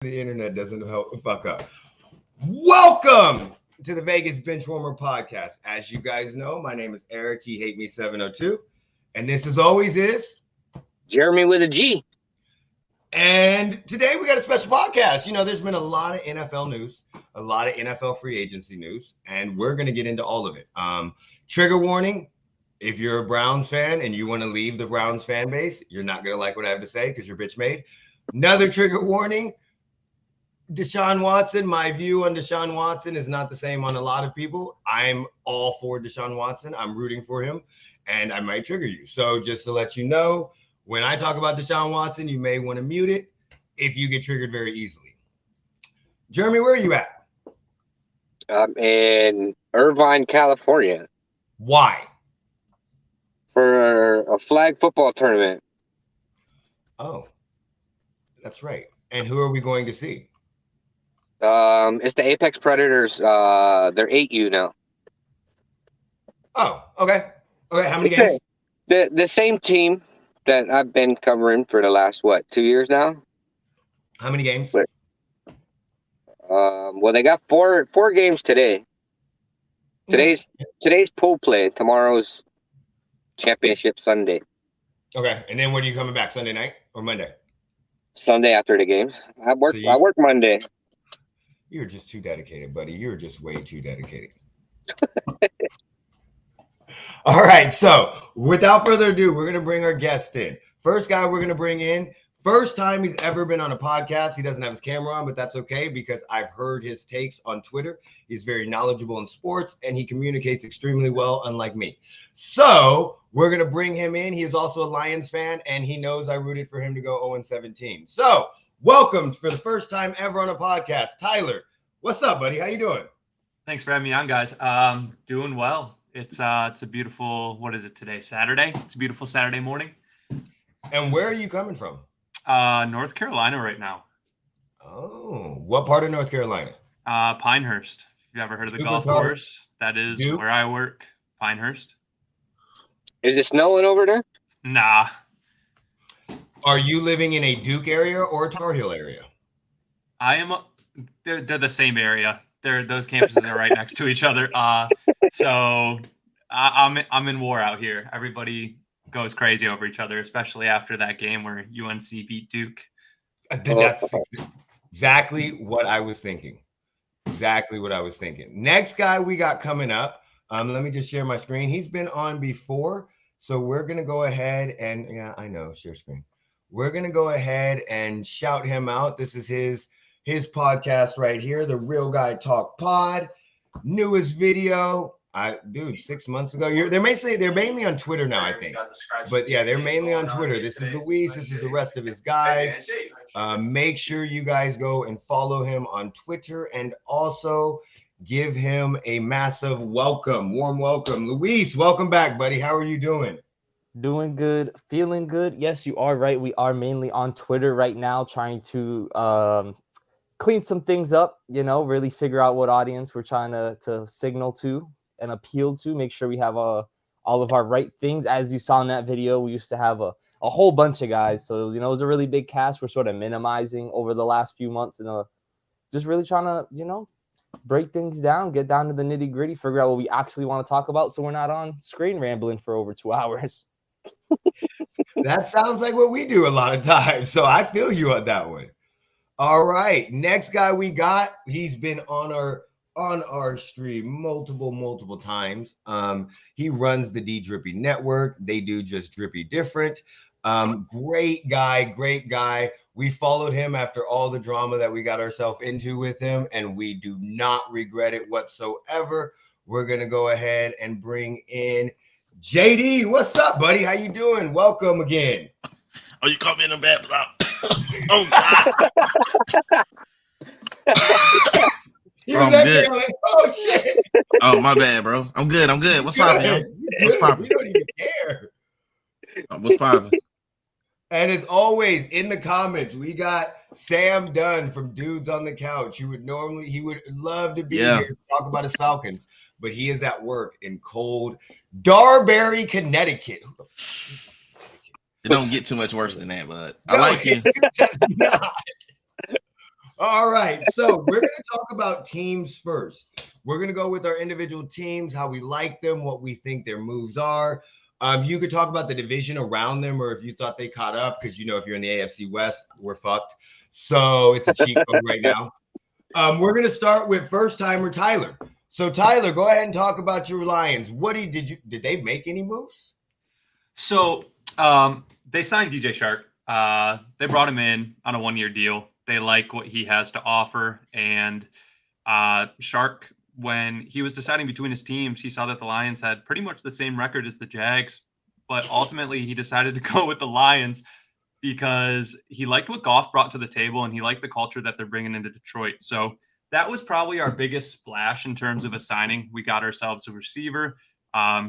The internet doesn't help fuck up. Welcome to the Vegas Benchwarmer podcast. As you guys know, my name is Eric. He hate me 702, and this as always is Jeremy with a G. And today we got a special podcast. You know, there's been a lot of NFL news, a lot of NFL free agency news, and we're going to get into all of it. Trigger warning. If you're a Browns fan and you want to leave the Browns fan base, you're not going to like what I have to say because you're bitch made. Another trigger warning. Deshaun Watson, my view on Deshaun Watson is not the same on a lot of people. I'm all for Deshaun Watson. I'm rooting for him, and I might trigger you. So just to let you know, when I talk about Deshaun Watson, you may want to mute it if you get triggered very easily. Jeremy, where are you at? I'm in Irvine, California. Why? For a flag football tournament. Oh, that's right. And who are we going to see? It's the Apex Predators. They're 8U now. Oh, okay. Okay, how many games? The same team that I've been covering for the last 2 years now. How many games? Well, they got four games today. Today's pool play. Tomorrow's championship Sunday. Okay, and then when are you coming back? Sunday night or Monday? Sunday after the games. I work Monday. You're just too dedicated, buddy. You're just way too dedicated. All right, so without further ado, we're going to bring our guest in. First guy we're going to bring in, first time he's ever been on a podcast. He doesn't have his camera on, but that's okay because I've heard his takes on Twitter. He's very knowledgeable in sports, and he communicates extremely well, unlike me. So we're going to bring him in. He is also a Lions fan, and he knows I rooted for him to go 0-17. So welcome for the first time ever on a podcast, Tyler. What's up, buddy? How you doing? Thanks for having me on, guys. Doing well. It's a beautiful, what is it today? Saturday. It's a beautiful Saturday morning. And where are you coming from? North Carolina right now. Oh, what part of North Carolina? Pinehurst. If you've ever heard of the golf course, that is where I work. Pinehurst. Is it snowing over there? Nah. Are you living in a Duke area or a Tar Heel area? They're the same area. Those campuses are right next to each other. So I'm in war out here. Everybody goes crazy over each other, especially after that game where UNC beat Duke. That's exactly what I was thinking. Exactly what I was thinking. Next guy we got coming up. Let me just share my screen. He's been on before, so we're gonna go ahead and share screen. We're gonna go ahead and shout him out. This is his podcast right here, the Real Guy Talk Pod. Newest video, 6 months ago. They're mainly on Twitter now, I think. But yeah, they're mainly on Twitter. This is Luis. This is the rest of his guys. Make sure you guys go and follow him on Twitter and also give him a massive warm welcome. Luis, welcome back, buddy. How are you doing? Doing good, feeling good. Yes, you are right. We are mainly on Twitter right now, trying to clean some things up, really figure out what audience we're trying to signal to and appeal to, make sure we have all of our right things. As you saw in that video, we used to have a whole bunch of guys. So, it was a really big cast. We're sort of minimizing over the last few months and just really trying to, break things down, get down to the nitty gritty, figure out what we actually want to talk about. So we're not on screen rambling for over 2 hours. That sounds like what we do a lot of times. So I feel you on that one. All right, next guy we got, he's been on our stream multiple times. He runs the D Drippy Network. They do just Drippy different. Great guy. We followed him after all the drama that we got ourselves into with him, and we do not regret it whatsoever. We're gonna go ahead and bring in JD. What's up, buddy? How you doing? Welcome again. Oh, you caught me in a bad block. Oh, God. Bro, I'm good. Like, oh, shit. Oh, my bad, bro. I'm good. What's poppin'? What's poppin'? We don't even care. What's poppin'? And as always, in the comments, we got Sam Dunn from Dudes on the Couch. He would love to be here to talk about his Falcons, but he is at work in cold Darbury, Connecticut. It don't get too much worse than that, but I like you. It does not. All right. So we're going to talk about teams first. We're going to go with our individual teams, how we like them, what we think their moves are. You could talk about the division around them, or if you thought they caught up, because if you're in the AFC West, we're fucked. So it's a cheat code right now. We're going to start with first timer Tyler. So Tyler, go ahead and talk about your Lions. Did they make any moves? So they signed DJ Shark. They brought him in on a 1-year deal. They like what he has to offer. And Shark, when he was deciding between his teams, he saw that the Lions had pretty much the same record as the Jags. But ultimately, he decided to go with the Lions because he liked what Goff brought to the table and he liked the culture that they're bringing into Detroit. So that was probably our biggest splash in terms of a signing. We got ourselves a receiver.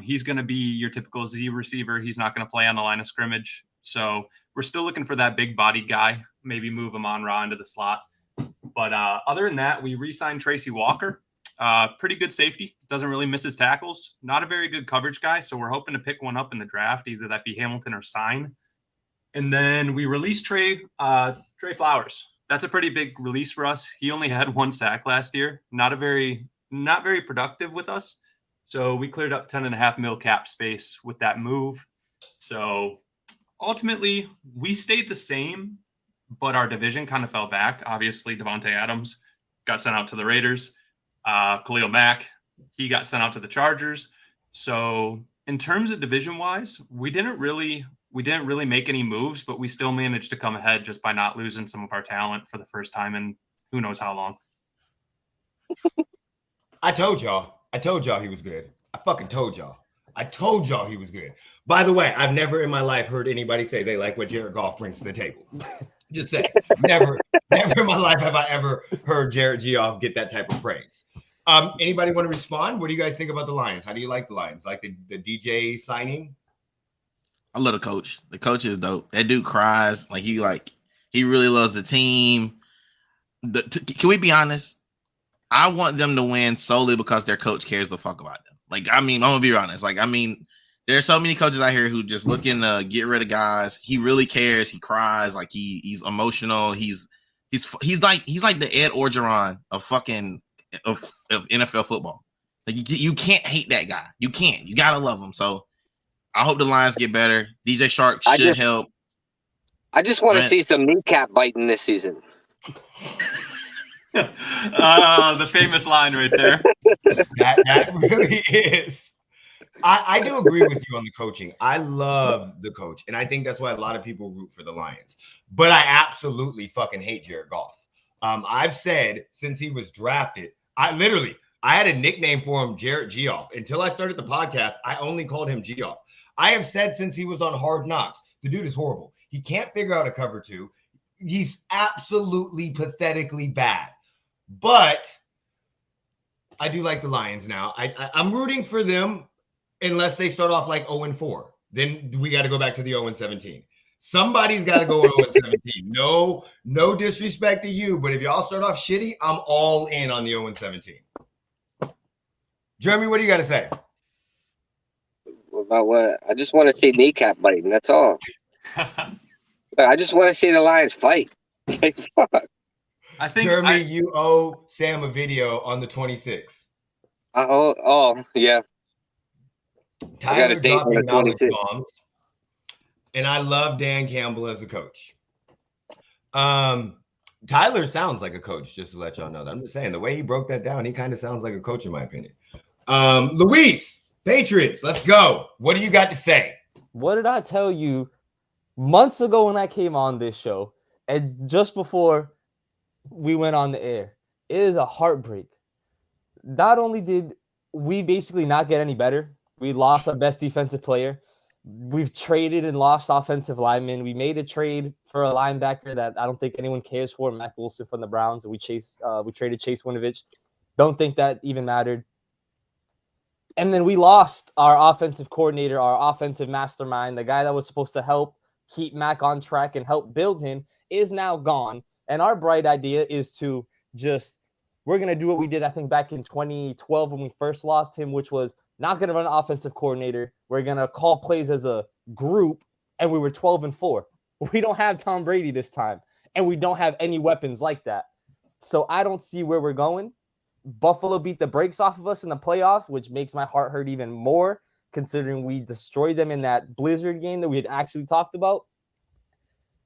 He's going to be your typical Z receiver. He's not going to play on the line of scrimmage. So we're still looking for that big body guy, maybe move him on Ra into the slot. But other than that, we re-signed Tracy Walker. Pretty good safety. Doesn't really miss his tackles. Not a very good coverage guy. So we're hoping to pick one up in the draft, either that be Hamilton or Sign. And then we released Trey Flowers. That's a pretty big release for us. He only had 1 sack last year. Not very productive with us. So we cleared up $10.5 million cap space with that move. So ultimately, we stayed the same, but our division kind of fell back. Obviously, Devontae Adams got sent out to the Raiders. Khalil Mack, he got sent out to the Chargers. So in terms of division-wise, we didn't really make any moves, but we still managed to come ahead just by not losing some of our talent for the first time in who knows how long. I told y'all he was good. I fucking told y'all. I told y'all he was good. By the way, I've never in my life heard anybody say they like what Jared Goff brings to the table. Just say, never in my life have I ever heard Jared Goff get that type of praise. Anybody want to respond? What do you guys think about the Lions? How do you like the Lions? Like the DJ signing? I love the coach. The coach is dope. That dude cries. He really loves the team. Can we be honest? I want them to win solely because their coach cares the fuck about them. I'm gonna be honest. There's so many coaches out here who just looking to get rid of guys. He really cares. He cries. He's emotional. He's like the Ed Orgeron of NFL football. You can't hate that guy. You can't. You gotta love him. So I hope the Lions get better. DJ Shark should help. I just want to see some kneecap biting this season. The famous line right there. That really is. I do agree with you on the coaching. I love the coach, and I think that's why a lot of people root for the Lions. But I absolutely fucking hate Jared Goff. I've said since he was drafted, I had a nickname for him, Jared Goff. Until I started the podcast, I only called him Goff. I have said since he was on Hard Knocks, the dude is horrible. He can't figure out a cover 2. He's absolutely pathetically bad. But I do like the Lions now. I'm rooting for them unless they start off like 0-4. Then we got to go back to the 0-17. Somebody's got to go 0-17. No disrespect to you, but if y'all start off shitty, I'm all in on the 0-17. Jeremy, what do you got to say? About what? I just want to see kneecap biting. That's all. I just want to see the Lions fight. Fuck. I think Jeremy, you owe Sam a video on the 26th. Oh, yeah. Tyler dropping knowledge bombs, and I love Dan Campbell as a coach. Tyler sounds like a coach, just to let y'all know that. I'm just saying, the way he broke that down, he kind of sounds like a coach, in my opinion. Luis, Patriots, let's go. What do you got to say? What did I tell you months ago when I came on this show, and just before we went on the air? It is a heartbreak. Not only did we basically not get any better, we lost our best defensive player. We've traded and lost offensive linemen. We made a trade for a linebacker that I don't think anyone cares for, Mac Wilson from the Browns. We traded Chase Winovich. Don't think that even mattered. And then we lost our offensive coordinator, our offensive mastermind, the guy that was supposed to help keep Mac on track and help build him, is now gone. And our bright idea is to we're going to do what we did, I think, back in 2012 when we first lost him, which was not going to run an offensive coordinator. We're going to call plays as a group, and we were 12-4. We don't have Tom Brady this time, and we don't have any weapons like that. So I don't see where we're going. Buffalo beat the brakes off of us in the playoff, which makes my heart hurt even more, considering we destroyed them in that Blizzard game that we had actually talked about.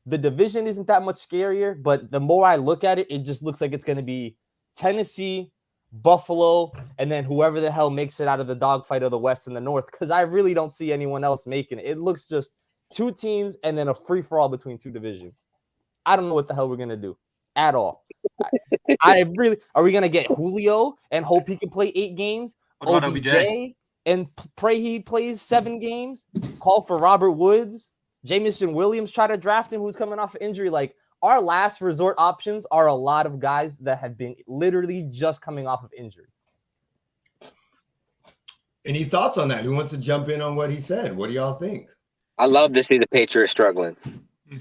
The division isn't that much scarier, but the more I look at it, it just looks like it's going to be Tennessee, Buffalo, and then whoever the hell makes it out of the dogfight of the West and the North, because I really don't see anyone else making it. It looks just two teams and then a free-for-all between two divisions. I don't know what the hell we're going to do at all. I really – are we going to get Julio and hope he can play 8 games? What about OBJ? And pray he plays 7 games? Call for Robert Woods? Jamison Williams, try to draft him who's coming off of injury. Like, our last resort options are a lot of guys that have been literally just coming off of injury. Any thoughts on that? Who wants to jump in on what he said? What do y'all think? I love to see the Patriots struggling.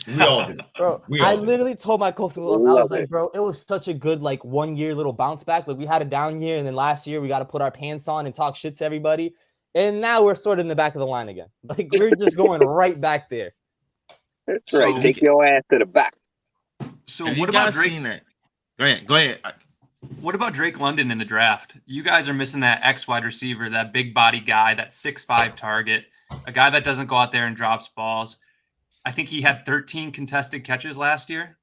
We all do. Bro, I literally told my coach, I was like, bro, it was such a good, like, 1 year little bounce back. Like, we had a down year, and then last year we got to put our pants on and talk shit to everybody. And now we're sort of in the back of the line again. Like, we're just going right back there. That's right. Take your ass to the back. So what about Drake? Go ahead. What about Drake London in the draft? You guys are missing that X wide receiver, that big body guy, that 6'5" target, a guy that doesn't go out there and drops balls. I think he had 13 contested catches last year.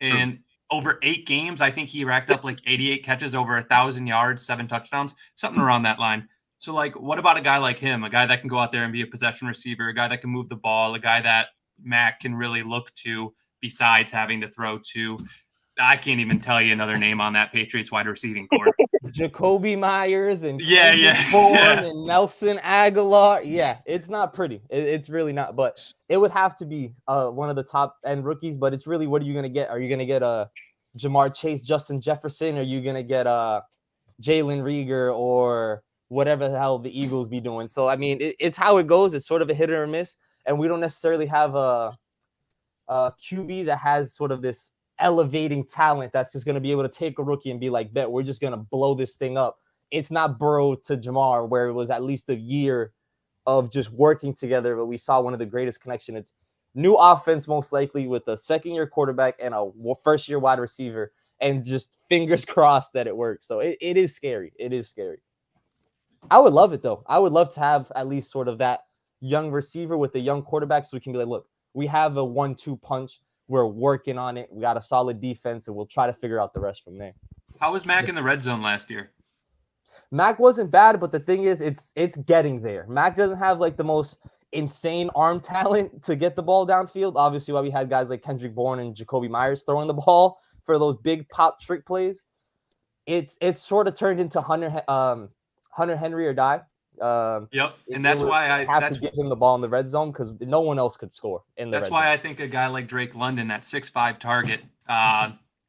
And over 8 games, I think he racked up like 88 catches, over 1,000 yards, 7 touchdowns, something around that line. So, like, what about a guy like him, a guy that can go out there and be a possession receiver, a guy that can move the ball, a guy that Mac can really look to besides having to throw to? I can't even tell you another name on that Patriots wide receiving core. Jacoby Myers and Bourne and Nelson Aguilar. Yeah, it's not pretty. It's really not. But it would have to be one of the top end rookies. But it's really, what are you going to get? Are you going to get Jamar Chase, Justin Jefferson? Or are you going to get Jalen Reagor or whatever the hell the Eagles be doing? So, I mean, it's how it goes. It's sort of a hit or miss. And we don't necessarily have a QB that has sort of this elevating talent that's just going to be able to take a rookie and be like, bet we're just going to blow this thing up. It's not Burrow to Jamar, where it was at least a year of just working together, but we saw one of the greatest connection. It's new offense, most likely, with a second-year quarterback and a first-year wide receiver, and just fingers crossed that it works. So it is scary. It is scary. I would love it, though. I would love to have at least sort of that young receiver with a young quarterback, so we can be like, look, we have a 1-2 punch. We're working on it. We got a solid defense, and we'll try to figure out the rest from there. How was Mac in the red zone last year? Mac wasn't bad, but the thing is, it's getting there. Mac doesn't have like the most insane arm talent to get the ball downfield. Obviously, why we had guys like Kendrick Bourne and Jacoby Myers throwing the ball for those big pop trick plays. It's sort of turned into Hunter Henry or die. Yep, and that's why I have to give him the ball in the red zone, because no one else could score in the red zone. That's why I think a guy like Drake London, that 6'5" target,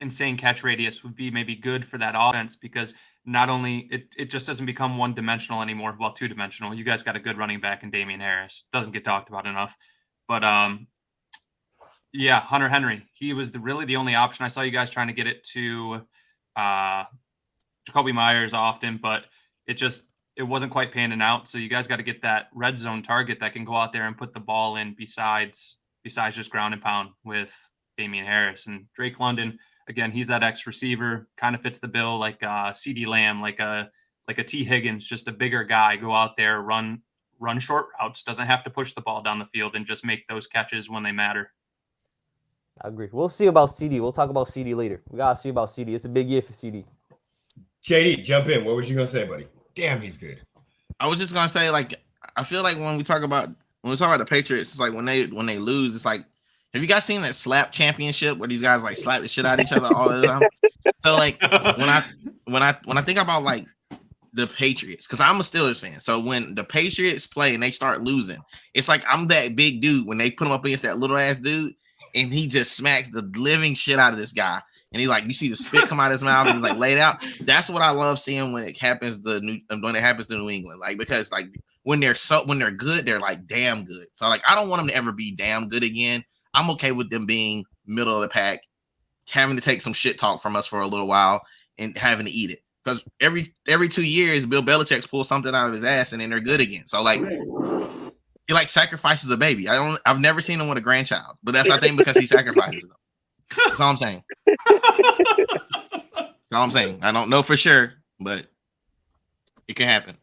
insane catch radius, would be maybe good for that offense, because not only it just doesn't become one-dimensional anymore, well, two-dimensional. You guys got a good running back in Damian Harris. Doesn't get talked about enough. But, yeah, Hunter Henry. He was really the only option. I saw you guys trying to get it to Jacoby Myers often, but it wasn't quite panning out. So you guys got to get that red zone target that can go out there and put the ball in besides just ground and pound with Damian Harris. And Drake London, again, he's that X receiver, kind of fits the bill like CD Lamb, like a T Higgins, just a bigger guy. Go out there, run short routes, doesn't have to push the ball down the field, and just make those catches when they matter. I agree. We'll see about CD. We'll talk about CD later. We got to see about CD. It's a big year for CD. JD, jump in. What was you going to say, buddy? Damn, he's good. I was just gonna say, like, I feel like when we talk about the Patriots, it's like when they lose, it's like, have you guys seen that slap championship where these guys like slap the shit out of each other all the time? So like when I think about like the Patriots, because I'm a Steelers fan, so when the Patriots play and they start losing, it's like I'm that big dude when they put him up against that little ass dude, and he just smacks the living shit out of this guy. And he's like, you see the spit come out of his mouth, and he's like laid out. That's what I love seeing when it happens to New England. Like, because like when they're good, they're like damn good. So like I don't want them to ever be damn good again. I'm okay with them being middle of the pack, having to take some shit talk from us for a little while and having to eat it. Because every 2 years, Bill Belichick pulls something out of his ass and then they're good again. So like he like sacrifices a baby. I've never seen him with a grandchild, but that's I think because he sacrifices them. That's all I'm saying. That's all I'm saying. I don't know for sure, but it can happen.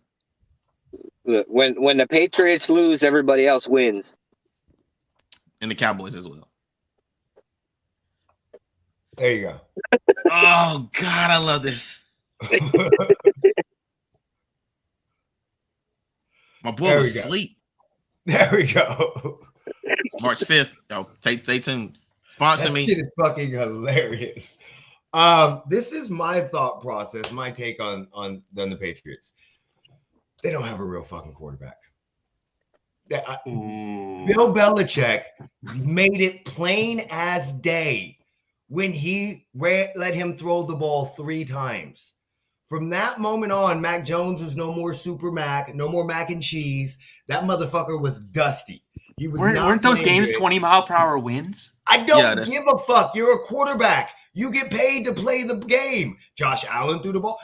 Look, when the Patriots lose, everybody else wins. And the Cowboys as well. There you go. Oh God, I love this. My boy There was we go. asleep. There we go. March 5th. Yo, stay tuned. Sponsor That me. shit is fucking hilarious. This is my thought process, my take on the Patriots. They don't have a real fucking quarterback. Bill Belichick made it plain as day when he let him throw the ball 3 times. From that moment on, Mac Jones was no more Super Mac, no more mac and cheese. That motherfucker was dusty. He was Weren't those games good. 20-mile-per-hour wins? I don't give a fuck. You're a quarterback. You get paid to play the game. Josh Allen threw the ball.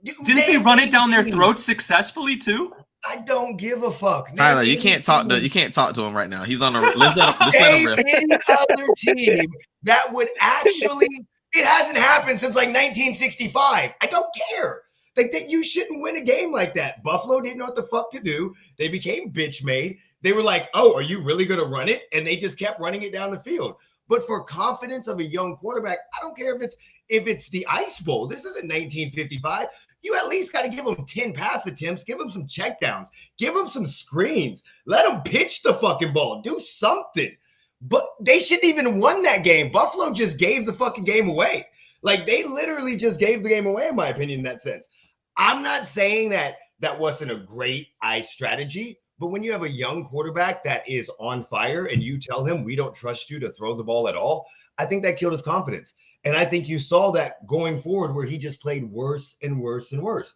Didn't they run it down their throats successfully too? I don't give a fuck. Tyler, you can't talk to him right now. He's on a let's let him rip. Any other team that would actually, it hasn't happened since like 1965. I don't care. Like that, you shouldn't win a game like that. Buffalo didn't know what the fuck to do. They became bitch made. They were like, "Oh, are you really going to run it?" And they just kept running it down the field. But for confidence of a young quarterback, I don't care if it's the Ice Bowl. This isn't 1955. You at least got to give them 10 pass attempts. Give them some checkdowns. Give them some screens. Let them pitch the fucking ball. Do something. But they shouldn't even won that game. Buffalo just gave the fucking game away. Like, they literally just gave the game away, in my opinion, in that sense. I'm not saying that wasn't a great ice strategy, but when you have a young quarterback that is on fire and you tell him we don't trust you to throw the ball at all, I think that killed his confidence. And I think you saw that going forward where he just played worse and worse and worse.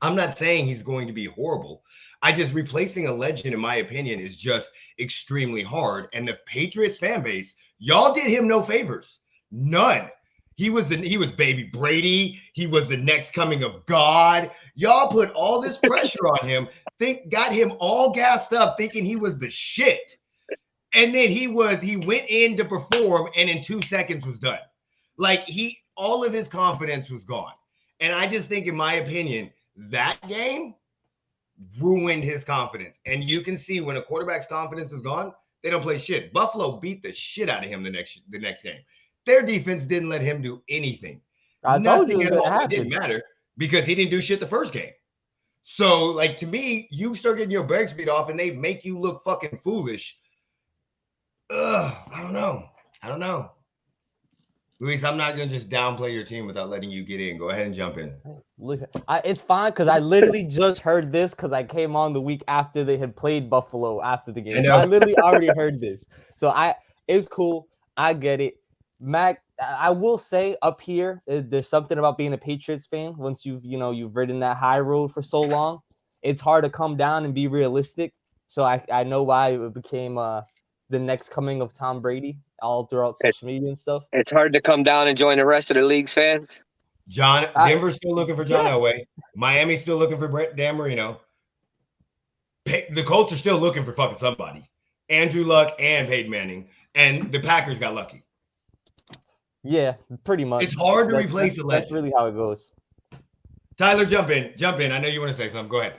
I'm not saying he's going to be horrible. I just replacing a legend, in my opinion, is just extremely hard. And the Patriots fan base, y'all did him no favors. None. He was baby Brady. He was the next coming of God. Y'all put all this pressure on him, got him all gassed up, thinking he was the shit. And then he went in to perform and in 2 seconds was done. Like all of his confidence was gone. And I just think, in my opinion, that game ruined his confidence. And you can see when a quarterback's confidence is gone, they don't play shit. Buffalo beat the shit out of him the next game. Their defense didn't let him do anything. Nothing at all. It didn't matter because he didn't do shit the first game. So, like, to me, you start getting your breaks beat off and they make you look fucking foolish. I don't know. Luis, I'm not going to just downplay your team without letting you get in. Go ahead and jump in. Listen, it's fine because I literally just heard this because I came on the week after they had played Buffalo after the game. So I literally already heard this. So it's cool. I get it. Mac, I will say up here, there's something about being a Patriots fan. Once you've ridden that high road for so long, it's hard to come down and be realistic. So I know why it became the next coming of Tom Brady all throughout social media and stuff. It's hard to come down and join the rest of the league's fans. Denver's still looking for John Elway. Miami's still looking for Dan Marino. The Colts are still looking for fucking somebody. Andrew Luck and Peyton Manning. And the Packers got lucky. Yeah, pretty much. It's hard to replace a legend. That's really how it goes. Tyler, jump in. I know you want to say something. Go ahead.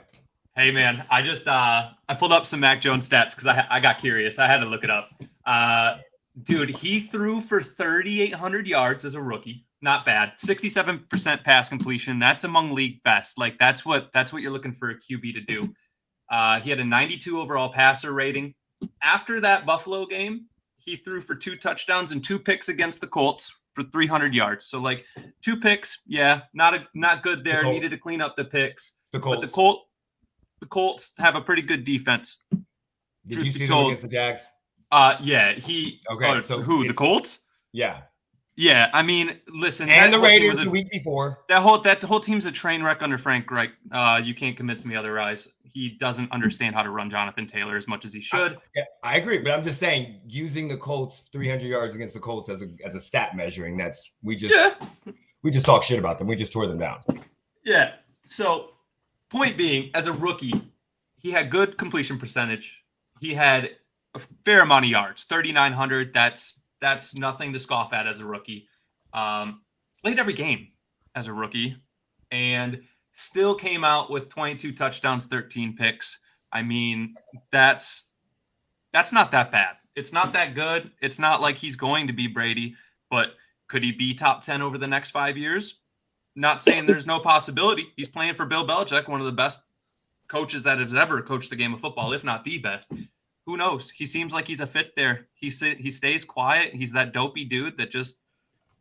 Hey, man, I just I pulled up some Mac Jones stats because I got curious. I had to look it up. Dude, he threw for 3,800 yards as a rookie. Not bad. 67% pass completion. That's among league best. Like, that's what you're looking for a QB to do. He had a 92 overall passer rating. After that Buffalo game, he threw for 2 touchdowns and 2 picks against the Colts for 300 yards. So, like, 2 picks, yeah, not good there. Needed to clean up the picks. But the Colts have a pretty good defense. Did you see them against the Jags? Yeah, he. Okay, so who? The Colts? Yeah. Yeah, I mean, listen. And the Raiders the week before. That whole team's a train wreck under Frank Reich. You can't convince me otherwise. He doesn't understand how to run Jonathan Taylor as much as he should. I agree, but I'm just saying, using the Colts 300 yards against the Colts as a stat measuring, we just talk shit about them. We just tore them down. Yeah. So, point being, as a rookie, he had good completion percentage. He had a fair amount of yards, 3,900. That's nothing to scoff at as a rookie. Played every game. as a rookie and still came out with 22 touchdowns, 13 picks. I mean, that's not that bad. It's not that good. It's not like he's going to be Brady, but could he be top 10 over the next 5 years? Not saying there's no possibility. He's playing for Bill Belichick, one of the best coaches that has ever coached the game of football, if not the best. Who knows? He seems like he's a fit there. He stays quiet. He's that dopey dude that just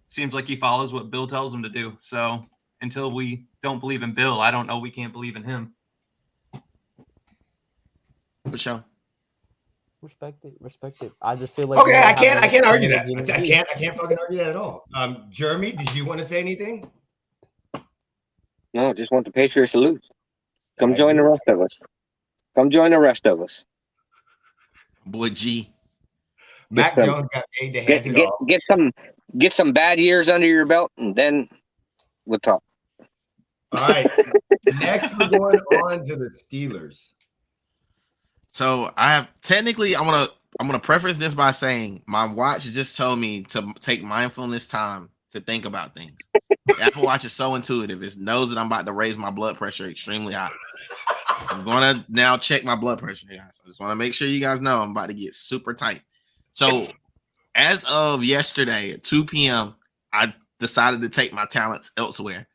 seems like he follows what Bill tells him to do. So until we don't believe in Bill, I don't know we can't believe in him. For sure. Respect it. I just feel like Okay, I can't argue that. Jimmy I G. can't fucking argue that at all. Jeremy, did you want to say anything? No, just want the Patriots to lose. Come join the rest of us. Come join the rest of us. Boy, G. Mac Jones got paid to hand it off. Get some bad years under your belt, and then we'll talk. All right. Next, we're going on to the Steelers. So I'm gonna preface this by saying my watch just told me to take mindfulness time to think about things. The Apple Watch is so intuitive. It knows that I'm about to raise my blood pressure extremely high. I'm gonna now check my blood pressure, guys. I just want to make sure you guys know I'm about to get super tight. So as of yesterday at 2 p.m., I decided to take my talents elsewhere.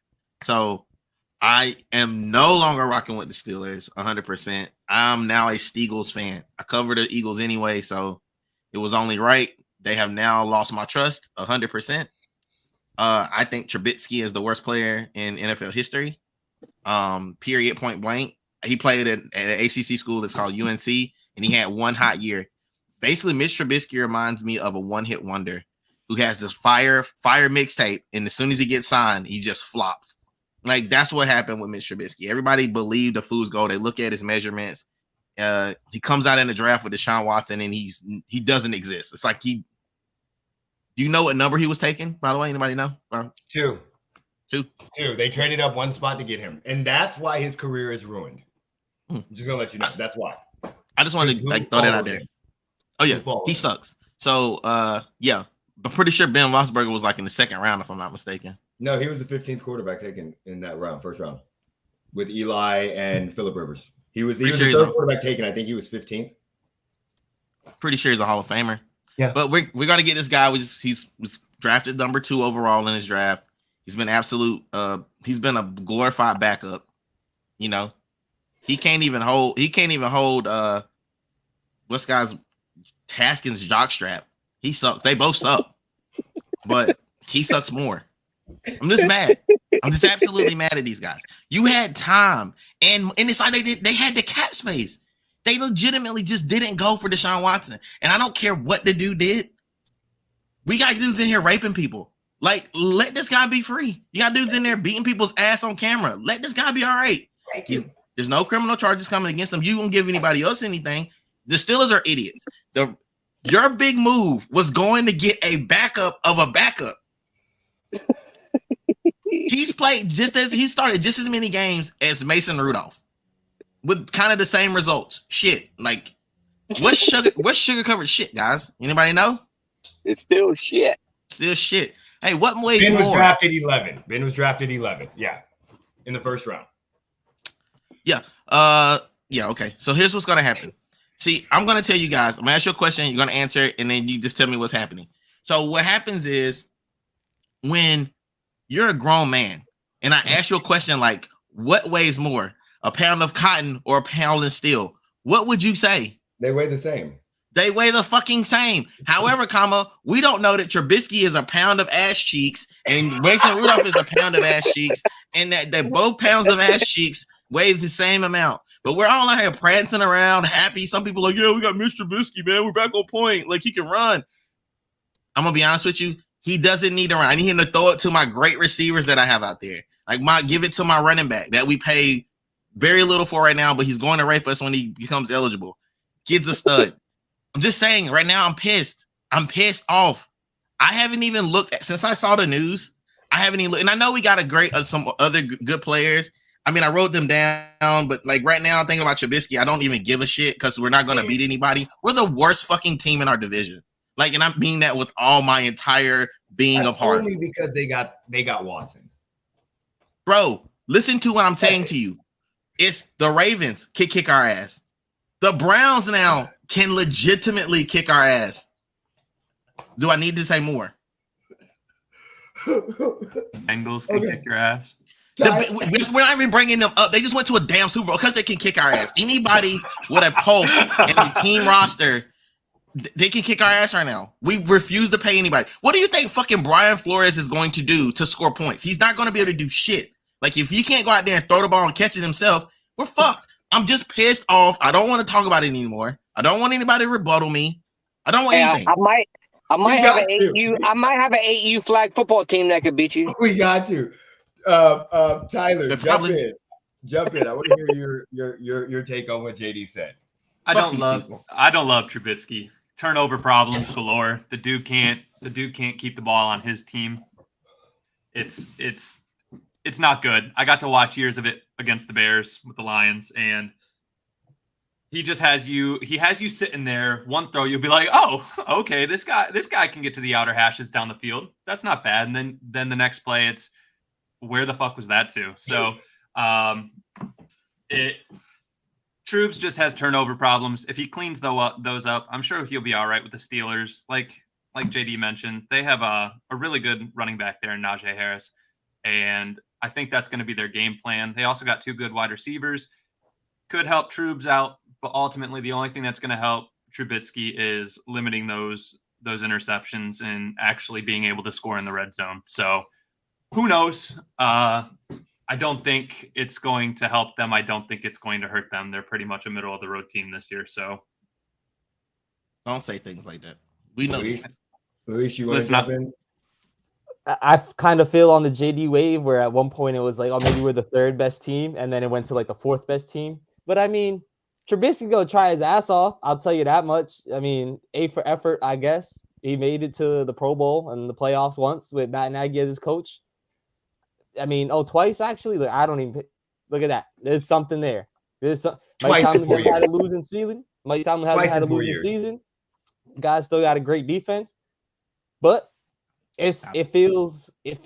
So I am no longer rocking with the Steelers 100%. I'm now a Steagles fan. I cover the Eagles anyway, so it was only right. They have now lost my trust 100%. I think Trubisky is the worst player in NFL history. Period, point blank. He played at an ACC school that's called UNC, and he had one hot year. Basically, Mitch Trubisky reminds me of a one-hit wonder who has this fire mixtape, and as soon as he gets signed, he just flops. Like, that's what happened with Mitch Trubisky. Everybody believed the fool's gold. They look at his measurements. He comes out in the draft with Deshaun Watson, and he doesn't exist. It's like do you know what number he was taking, by the way? Anybody know? 2. 2. They traded up one spot to get him, and that's why his career is ruined. I'm just gonna let you know. That's why. I just wanted to throw that out there. Oh yeah, he sucks. So yeah, I'm pretty sure Ben Roethlisberger was like in the second round, if I'm not mistaken. No, he was the 15th quarterback taken in that round, first round, with Eli and Phillip Rivers. He was the third quarterback taken. I think he was 15th. Pretty sure he's a Hall of Famer. Yeah, but we're gonna get this guy. He's drafted number 2 overall in his draft. He's been he's been a glorified backup. You know, he can't even hold what's guy's Haskins jockstrap. He sucks. They both suck, but he sucks more. I'm just mad. I'm just absolutely mad at these guys. You had time, and it's like they had the cap space. They legitimately just didn't go for Deshaun Watson. And I don't care what the dude did. We got dudes in here raping people. Like, let this guy be free. You got dudes in there beating people's ass on camera. Let this guy be all right. There's no criminal charges coming against him. You won't give anybody else anything. The Steelers are idiots. Your big move was going to get a backup of a backup. He started just as many games as Mason Rudolph with kind of the same results. Shit. Like, what's sugar covered shit, guys? Anybody know? It's still shit. Still shit. Hey, what weighs Ben more? was drafted 11. Ben was drafted 11. Yeah. In the first round. Yeah. Yeah, okay. So here's what's gonna happen. See, I'm gonna tell you guys, I'm gonna ask you a question, you're gonna answer it, and then you just tell me what's happening. So what happens is when you're a grown man and I ask you a question like, what weighs more, a pound of cotton or a pound of steel? What would you say? They weigh the same. They weigh the fucking same. However, we don't know that Trubisky is a pound of ass cheeks and Mason Rudolph is a pound of ass cheeks, and that both pounds of ass cheeks weigh the same amount. But we're all out here prancing around, happy. Some people are like, yeah, we got Mr. Trubisky, man. We're back on point. Like, he can run. I'm gonna be honest with you. He doesn't need to run. I need him to throw it to my great receivers that I have out there. Like, give it to my running back that we pay very little for right now, but he's going to rape us when he becomes eligible. Kid's a stud. I'm just saying, right now, I'm pissed. I'm pissed off. I haven't even looked since I saw the news. I haven't even looked, and I know we got some other good players. I mean, I wrote them down, but like right now, I'm thinking about Trubisky. I don't even give a shit because we're not going to beat anybody. We're the worst fucking team in our division. Like, and I mean that with all my entire being of heart. Only because they got Watson. Bro, listen to what I'm saying to you. It's the Ravens can kick our ass. The Browns now can legitimately kick our ass. Do I need to say more? Bengals can kick your ass. We're not even bringing them up. They just went to a damn Super Bowl because they can kick our ass. Anybody with a pulse and a team roster, they can kick our ass right now. We refuse to pay anybody. What do you think fucking Brian Flores is going to do to score points? He's not going to be able to do shit. Like, if he can't go out there and throw the ball and catch it himself, we're fucked. I'm just pissed off. I don't want to talk about it anymore. I don't want anybody to rebuttal me. I don't want anything. I might have an 8U. I might have an 8U flag football team that could beat you. We got to. Tyler, jump in. I want to hear your take on what JD said. I don't love Trubisky. Turnover problems galore. The dude can't keep the ball on his team. It's not good. I got to watch years of it against the Bears with the Lions, and he just has you sitting there, one throw, you'll be like, oh, okay, this guy can get to the outer hashes down the field. That's not bad. And then the next play, it's where the fuck was that to? So Troops just has turnover problems. If he cleans those up, I'm sure he'll be all right with the Steelers. Like JD mentioned, they have a really good running back there in Najee Harris. And I think that's going to be their game plan. They also got 2 good wide receivers. Could help Troops out, but ultimately the only thing that's going to help Trubisky is limiting those interceptions and actually being able to score in the red zone. So who knows? I don't think it's going to help them. I don't think it's going to hurt them. They're pretty much a middle of the road team this year. So don't say things like that. We know. Luis, you want to jump in? I kind of feel on the JD wave where at one point it was like, oh, maybe we're the 3rd best team, and then it went to like the 4th best team. But I mean, Trubisky's gonna try his ass off. I'll tell you that much. I mean, A for effort, I guess. He made it to the Pro Bowl and the playoffs once with Matt Nagy as his coach. I mean, twice actually. Look, I don't even look at that. There's something there. Mike Tomlin has had a losing season. Mike Tomlin hasn't had a losing season. Guys still got a great defense, but it feels like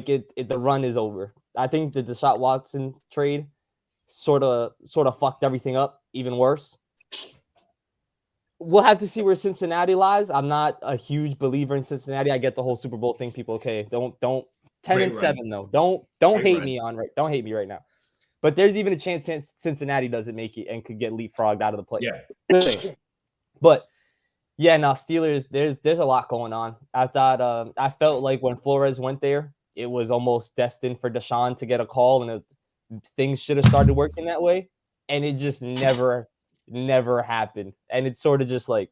the run is over. I think the Deshaun Watson trade sort of fucked everything up even worse. We'll have to see where Cincinnati lies. I'm not a huge believer in Cincinnati. I get the whole Super Bowl thing. People, okay, don't 10-7 though. Don't hate me don't hate me right now. But there's even a chance Cincinnati doesn't make it and could get leapfrogged out of the play. Yeah. But yeah, now Steelers, there's a lot going on. I thought I felt like when Flores went there, it was almost destined for Deshaun to get a call, and things should have started working that way, and it just never happened. And it's sort of just like,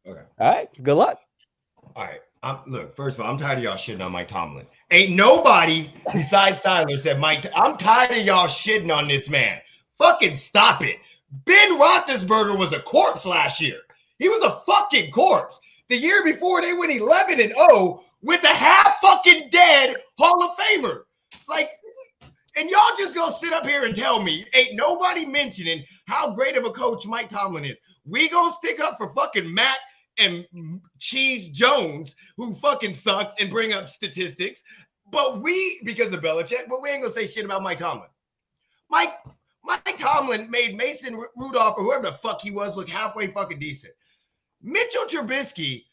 okay, all right, good luck. All right. Look, first of all, I'm tired of y'all shitting on Mike Tomlin. Ain't nobody besides Tyler said Mike. I'm tired of y'all shitting on this man. Fucking stop it. Ben Roethlisberger was a corpse last year. He was a fucking corpse. The year before, they went 11-0 with a half fucking dead Hall of Famer. Like, and y'all just gonna sit up here and tell me ain't nobody mentioning how great of a coach Mike Tomlin is. We gonna stick up for fucking Matt and Cheese Jones, who fucking sucks, and bring up statistics. But because of Belichick, but we ain't gonna say shit about Mike Tomlin. Mike Tomlin made Mason Rudolph or whoever the fuck he was look halfway fucking decent. Mitchell Trubisky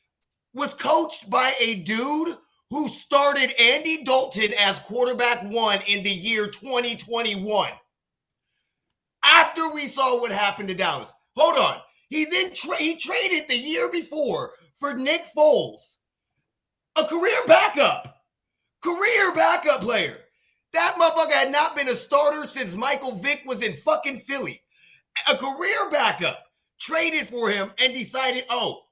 was coached by a dude who started Andy Dalton as quarterback 1 in the year 2021. After we saw what happened to Dallas. Hold on. He then he traded the year before for Nick Foles, a career backup player. That motherfucker had not been a starter since Michael Vick was in fucking Philly. A career backup. Traded for him and decided,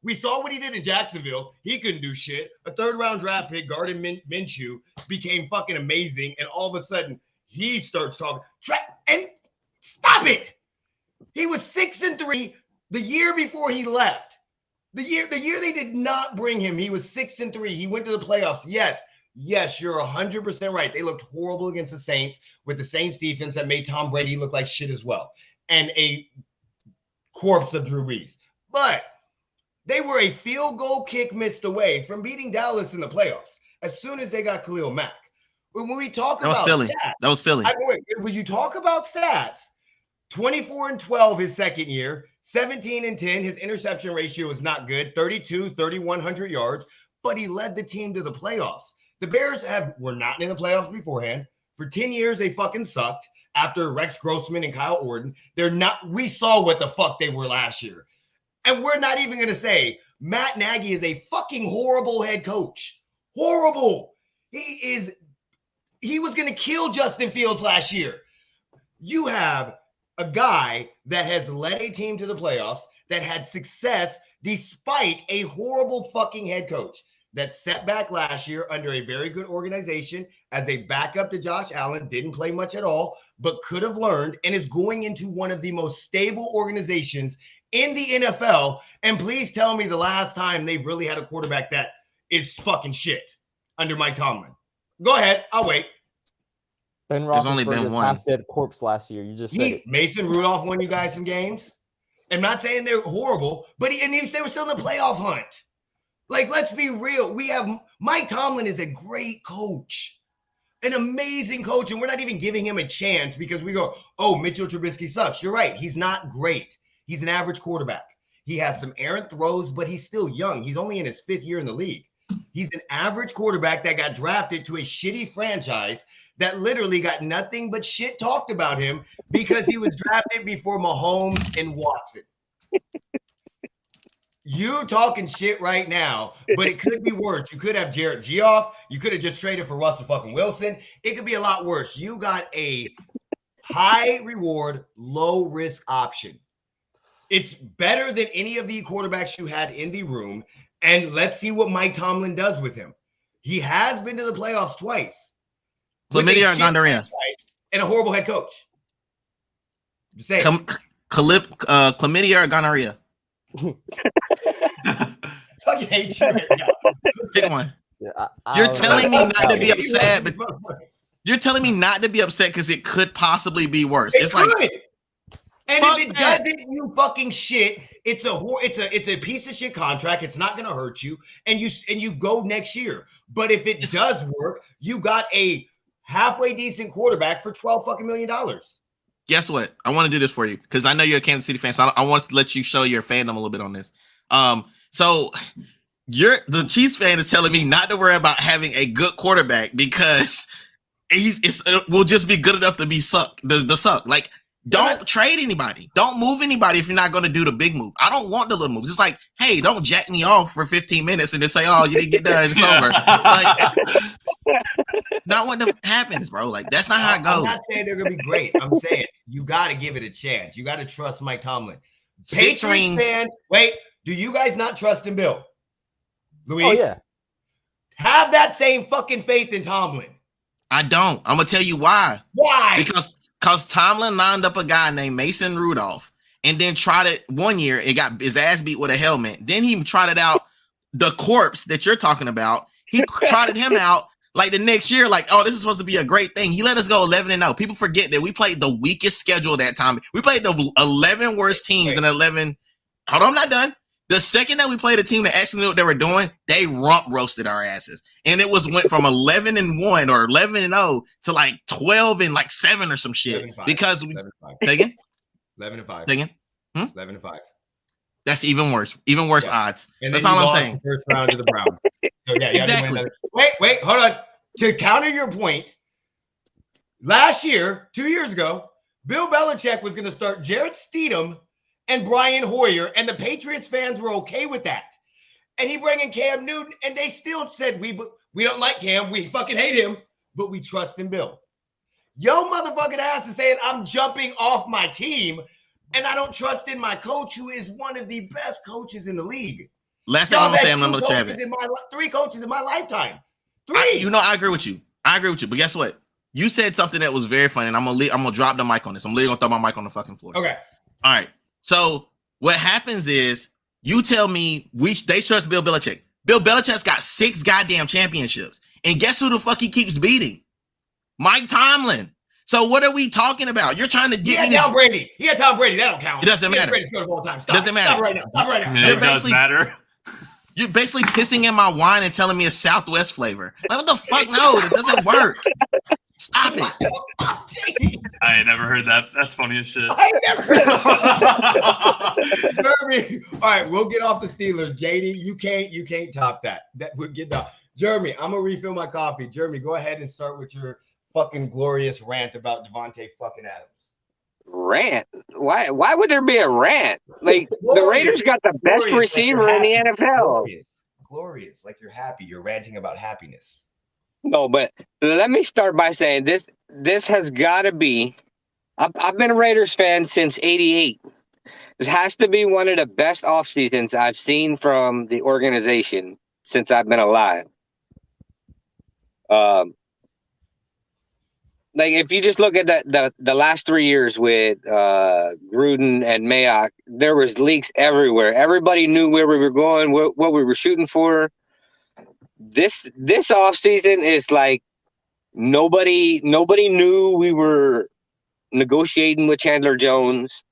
we saw what he did in Jacksonville. He couldn't do shit. A 3rd-round draft pick, Gardner Minshew, became fucking amazing. And all of a sudden, he starts talking. And stop it. He was 6-3 the year before he left. The year they did not bring him, he was 6-3. He went to the playoffs. Yes, you're 100% right. They looked horrible against the Saints with the Saints defense that made Tom Brady look like shit as well. And a corpse of Drew Brees. But they were a field goal kick missed away from beating Dallas in the playoffs as soon as they got Khalil Mack. When we talk That was about Philly. stats, That was Philly. when you talk about stats, 24-12 his second year, 17-10. His interception ratio was not good, 3,100 yards, but he led the team to the playoffs. The Bears were not in the playoffs beforehand. For 10 years, they fucking sucked after Rex Grossman and Kyle Orton. We saw what the fuck they were last year. And we're not even going to say Matt Nagy is a fucking horrible head coach. Horrible. He was going to kill Justin Fields last year. You have a guy that has led a team to the playoffs, that had success despite a horrible fucking head coach that set back last year under a very good organization as a backup to Josh Allen, didn't play much at all, but could have learned, and is going into one of the most stable organizations in the NFL. And please tell me the last time they've really had a quarterback that is fucking shit under Mike Tomlin. Go ahead. I'll wait. Ben There's only been Roethlisberger's one. half-dead corpse last year. You just said it. Mason Rudolph won you guys some games. I'm not saying they're horrible, but they were still in the playoff hunt. Like, let's be real. Mike Tomlin is a great coach, an amazing coach, and we're not even giving him a chance because we go, oh, Mitchell Trubisky sucks. You're right. He's not great. He's an average quarterback. He has some errant throws, but he's still young. He's only in his 5th year in the league. He's an average quarterback that got drafted to a shitty franchise that literally got nothing but shit talked about him because he was drafted before Mahomes and Watson. You're talking shit right now, but it could be worse. You could have Jared Goff. You could have just traded for Russell fucking Wilson. It could be a lot worse. You got a high reward, low risk option. It's better than any of the quarterbacks you had in the room. And let's see what Mike Tomlin does with him. He has been to the playoffs twice. Chlamydia or gonorrhea? And a horrible head coach. Just saying. Chlamydia or gonorrhea? Fucking hate you right now. Pick one. Yeah, You're telling me not to be upset, but you're telling me not to be upset because it could possibly be worse. It's like, and if it doesn't, you fucking shit. It's a piece of shit contract. It's not gonna hurt you, and you go next year. But if it does work, you got a halfway decent quarterback for $12 fucking million. Guess what? I want to do this for you because I know you're a Kansas City fan, so I want to let you show your fandom a little bit on this. So the Chiefs fan is telling me not to worry about having a good quarterback because it will just be good enough to be suck. Like, don't trade anybody. Don't move anybody if you're not going to do the big move. I don't want the little moves. It's like, hey, don't jack me off for 15 minutes and then say, oh, you didn't get done. It's over. Like, not what happens, bro. Like, that's not how it goes. I'm not saying they're going to be great. I'm saying you got to give it a chance. You got to trust Mike Tomlin. 6 rings. Fans, wait, do you guys not trust in Bill? Luis? Oh, yeah. Have that same fucking faith in Tomlin. I don't. I'm going to tell you why. Why? Because Tomlin lined up a guy named Mason Rudolph and then tried it one year. It got his ass beat with a helmet. Then he tried it out. The corpse that you're talking about, he trotted him out like the next year, like, oh, this is supposed to be a great thing. He let us go 11-0. People forget that we played the weakest schedule that time. We played the 11 worst teams in 11. Hold on, I'm not done. The second that we played a team that actually knew what they were doing, they rump roasted our asses. And it went from 11-1 or 11-0 to like 12-7 or some shit. 11-5. Because we 11-5. say again? 11-5. Say again? 11-5. That's even worse. Even worse odds. And that's then all I'm saying. The first round to the Browns. So yeah, exactly. Wait, hold on. To counter your point, last year, 2 years ago, Bill Belichick was going to start Jarrett Stidham and Brian Hoyer, and the Patriots fans were okay with that. And he brought in Cam Newton, and they still said, we don't like Cam, we fucking hate him, but we trust in Bill. Yo motherfucking ass is saying I'm jumping off my team, and I don't trust in my coach, who is one of the best coaches in the league. Last thing I'm going to say, I'm going to Travis. 3 coaches in my lifetime. 3. I agree with you. But guess what? You said something that was very funny, and I'm gonna drop the mic on this. I'm literally gonna throw my mic on the fucking floor. Okay. All right. So what happens is you tell me they trust Bill Belichick. Bill Belichick's got 6 goddamn championships, and guess who the fuck he keeps beating? Mike Tomlin. So what are we talking about? You're trying to get me Tom Brady. He had Tom Brady. That don't count. It doesn't matter. Brady scored of all time. Doesn't matter. Stop right now. Yeah, it does matter. You're basically pissing in my wine and telling me a Southwest flavor. Like, what the fuck? No, that doesn't work. Stop it. I ain't never heard that. That's funny as shit. I never heard that. Jeremy, all right, we'll get off the Steelers. JD, you can't top that. That would get down. Jeremy, I'm gonna refill my coffee. Jeremy, go ahead and start with your fucking glorious rant about Devontae fucking Adams. Rant? Why would there be a rant? Like the Raiders got the best Glorious, receiver like in the NFL. Glorious, like you're happy. You're ranting about happiness. No, but let me start by saying this has got to be. I've been a Raiders fan since '88. This has to be one of the best off seasons I've seen from the organization since I've been alive. Like if you just look at the last 3 years with Gruden and Mayock, there was leaks everywhere. Everybody knew where we were going, what we were shooting for. This offseason is like nobody knew we were negotiating with Chandler Jones.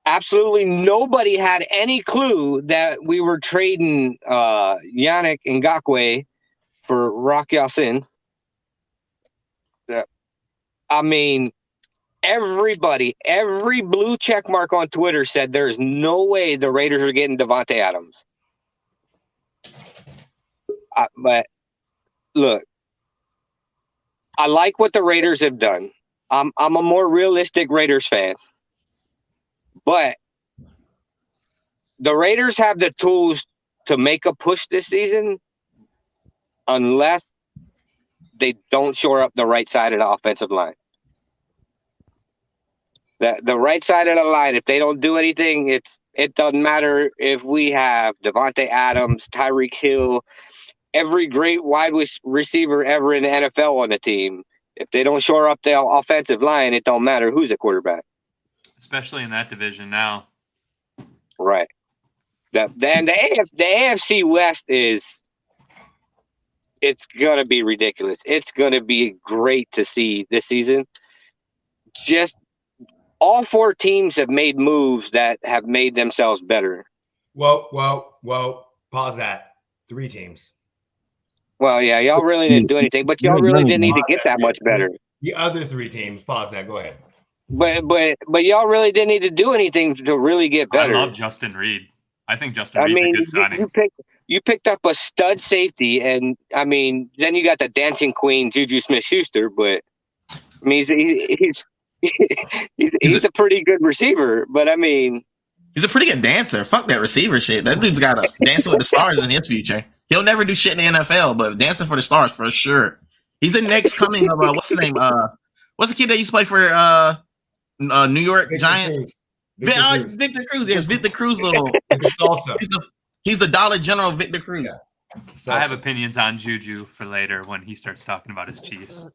Absolutely nobody had any clue that we were trading Yannick Ngakoue for Rock Ya-Sin. I mean, every blue check mark on Twitter said there's no way the Raiders are getting Devontae Adams. But look, I like what the Raiders have done. I'm a more realistic Raiders fan. But the Raiders have the tools to make a push this season unless they don't shore up the right side of the offensive line. The right side of the line, if they don't do anything, it doesn't matter if we have Devontae Adams, Tyreek Hill, every great wide receiver ever in the NFL on the team. If they don't shore up the offensive line, it don't matter who's the quarterback. Especially in that division now. Right. The AFC West it's going to be ridiculous. It's going to be great to see this season. Just all 4 teams have made moves that have made themselves better. Well, pause that. 3 teams. Well, yeah, y'all really didn't do anything, but y'all really didn't need to get that much better. The other 3 teams, pause that. Go ahead. But y'all really didn't need to do anything to really get better. I love Justin Reed. I think Justin Reed's a good signing. You picked up a stud safety, and I mean, then you got the dancing queen Juju Smith-Schuster. But I mean, he's a pretty good receiver. But I mean, he's a pretty good dancer. Fuck that receiver shit. That dude's got a Dancing with the Stars in his future. He'll never do shit in the NFL, but Dancing for the Stars for sure. He's the next coming of what's the name? What's the kid that used to play for New York Giants? Victor Cruz. Yes, Victor Cruz. He's the Dollar General Victor Cruz. Yeah. I have opinions on Juju for later when he starts talking about his Chiefs.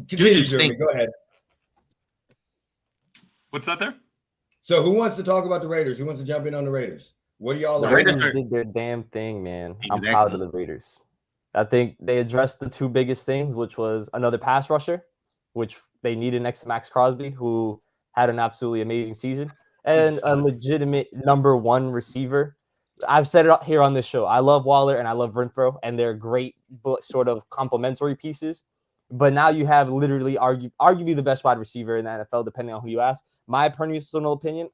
Juju, Jeremy, go ahead. What's that there? So who wants to talk about the Raiders? Who wants to jump in on the Raiders? What do y'all The like? Raiders did their damn thing, man. Exactly. I'm proud of the Raiders. I think they addressed the 2 biggest things, which was another pass rusher, which they needed next to Max Crosby, who had an absolutely amazing season, and a legitimate number 1 receiver. I've said it here on this show. I love Waller and I love Renfro, and they're great but sort of complementary pieces. But now you have literally arguably the best wide receiver in the NFL, depending on who you ask. My personal opinion,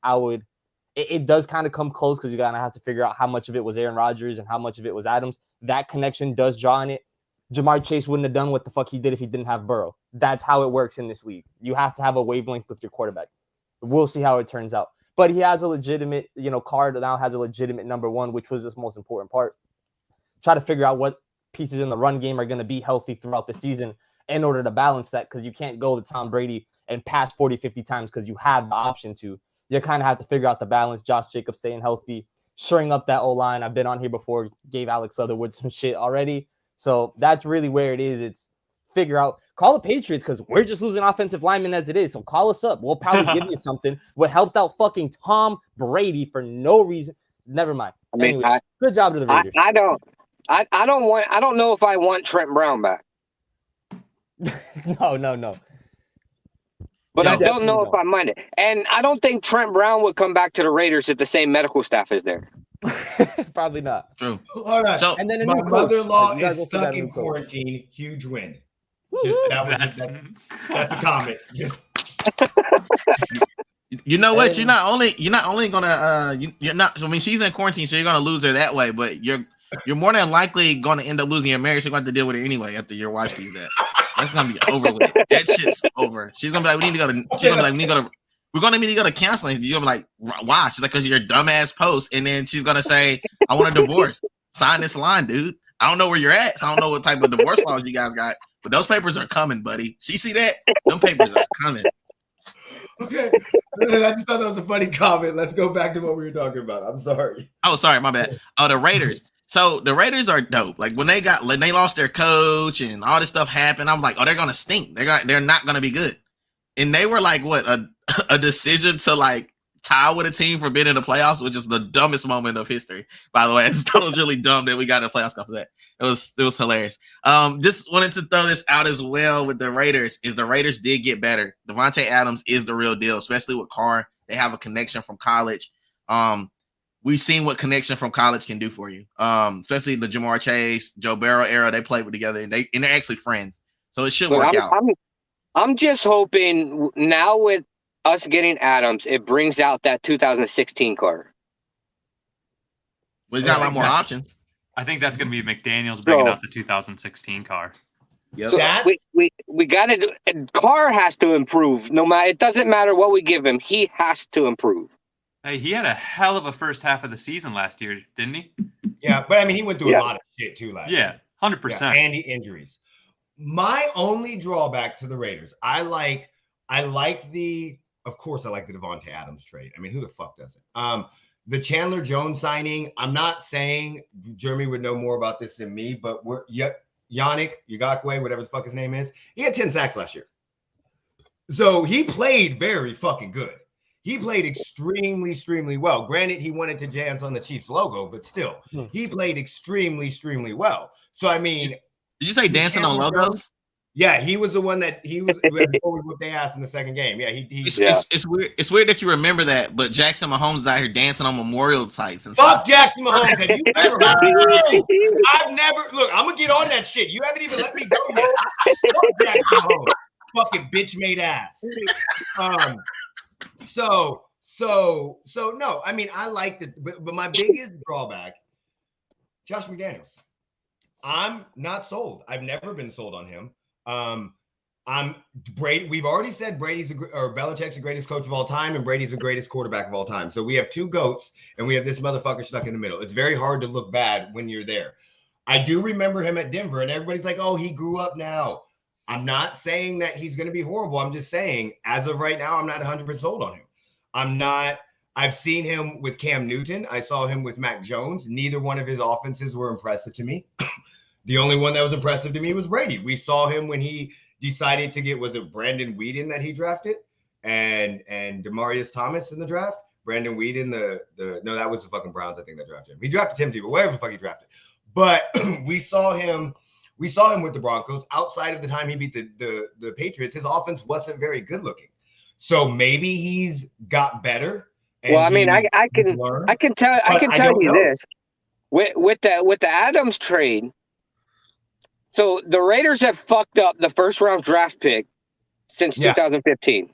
it does kind of come close because you're going to have to figure out how much of it was Aaron Rodgers and how much of it was Adams. That connection does draw in it. Jamar Chase wouldn't have done what the fuck he did if he didn't have Burrow. That's how it works in this league. You have to have a wavelength with your quarterback. We'll see how it turns out. But he has a legitimate, Carr now has a legitimate number 1, which was the most important part. Try to figure out what pieces in the run game are going to be healthy throughout the season in order to balance that, because you can't go to Tom Brady and pass 40, 50 times because you have the option to. You kind of have to figure out the balance. Josh Jacobs staying healthy, shoring up that O-line. I've been on here before, gave Alex Leatherwood some shit already. So that's really where it is. It's figure out, call the Patriots because we're just losing offensive linemen as it is. So call us up. We'll probably give you something. What helped out fucking Tom Brady for no reason. Never mind. I mean, anyway, good job to the Raiders. I don't know if I want Trent Brown back. No. But I don't know if I mind it. And I don't think Trent Brown would come back to the Raiders if the same medical staff is there. Probably not. True. Hold on. So And then a My new coach. mother-in-law Like, you guys is also got stuck a new in coach. quarantine. Huge win. Woo, Just woo. that was That's that's a comment. Just You know what? Hey. You're not only gonna you're not. I mean, she's in quarantine, so you're gonna lose her that way. But you're more than likely gonna end up losing your marriage. You're going to have to deal with it anyway after your wife sees that. That's gonna be over with. That shit's over. She's gonna be like, we need to go to. She's gonna be like, we need to go to. We're gonna need to go to counseling. You're gonna be like, why? She's like, because your dumbass post, and then she's gonna say, I want a divorce. Sign this line, dude. I don't know where you're at. So I don't know what type of divorce laws you guys got, but those papers are coming, buddy. She see that? Them papers are coming. okay. I just thought that was a funny comment. Let's go back to what we were talking about. I'm sorry. Oh, sorry, my bad. Oh, the Raiders. So the Raiders are dope. Like when they lost their coach and all this stuff happened, I'm like, oh, they're gonna stink. They're not gonna be good. And they were like, what, a decision to like tie with a team for being in the playoffs, which is the dumbest moment of history. By the way, it's totally really dumb that we got in the playoffs after that. It was hilarious. Just wanted to throw this out as well with the Raiders. Is the Raiders did get better. Devontae Adams is the real deal, especially with Carr. They have a connection from college. We've seen what connection from college can do for you. Especially the Jamar Chase, Joe Burrow era. They played together and they're actually friends. So it should work out. I'm just hoping now with us getting Adams, it brings out that 2016 car. Well, he's got a lot more options. I think that's going to be McDaniels bringing out the 2016 car. Yep. So we got to do. Carr has to improve. No matter, it doesn't matter what we give him. He has to improve. Hey, he had a hell of a first half of the season last year, didn't he? Yeah, but I mean, he went through a lot of shit too last year. 100%. Yeah, and the injuries. My only drawback to the Raiders, I like the, of course, I like the Devontae Adams trade. I mean, who the fuck doesn't? The Chandler Jones signing, I'm not saying Jeremy would know more about this than me, but Yannick Ngakoue, whatever the fuck his name is, he had 10 sacks last year. So he played very fucking good. He played extremely, extremely well. Granted, he wanted to dance on the Chiefs logo, but still, he played extremely, extremely well. So, I mean, did you say dancing on logos? Yeah, he was the one that he was before we whooped their ass in the second game. Yeah, It's weird. It's weird that you remember that, but Jackson Mahomes is out here dancing on memorial sites and fuck stuff. Jackson Mahomes. Have you ever heard? I've never look. I'm gonna get on that shit. You haven't even let me go yet. Fuck Jackson Mahomes, fucking bitch made ass. So no. I mean, I liked it, but my biggest drawback, Josh McDaniels. I'm not sold. I've never been sold on him. I'm Brady. We've already said Belichick's the greatest coach of all time, and Brady's the greatest quarterback of all time. So we have two GOATs, and we have this motherfucker stuck in the middle. It's very hard to look bad when you're there. I do remember him at Denver, and everybody's like, "Oh, he grew up now." I'm not saying that he's going to be horrible. I'm just saying, as of right now, I'm not 100% sold on him. I'm not. I've seen him with Cam Newton. I saw him with Mac Jones. Neither one of his offenses were impressive to me. The only one that was impressive to me was Brady. We saw him when he decided to get, was it Brandon Weeden that he drafted? And Demaryius Thomas in the draft? Brandon Weeden, no, that was the fucking Browns, I think, that drafted him. He drafted Tim Tebow, whatever the fuck he drafted. But we saw him with the Broncos. Outside of the time he beat the Patriots, his offense wasn't very good looking. So maybe he's got better. Well, I mean, I can tell you this. With the Adams trade, so the Raiders have fucked up the first round draft pick since 2015.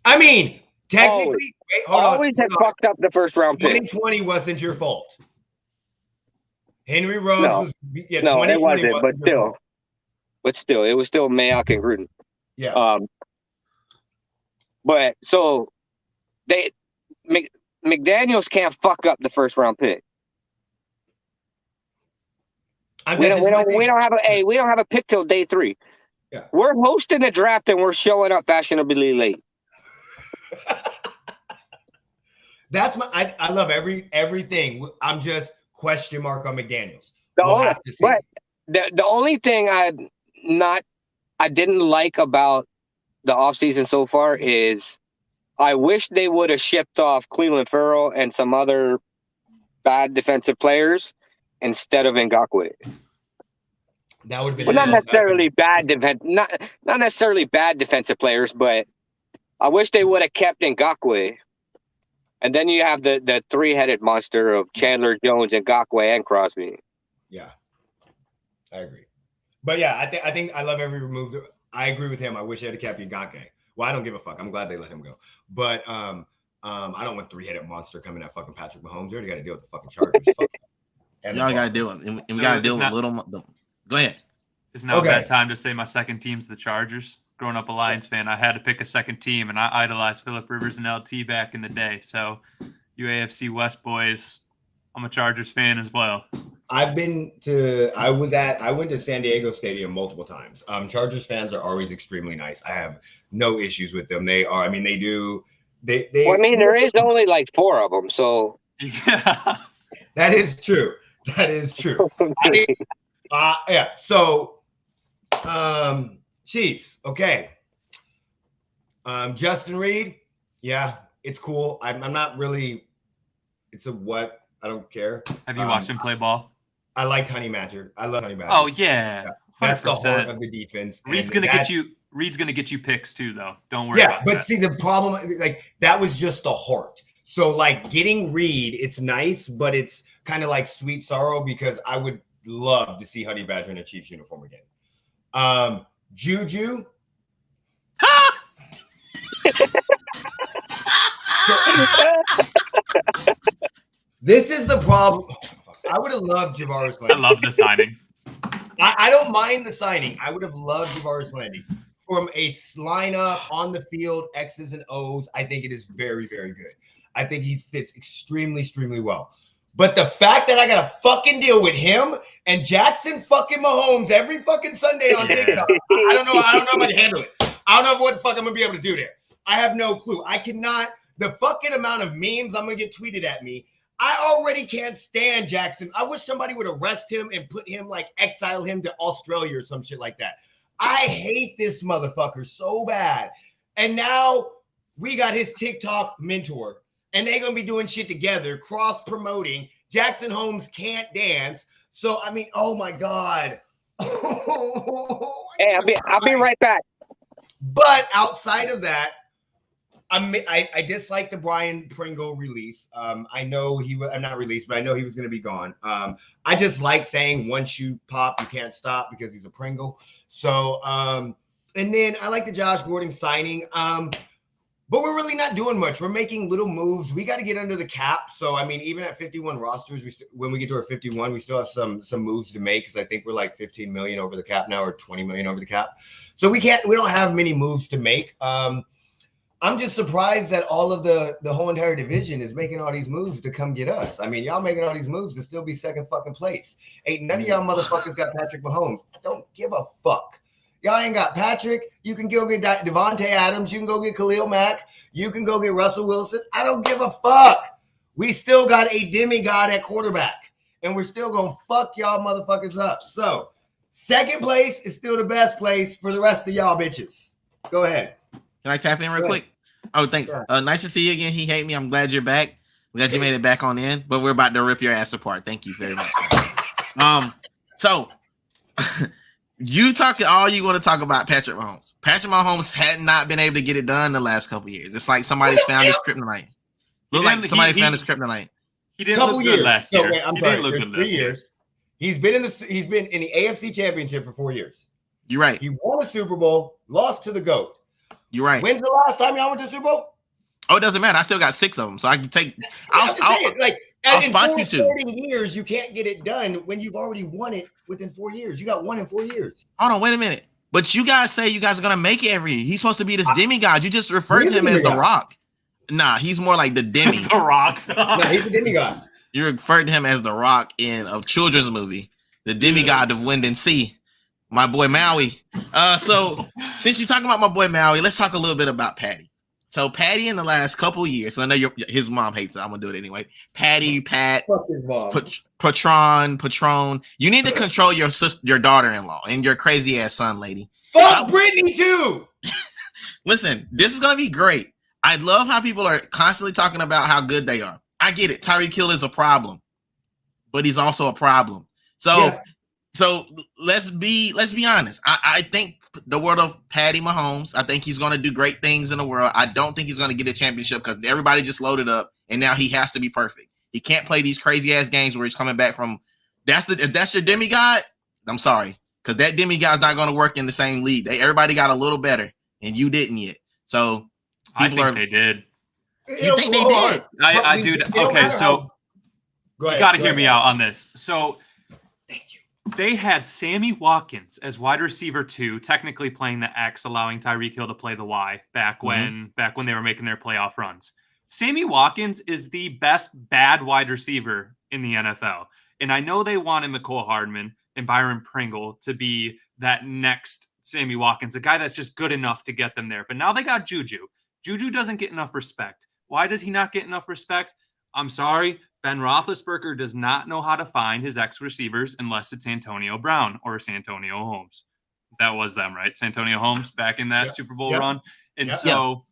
I mean, technically, always have fucked up the first round pick. 2020 wasn't your fault. Henry Ruggs was no, it wasn't, but still, it was still Mayock and Gruden. Yeah. But so McDaniels can't fuck up the first round pick. We don't have a pick till day 3. Yeah. We're hosting the draft and we're showing up fashionably late. That's I love everything. I'm just question mark on McDaniels. The only thing I didn't like about the offseason so far is I wish they would have shipped off Cleveland Ferrell and some other bad defensive players instead of Ngakoue. That would be not necessarily bad defensive players, but I wish they would have kept Ngakoue And then you have the three-headed monster of Chandler, Jones, and Ngakwe and Crosby. Yeah, I agree. But yeah, I think I love every move. I agree with him. I wish I had kept Ngakwe. Well, I don't give a fuck. I'm glad they let him go. But I don't want three-headed monster coming at fucking Patrick Mahomes. You already got to deal with the fucking Chargers. Y'all got to deal with, and we got to deal with a little. Go ahead. It's now a bad time to say my second team's the Chargers. Growing up a Lions fan, I had to pick a second team, and I idolized Phillip Rivers and LT back in the day. So, you AFC West boys, I'm a Chargers fan as well. I went to San Diego Stadium multiple times. Chargers fans are always extremely nice. I have no issues with them. They are. I mean, they do. Well, I mean, there is only like 4 of them, so Yeah. That is true. That is true. I think, yeah. So, Chiefs. Okay. Justin Reed. Yeah, it's cool. I'm not really. It's a what? I don't care. Have you watched him play ball? I liked Honey Badger. I love Honey Badger. Oh yeah. That's the heart of the defense. Reed's gonna get you picks too, though. Don't worry. Yeah, but see, the problem, like, that was just the heart. So, like, getting Reed, it's nice, but it's kind of like sweet sorrow because I would love to see Honey Badger in a Chiefs uniform again. Juju. This is the problem. I would have loved Javaris Landry. I love the signing. I don't mind the signing. I would have loved Javaris Landry. From a lineup on the field, X's and O's, I think it is very, very good. I think he fits extremely, extremely well. But the fact that I got to fucking deal with him and Jackson fucking Mahomes every fucking Sunday on TikTok, I don't know if I can handle it. I don't know what the fuck I'm going to be able to do there. I have no clue. I cannot. The fucking amount of memes I'm going to get tweeted at me. I already can't stand Jackson. I wish somebody would arrest him and put him, like, exile him to Australia or some shit like that. I hate this motherfucker so bad. And now we got his TikTok mentor, and they're going to be doing shit together, cross-promoting. Jackson Holmes can't dance. So, I mean, oh, my God. Hey, I'll be right back. But outside of that, I dislike the Brian Pringle release. I know he was not released, but I know he was going to be gone. I just like saying once you pop, you can't stop because he's a Pringle. So, and then I like the Josh Gordon signing. But we're really not doing much. We're making little moves. We got to get under the cap. So, I mean, even at 51 rosters, when we get to our 51, we still have some moves to make because I think we're like 15 million over the cap now or 20 million over the cap. So we don't have many moves to make. I'm just surprised that all of the whole entire division is making all these moves to come get us. I mean, y'all making all these moves to still be second fucking place. Ain't none of y'all motherfuckers got Patrick Mahomes. I don't give a fuck. Y'all ain't got Patrick. You can go get Devontae Adams. You can go get Khalil Mack. You can go get Russell Wilson. I don't give a fuck. We still got a demigod at quarterback. And we're still going to fuck y'all motherfuckers up. So, second place is still the best place for the rest of y'all bitches. Go ahead. Can I tap in real quick? Oh, thanks. Sure. Nice to see you again. He hate me. I'm glad you're back. I'm glad you made it back on in, but we're about to rip your ass apart. Thank you very much. So you talk all you want to talk about Patrick Mahomes. Patrick Mahomes had not been able to get it done the last couple of years. It's like somebody's found his kryptonite. Look like somebody found his kryptonite. He didn't look good last year. He didn't look good last year. He's been in the AFC Championship for 4 years. You're right. He won a Super Bowl, lost to the GOAT. You're right. When's the last time y'all went to the Super Bowl? Oh, it doesn't matter. I still got 6 of them, so I can take. I'll spot you 40 years, you can't get it done when you've already won it within 4 years. You got one in 4 years. Hold on, wait a minute. But you guys say you guys are gonna make it every year. He's supposed to be this demigod. You just referred to him as The Rock. Nah, he's more like the Demi. The Rock. No, he's a demigod. You referred to him as The Rock in a children's movie, the demigod of wind and sea. My boy Maui. So since you're talking about my boy Maui, let's talk a little bit about Patty. So Patty in the last couple of years, so I know his mom hates it. I'm gonna do it anyway. Patty, Pat, Patron. You need to control your daughter-in-law and your crazy ass son, lady. Fuck Brittany too. Listen, this is gonna be great. I love how people are constantly talking about how good they are. I get it. Tyreek Hill is a problem, but he's also a problem. So. Yes. So let's be honest. I think the world of Patty Mahomes. I think he's going to do great things in the world. I don't think he's going to get a championship because everybody just loaded up, and now he has to be perfect. He can't play these crazy ass games where he's coming back from. If that's your demigod, I'm sorry, because that demigod's not going to work in the same league. Everybody got a little better, and you didn't yet. So I think they did. You think they did? I do. Okay, so you got to hear me out on this. So they had Sammy Watkins as wide receiver 2, technically playing the X, allowing Tyreek Hill to play the Y back when they were making their playoff runs. Sammy Watkins is the best bad wide receiver in the NFL. And I know they wanted McCole Hardman and Byron Pringle to be that next Sammy Watkins, a guy that's just good enough to get them there. But now they got Juju. Juju doesn't get enough respect. Why does he not get enough respect? I'm sorry. Ben Roethlisberger does not know how to find his X receivers unless it's Antonio Brown or Santonio Holmes. That was them, right? Santonio Holmes back in that Super Bowl run. And so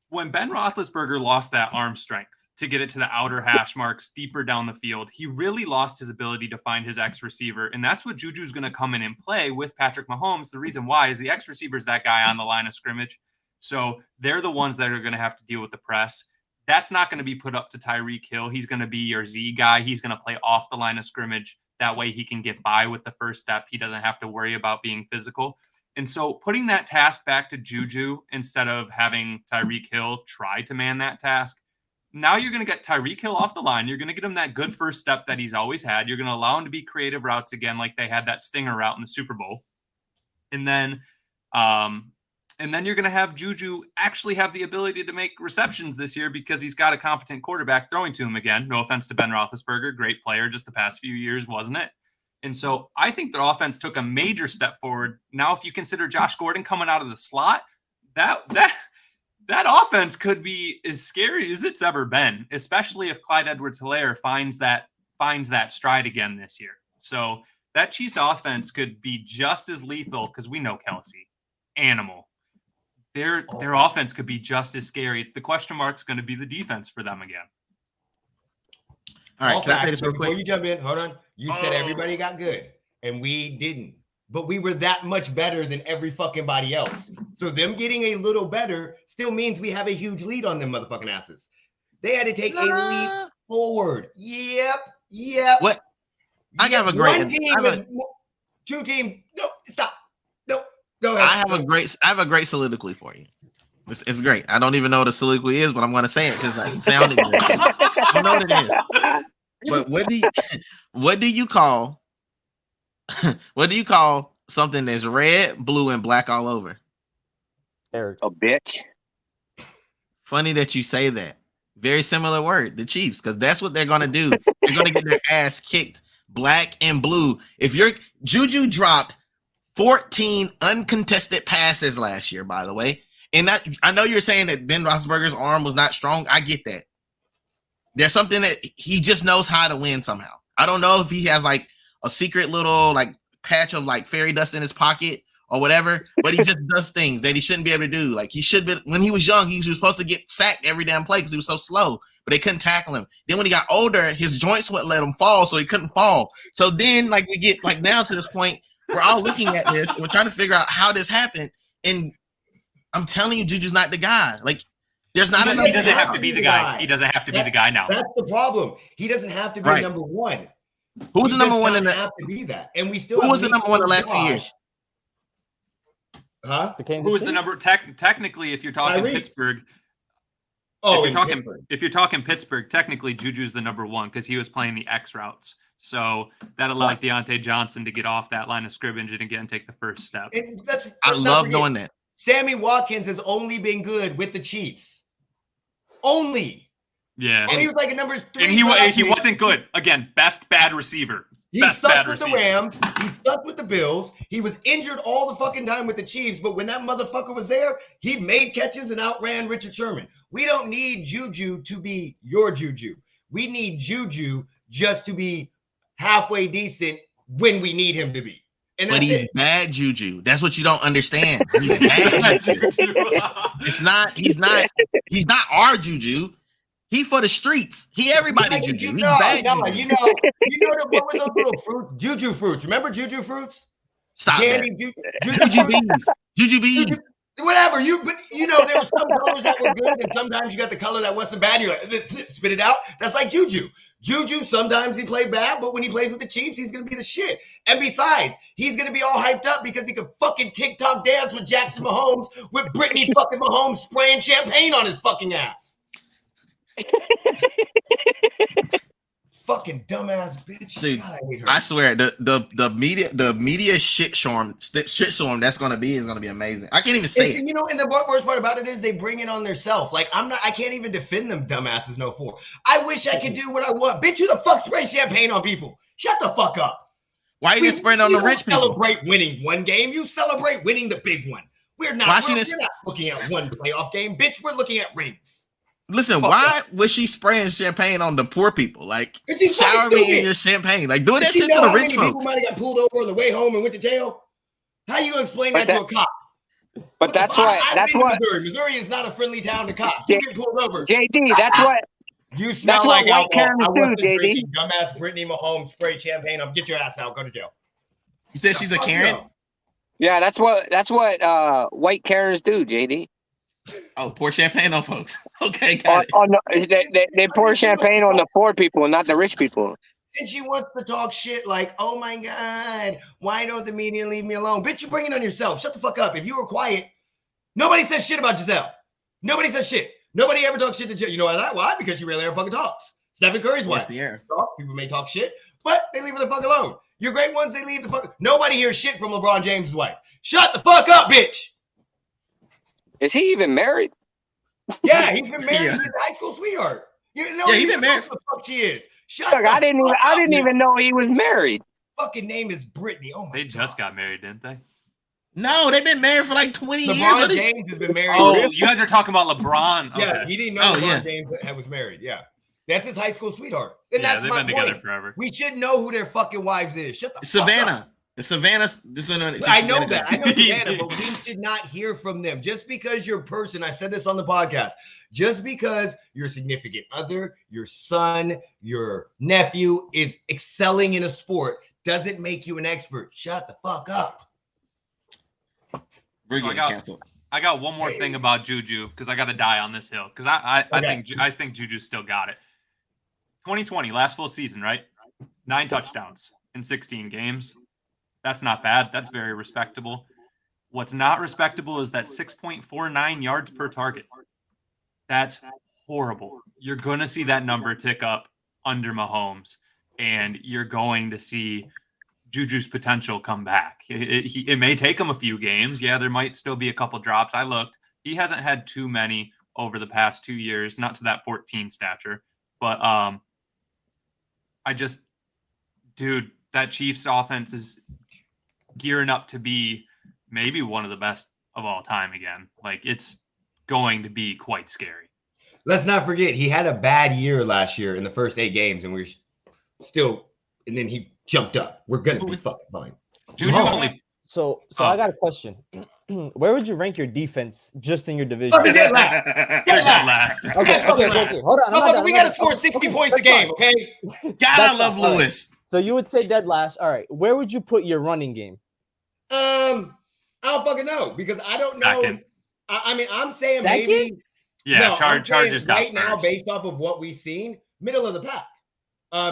when Ben Roethlisberger lost that arm strength to get it to the outer hash marks deeper down the field, he really lost his ability to find his X receiver. And that's what Juju's going to come in and play with Patrick Mahomes. The reason why is the X receiver is that guy on the line of scrimmage. So they're the ones that are going to have to deal with the press. That's not going to be put up to Tyreek Hill. He's going to be your Z guy. He's going to play off the line of scrimmage. That way he can get by with the first step. He doesn't have to worry about being physical. And so putting that task back to Juju instead of having Tyreek Hill try to man that task, now you're going to get Tyreek Hill off the line. You're going to get him that good first step that he's always had. You're going to allow him to be creative routes again, like they had that stinger route in the Super Bowl. And then you're going to have Juju actually have the ability to make receptions this year because he's got a competent quarterback throwing to him again. No offense to Ben Roethlisberger, great player just the past few years, wasn't it? And so I think their offense took a major step forward. Now, if you consider Josh Gordon coming out of the slot, that offense could be as scary as it's ever been, especially if Clyde Edwards-Helaire finds that stride again this year. So that Chiefs offense could be just as lethal because we know Kelsey, animal. Their offense could be just as scary. The question mark is going to be the defense for them again. All right, can I say this real quick? Before you jump in, hold on. You said everybody got good, and we didn't. But we were that much better than every fucking body else. So them getting a little better still means we have a huge lead on them motherfucking asses. They had to take a leap forward. Yep. What? I have a great. One team is two teams. No, stop. No, go ahead. I have a great soliloquy for you. It's great. I don't even know what a soliloquy is, but I'm going to say it because it sounded great. I don't know what it is. But what do you call something that's red, blue, and black all over? Eric. A bitch. Funny that you say that. Very similar word, the Chiefs, because that's what they're going to do. They're going to get their ass kicked, black and blue. If Juju dropped 14 uncontested passes last year, by the way. And that, I know you're saying that Ben Roethlisberger's arm was not strong. I get that. There's something that he just knows how to win somehow. I don't know if he has like a secret little like patch of like fairy dust in his pocket or whatever, but he just does things that he shouldn't be able to do. Like he should be, when he was young, he was supposed to get sacked every damn play because he was so slow, but they couldn't tackle him. Then when he got older, his joints wouldn't let him fall, so he couldn't fall. So then like we get like now to this point, we're all looking at this and we're trying to figure out how this happened. And I'm telling you, Juju's not the guy. Like there's not enough. He doesn't have to be the guy. He doesn't have to be the guy now. That's the problem. He doesn't have to be number one. Who was the number one in the? Have to be that, and we still. Who was the number one the last 2 years? Huh? Who was the number? Technically, if you're talking Pittsburgh. Oh, if you're talking Pittsburgh, technically Juju's the number one because he was playing the X routes. So that allows Deontay Johnson to get off that line of scrimmage and again take the first step. And I love knowing that. Sammy Watkins has only been good with the Chiefs. Only. Yeah. And he was like a number 3. And he wasn't good. Again, best bad receiver. He sucked with the Rams. He sucked with the Bills. He was injured all the fucking time with the Chiefs. But when that motherfucker was there, he made catches and outran Richard Sherman. We don't need Juju to be your Juju. We need Juju just to be halfway decent when we need him to be. But he's bad Juju. That's what you don't understand. He's bad Juju. He's not our Juju. He for the streets. He everybody Juju. He's bad Juju. You know what was those little fruits? Juju fruits. Remember Juju fruits? Stop Danny, that. Jujubes. Whatever but there were some colors that were good, and sometimes you got the color that wasn't bad. You're like, spit it out. That's like Juju. Juju, sometimes he played bad, but when he plays with the Chiefs, he's gonna be the shit. And besides, he's gonna be all hyped up because he can fucking TikTok dance with Jackson Mahomes, with Brittany fucking Mahomes spraying champagne on his fucking ass. Fucking dumbass bitch. Dude, God, I hate her. I swear the media shit storm that's gonna be is gonna be amazing. I can't even say it. And the worst part about it is they bring it on their self. Like I can't even defend them dumbasses no for. I wish I could do what I want. Bitch, who the fuck spray champagne on people? Shut the fuck up. Why you didn't spraying on the rich people? Celebrate winning one game. You celebrate winning the big one. We're not looking at one playoff game. Bitch, we're looking at rings. Listen, why was she spraying champagne on the poor people? Like, shower me in your champaign. Like, doing that shit to the rich folks. People might have got pulled over on the way home and went to jail. How you gonna explain that to a cop? But that's why. That's why Missouri is not a friendly town to cops. You get pulled over. JD, that's what. You smell like white alcohol. I wasn't do, JD. drinking dumbass Brittany Mahomes spray champagne. Get your ass out. Go to jail. You said she's a Karen? Yeah, that's what white Karens do, JD. Oh, pour champagne on folks. Okay, got it. No, they pour champagne on the poor people, not the rich people. And she wants to talk shit like, oh my God, why don't the media leave me alone? Bitch, you bring it on yourself. Shut the fuck up. If you were quiet, nobody says shit about Giselle. Nobody says shit. Nobody ever talks shit to Giselle. You know why? Why? Because she really ever fucking talks. Stephen Curry's wife. People may talk shit, but they leave her the fuck alone. Your great ones, they leave the fuck. Nobody hears shit from LeBron James' wife. Shut the fuck up, bitch. Is he even married? Yeah, he's been married. He's a high school sweetheart. He's been married. What the fuck she is? I didn't even know he was married. Fucking name is Brittany. Oh my God. They just got married, didn't they? No, they've been married for like 20 years. LeBron James has been married. Oh, you guys are talking about LeBron. Okay. Yeah, he didn't know LeBron James was married. Yeah. That's his high school sweetheart. And that's they've been together forever. We should know who their fucking wives is. Shut the Savannah. fuck up. Savannah. I know that. I know Savannah, but we should not hear from them. Just because your person, I've said this on the podcast, just because your significant other, your son, your nephew is excelling in a sport doesn't make you an expert. Shut the fuck up. We're getting canceled. I got one more thing about Juju because I got to die on this hill because I think Juju still got it. 2020, last full season, right? 9 touchdowns in 16 games. That's not bad. That's very respectable. What's not respectable is that 6.49 yards per target. That's horrible. You're going to see that number tick up under Mahomes, and you're going to see Juju's potential come back. It may take him a few games. Yeah, there might still be a couple drops. I looked. He hasn't had too many over the past 2 years, not to that 14 stature. But that Chiefs offense is gearing up to be maybe one of the best of all time again. Like, it's going to be quite scary. Let's not forget, he had a bad year last year in the first 8 games, and we're still, and then he jumped up. We're going to be fucking fine. So I got a question. Where would you rank your defense just in your division? Dead last. Okay. Hold on. We got to score 60 points a game, okay? God, I love Lewis. So you would say dead last. All right. Where would you put your running game? I don't fucking know because I don't know. Second. I mean, I'm saying Second? maybe. Yeah, no, Chargers got right now, first. based off of what we've seen, middle of the pack.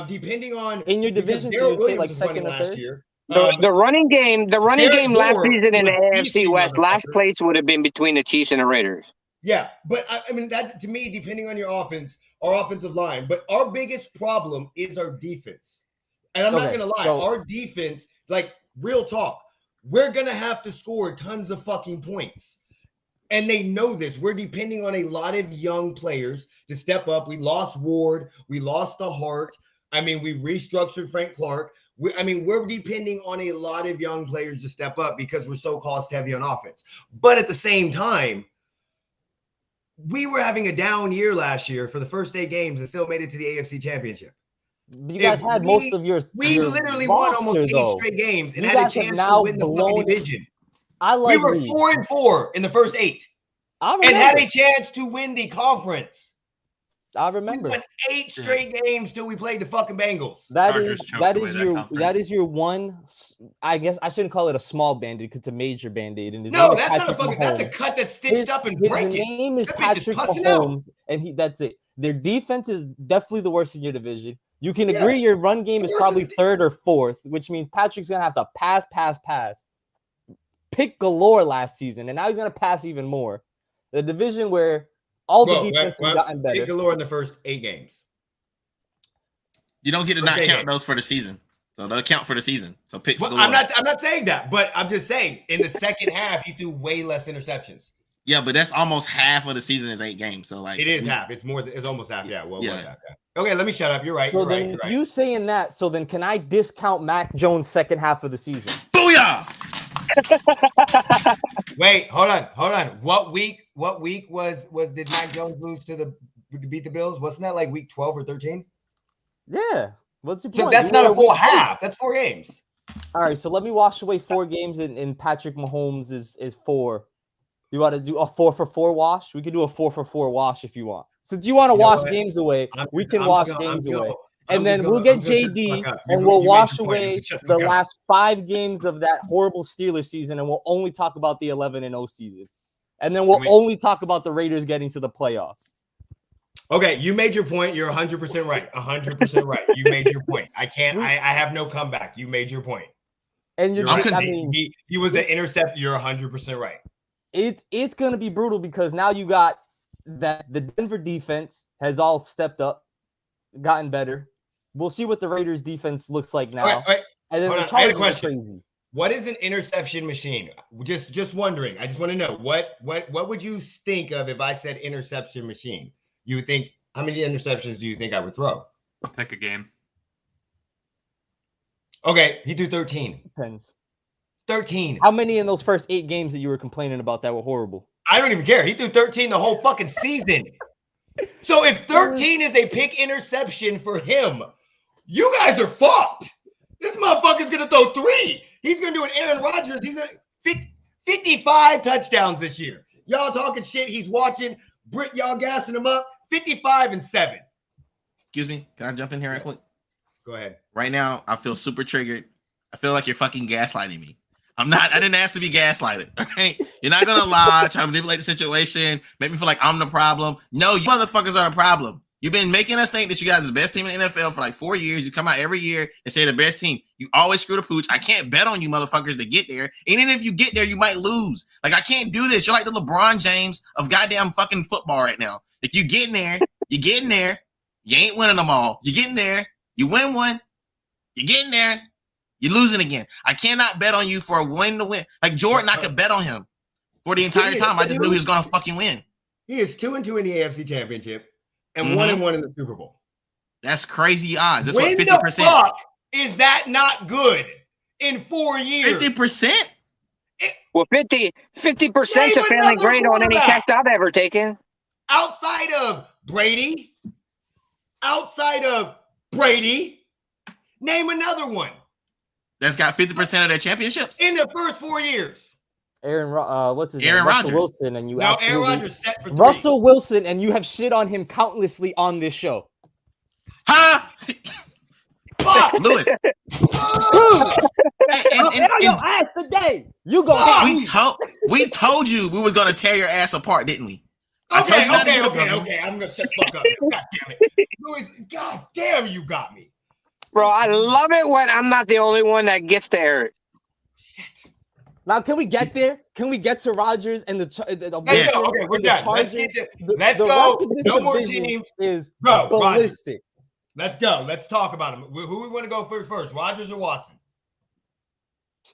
Depending on in your division, so you'd say like second or third. Year. The running game last season in the AFC West, last place would have been between the Chiefs and the Raiders. Yeah, but I mean that to me, depending on your offense, our offensive line. But our biggest problem is our defense. And I'm not gonna lie, our defense, like real talk, we're gonna have to score tons of fucking points. And they know this. We're depending on a lot of young players to step up. We lost Ward, we lost the Hart. I mean, we restructured Frank Clark. We're depending on a lot of young players to step up because we're so cost heavy on offense. But at the same time, we were having a down year last year for the first 8 games and still made it to the AFC Championship. You guys had most of yours. We literally won almost 8 straight games and had a chance to win the fucking division. We were 4-4 in the first 8 and had a chance to win the conference. I We remember. won 8 straight games till we played the fucking Bengals. Chargers choked away that conference. that is your one. I guess I shouldn't call it a small band-aid because it's a major band-aid. And his No, name is that's not a Patrick fucking. That's a Mahomes. cut that's stitched up and His breaking. name is That bitch is Patrick pussing out. Mahomes, and that's it. Their defense is definitely the worst in your division. You can agree your run game is probably third or fourth, which means Patrick's gonna have to pass. Pick galore last season, and now he's gonna pass even more. The division where all the defense has gotten better. Pick galore in the first 8 games. You don't get to not count those for the season, so they'll count for the season. So picks galore. I'm not saying that, but I'm just saying in the second half he threw way less interceptions. Yeah, but that's almost half of the season is 8 games. So like it is half. It's more. It's almost half. Yeah. Well, yeah. Half. Okay, let me shut up. You're right. So you're then, right. if you saying that, so then can I discount Mac Jones' second half of the season? Booyah! Wait, hold on. What week did Mac Jones lose to beat the Bills? Wasn't that like week 12 or 13? Yeah. What's your point? So that's not a full half. That's 4 games. All right, so let me wash away 4 games, and Patrick Mahomes is 4. You want to do a 4-for-4 wash? We can do a 4-for-4 wash if you want. Since you want to wash games away, we can wash games away. And then we'll get JD and we'll wash away the last 5 games of that horrible Steelers season, and we'll only talk about the 11-0 season. And then we'll only talk about the Raiders getting to the playoffs. Okay, you made your point. You're 100% right. 100% right. You made your point. I have no comeback. You made your point. And he was an intercept. You're 100% right. It's gonna be brutal because now you got that the Denver defense has all stepped up, gotten better. We'll see what the Raiders defense looks like now. Right. And then I had a question. Crazy. What is an interception machine? Just wondering. I just want to know what would you think of if I said interception machine? You would think, how many interceptions do you think I would throw? Pick a game. Okay, he threw 13. Depends. 13. How many in those first 8 games that you were complaining about that were horrible? I don't even care. He threw 13 the whole fucking season. So if 13 is a pick interception for him, you guys are fucked. This motherfucker's going to throw 3. He's going to do an Aaron Rodgers. He's going to 55 touchdowns this year. Y'all talking shit. He's watching. Britt, y'all gassing him up. 55-7. Excuse me. Can I jump in here right quick? Go ahead. Right now, I feel super triggered. I feel like you're fucking gaslighting me. I'm not. I didn't ask to be gaslighted. All right? You're not gonna lie, try to manipulate the situation, make me feel like I'm the problem. No, you motherfuckers are the problem. You've been making us think that you guys are the best team in the NFL for like 4 years. You come out every year and say the best team. You always screw the pooch. I can't bet on you motherfuckers to get there. And even if you get there, you might lose. Like, I can't do this. You're like the LeBron James of goddamn fucking football right now. If you get in there, you get in there. You ain't winning them all. You get in there. You win one. You get in there. You're losing again. I cannot bet on you for a win to win. Like Jordan, I could bet on him for the entire time. I just knew he was going to fucking win. He is 2-2 in the AFC Championship and 1-1 in the Super Bowl. That's crazy odds. That's when what 50%. The fuck is that not good in 4 years? 50%? Well, 50% is a failing grade on any test I've ever taken. Outside of Brady, name another one. That's got 50% of their championships in the first 4 years. Aaron Rodgers. Russell Wilson, and you Aaron Rodgers set for 3. Russell Wilson, and you have shit on him countlessly on this show. Huh? Fuck, Lewis. Your ass today. You go. We told you we was gonna tear your ass apart, didn't we? Okay. I'm gonna shut the fuck up. God damn it, Lewis. God damn, you got me. Bro, I love it when I'm not the only one that gets to air it. Shit. Now, can we get there? Can we get to Rodgers and the okay, we're done. Let's go. No more teams. Is ballistic. Rodgers. Let's go. Let's talk about him. Who we want to go first, Rodgers or Watson?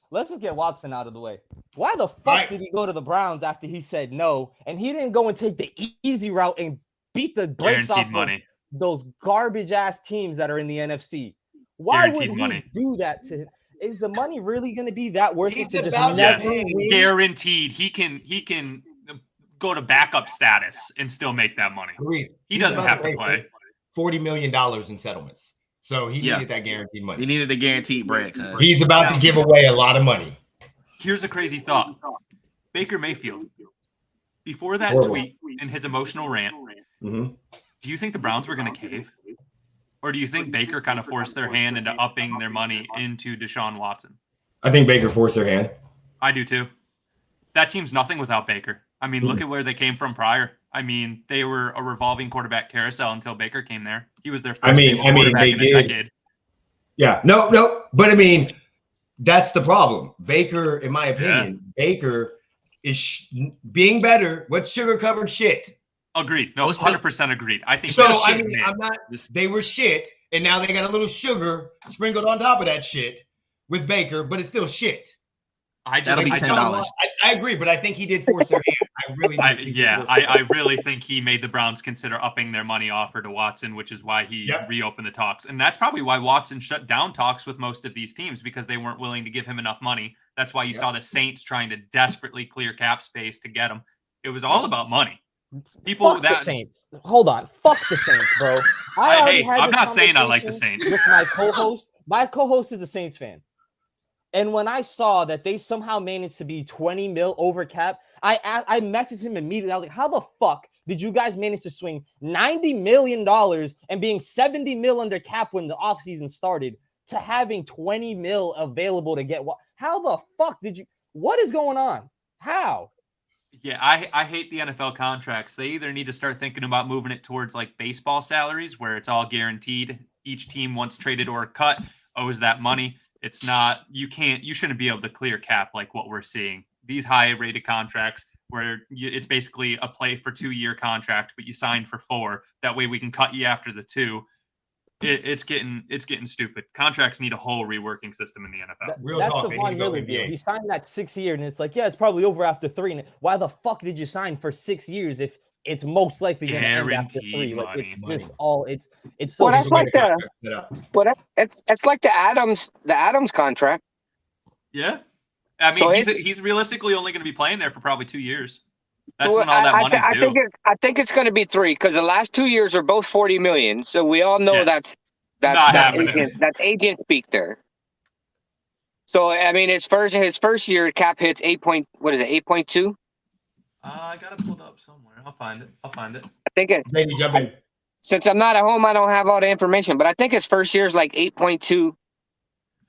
Let's just get Watson out of the way. Why the fuck did he go to the Browns after he said no? And he didn't go and take the easy route and beat the brakes off of those garbage ass teams that are in the NFC. Why would he do that to him? Is the money really going to be that worth it to just never win? Guaranteed. He can go to backup status and still make that money. He doesn't have to play. $40 million in settlements. So he needed that guaranteed money. He needed the guaranteed bread. He's about to give away a lot of money. Here's a crazy thought. Baker Mayfield, before that tweet and his emotional rant, do you think the Browns were going to cave? Or do you think Baker kind of forced their hand into upping their money into Deshaun Watson? I think Baker forced their hand. I do too. That team's nothing without Baker. I mean, look at where they came from prior. I mean, they were a revolving quarterback carousel until Baker came there. He was their first quarterback they in did. a decade. Yeah, no, but I mean, that's the problem. Baker, in my opinion, Baker is being better. What's sugar covered shit? Agreed. No, 100% agreed. I think so. I mean, I'm not. They were shit, and now they got a little sugar sprinkled on top of that shit with Baker, but it's still shit. That'll be $10. I agree, but I think he did force their hand. I really do. I really think he made the Browns consider upping their money offer to Watson, which is why he reopened the talks. And that's probably why Watson shut down talks with most of these teams, because they weren't willing to give him enough money. That's why you saw the Saints trying to desperately clear cap space to get him. It was all about money. Fuck the Saints. Hold on. Fuck the Saints, bro. I'm not saying I like the Saints. With my co-host. My co-host is a Saints fan. And when I saw that they somehow managed to be 20 mil over cap, I messaged him immediately. I was like, how the fuck did you guys manage to swing $90 million and being 70 mil under cap when the offseason started to having 20 mil available to get what? How the fuck did you? What is going on? How? Yeah, I hate the NFL contracts. They either need to start thinking about moving it towards like baseball salaries where it's all guaranteed. Each team once traded or cut owes that money. It's not, you shouldn't be able to clear cap like what we're seeing. These high rated contracts where it's basically a play for 2-year contract, but you sign for 4. That way we can cut you after the 2. It's getting stupid. Contracts need a whole reworking system in the NFL. That's the Von Miller deal. He signed that 6 year, and it's like, yeah, it's probably over after 3. And why the fuck did you sign for 6 years if it's most likely going to end after 3? Like it's so. Well, that's like it's like the Adams contract. Yeah, I mean, he's realistically only going to be playing there for probably 2 years. That's when all that money's due. I think it's going to be 3 because the last 2 years are both $40 million. So we all know that's agent speak there. So I mean, his first year cap hits 8.2. I got it pulled up somewhere. I'll find it. I think it. Maybe jump in. Since I'm not at home, I don't have all the information, but I think his first year is like 8.2.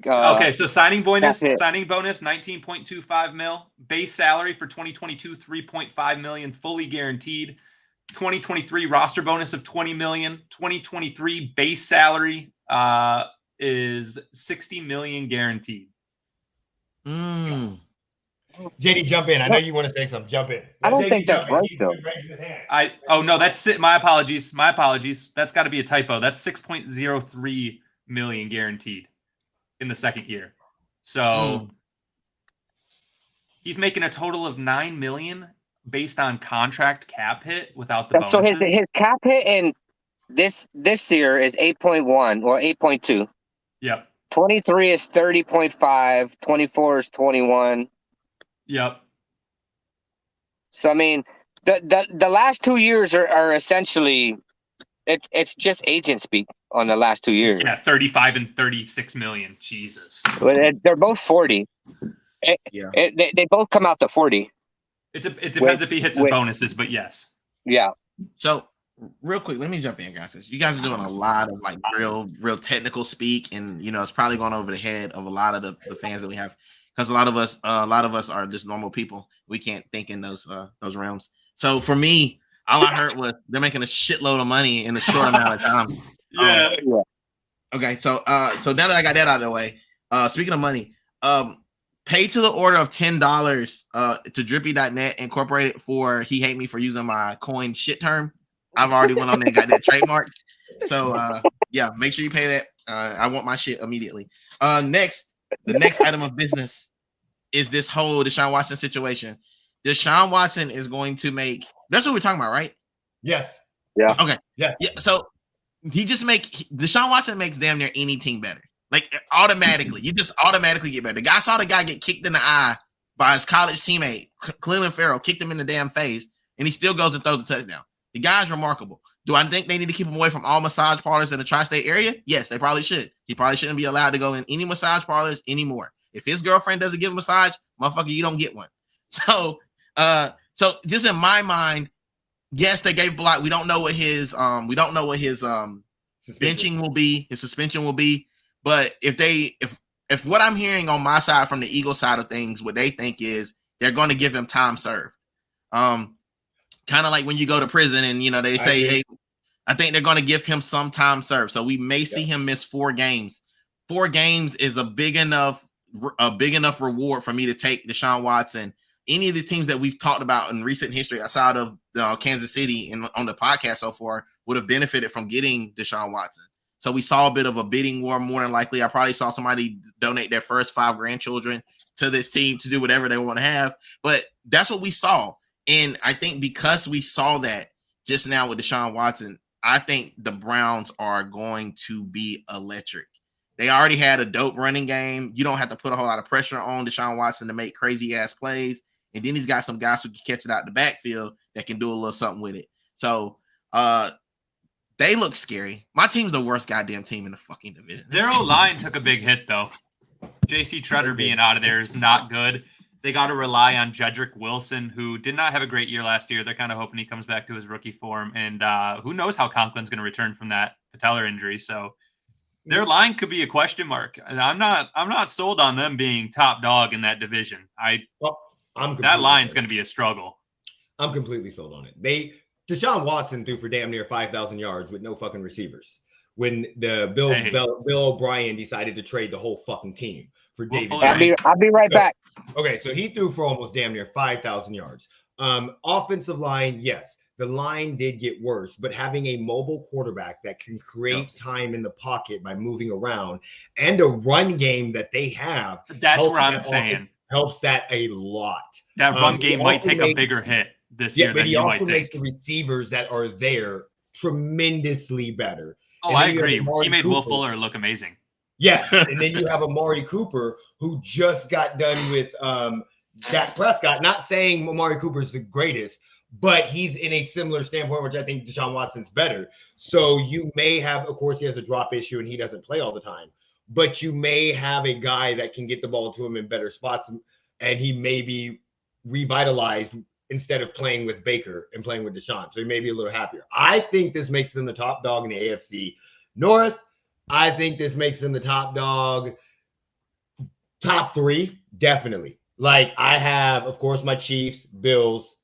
Okay, so signing bonus 19.25 mil. Base salary for 2022 $3.5 million, fully guaranteed. 2023 roster bonus of $20 million. 2023 base salary is $60 million guaranteed. JD, jump in. I know you want to say something. Jump in. I don't think that's right, though. No, that's it. My apologies. That's got to be a typo. That's 6.03 million guaranteed in the second year. So he's making a total of $9 million based on contract cap hit without the bonuses. So his cap hit in this year is 8.1 or 8.2. Yep. 23 is 30.5. 24 is 21. Yep. So I mean, the last 2 years are essentially it's just agent speak on the last 2 years. Yeah, 35 and 36 million. Jesus. They're both 40. They both come out to 40. It depends if he hits his bonuses, but yes. Yeah. So real quick, let me jump in, guys. You guys are doing a lot of like real technical speak, and it's probably going over the head of a lot of the fans that we have. Because a lot of us are just normal people. We can't think in those realms. So for me, all I heard was they're making a shitload of money in a short amount of time. Yeah. Okay. So now that I got that out of the way, speaking of money, pay to the order of $10 to drippy.net incorporated for he hate me for using my coin shit term. I've already went on there and got that trademark. So yeah, make sure you pay that. I want my shit immediately. The next item of business is this whole Deshaun Watson situation. Deshaun Watson is going to make. That's what we're talking about, right? Yes. Yeah. Okay. Yes. Yeah. So Deshaun Watson makes damn near any team better. Like automatically, you just automatically get better. I saw the guy get kicked in the eye by his college teammate, Cleveland Farrell, kicked him in the damn face, and he still goes and throws the touchdown. The guy's remarkable. Do I think they need to keep him away from all massage parlors in the tri-state area? Yes, they probably should. He probably shouldn't be allowed to go in any massage parlors anymore. If his girlfriend doesn't give him a massage, motherfucker, you don't get one. So just in my mind, Yes, they gave block. We don't know what his benching will be, his suspension will be. But if what I'm hearing on my side from the Eagle side of things, what they think is they're going to give him time served. Kind of like when you go to prison and they say, hey, I think they're going to give him some time served. So we may see him miss 4 games. 4 games is a big enough reward for me to take Deshaun Watson. Any of the teams that we've talked about in recent history outside of Kansas City and on the podcast so far would have benefited from getting Deshaun Watson. So we saw a bit of a bidding war more than likely. I probably saw somebody donate their first 5 grandchildren to this team to do whatever they want to have. But that's what we saw. And I think because we saw that just now with Deshaun Watson, I think the Browns are going to be electric. They already had a dope running game. You don't have to put a whole lot of pressure on Deshaun Watson to make crazy ass plays. And then he's got some guys who can catch it out the backfield that can do a little something with it. So they look scary. My team's the worst goddamn team in the fucking division. Their O-line took a big hit, though. J.C. Treader being out of there is not good. They got to rely on Jedrick Wilson, who did not have a great year last year. They're kind of hoping he comes back to his rookie form. And who knows how Conklin's going to return from that patellar injury. So their line could be a question mark. And I'm not sold on them being top dog in that division. That line's going to be a struggle. I'm completely sold on it. Deshaun Watson threw for damn near 5,000 yards with no fucking receivers when the Bill O'Brien decided to trade the whole fucking team for David. I'll be right back. Okay, so he threw for almost damn near 5,000 yards. Offensive line, yes, the line did get worse, but having a mobile quarterback that can create time in the pocket by moving around and a run game that they have, that's what I'm saying. Helps that a lot. That run game might take a bigger hit this year than you might think. But he also makes the receivers that are there tremendously better. Oh, I agree. He made Will Fuller look amazing. Yes, and then you have Amari Cooper, who just got done with Dak Prescott. Not saying Amari Cooper is the greatest, but he's in a similar standpoint, which I think Deshaun Watson's better. So you may have, of course, he has a drop issue and he doesn't play all the time, but you may have a guy that can get the ball to him in better spots, and he may be revitalized instead of playing with Baker and playing with Deshaun. So he may be a little happier. I think this makes them the top dog in the AFC North. I think this makes them the top dog, top 3, definitely. Like I have, of course, my Chiefs, Bills,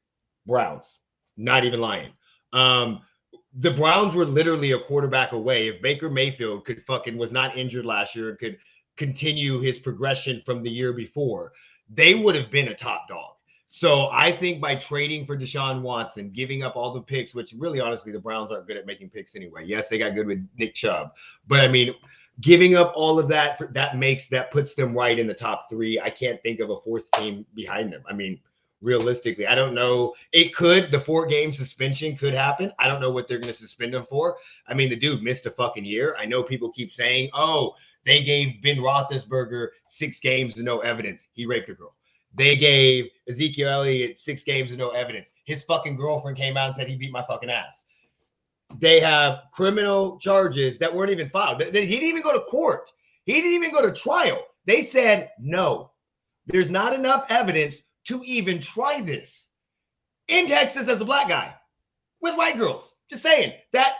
Browns. Not even lying. The Browns were literally a quarterback away. If Baker Mayfield was not injured last year and could continue his progression from the year before, they would have been a top dog. So I think by trading for Deshaun Watson, giving up all the picks, which really, honestly, the Browns aren't good at making picks anyway. Yes, they got good with Nick Chubb. But, I mean, giving up all of that, that puts them right in the top 3. I can't think of a 4th team behind them. I mean, realistically, I don't know. The 4-game suspension could happen. I don't know what they're going to suspend him for. I mean, the dude missed a fucking year. I know people keep saying, oh, they gave Ben Roethlisberger 6 games and no evidence. He raped a girl. They gave Ezekiel Elliott 6 games and no evidence. His fucking girlfriend came out and said he beat my fucking ass. They have criminal charges that weren't even filed. He didn't even go to court. He didn't even go to trial. They said, no, there's not enough evidence to even try this. In Texas as a black guy with white girls. Just saying that.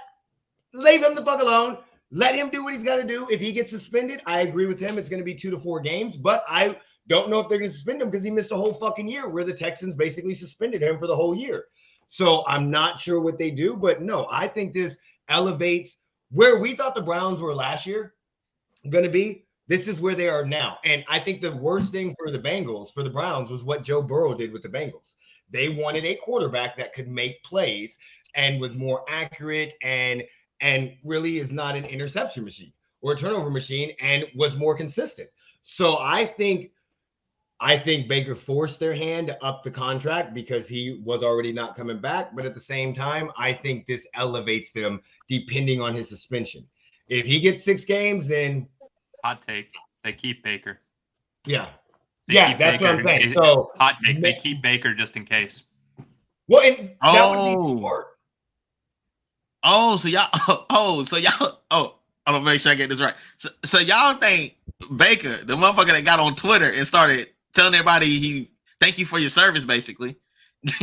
Leave him the fuck alone. Let him do what he's got to do. If he gets suspended, I agree with him. It's going to be 2 to 4 games, but I don't know if they're going to suspend him because he missed a whole fucking year where the Texans basically suspended him for the whole year. So I'm not sure what they do, but no, I think this elevates where we thought the Browns were last year going to be. This is where they are now. And I think the worst thing for the Browns was what Joe Burrow did with the Bengals. They wanted a quarterback that could make plays and was more accurate and really is not an interception machine or a turnover machine and was more consistent. So I think Baker forced their hand to up the contract because he was already not coming back. But at the same time, I think this elevates them depending on his suspension. If he gets 6 games, then hot take, they keep Baker. Yeah. That's what I'm saying. So hot take, they keep Baker just in case. Well, and that would be smart. So y'all, I'm gonna make sure I get this right. So y'all think Baker, the motherfucker that got on Twitter and started telling everybody thank you for your service, basically.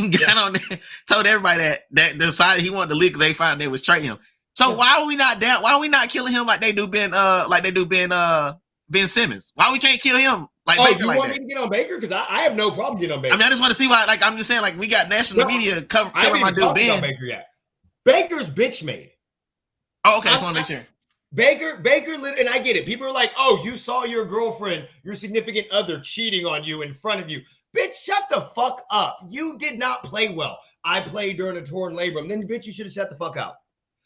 got on there, told everybody that decided he wanted to leave because they found they was trading him. So why are we not down? Why are we not killing him like they do Ben Simmons? Why we can't kill him like Baker you like want that? me to get on Baker? Because I have no problem getting on Baker. I mean, I just want to see why. Like, I'm just saying, like, we got national media killing my dude Ben. Baker yet. Baker's bitch made. Oh, okay. I just want to make sure. Baker, and I get it. People are like, "Oh, you saw your girlfriend, your significant other cheating on you in front of you." Bitch, shut the fuck up. You did not play well. I played during a torn labrum. Then, bitch, you should have shut the fuck out.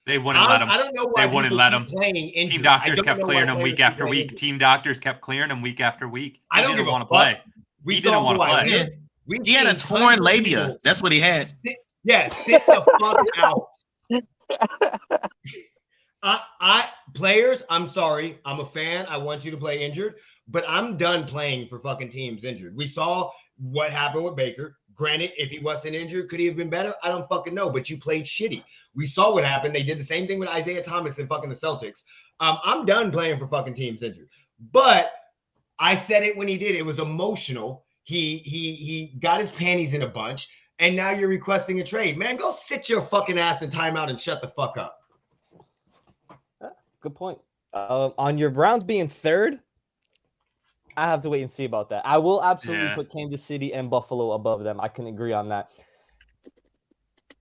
They wouldn't let him. I don't know why they wouldn't let him. Team doctors kept clearing him week after week. Team doctors kept clearing him week after week. He didn't want to play. He didn't want to play. He had a torn labia. That's what he had. Sit the fuck out. Players, I'm sorry. I'm a fan. I want you to play injured, but I'm done playing for fucking teams injured. We saw what happened with Baker. Granted, if he wasn't injured, could he have been better? I don't fucking know, but you played shitty. We saw what happened. They did the same thing with Isaiah Thomas and fucking the Celtics. I'm done playing for fucking teams injured. But I said it when he did. It was emotional. He got his panties in a bunch, and now you're requesting a trade. Man, go sit your fucking ass in timeout and shut the fuck up. Good point. On your Browns being third, I have to wait and see about that. I will absolutely put Kansas City and Buffalo above them. I can agree on that.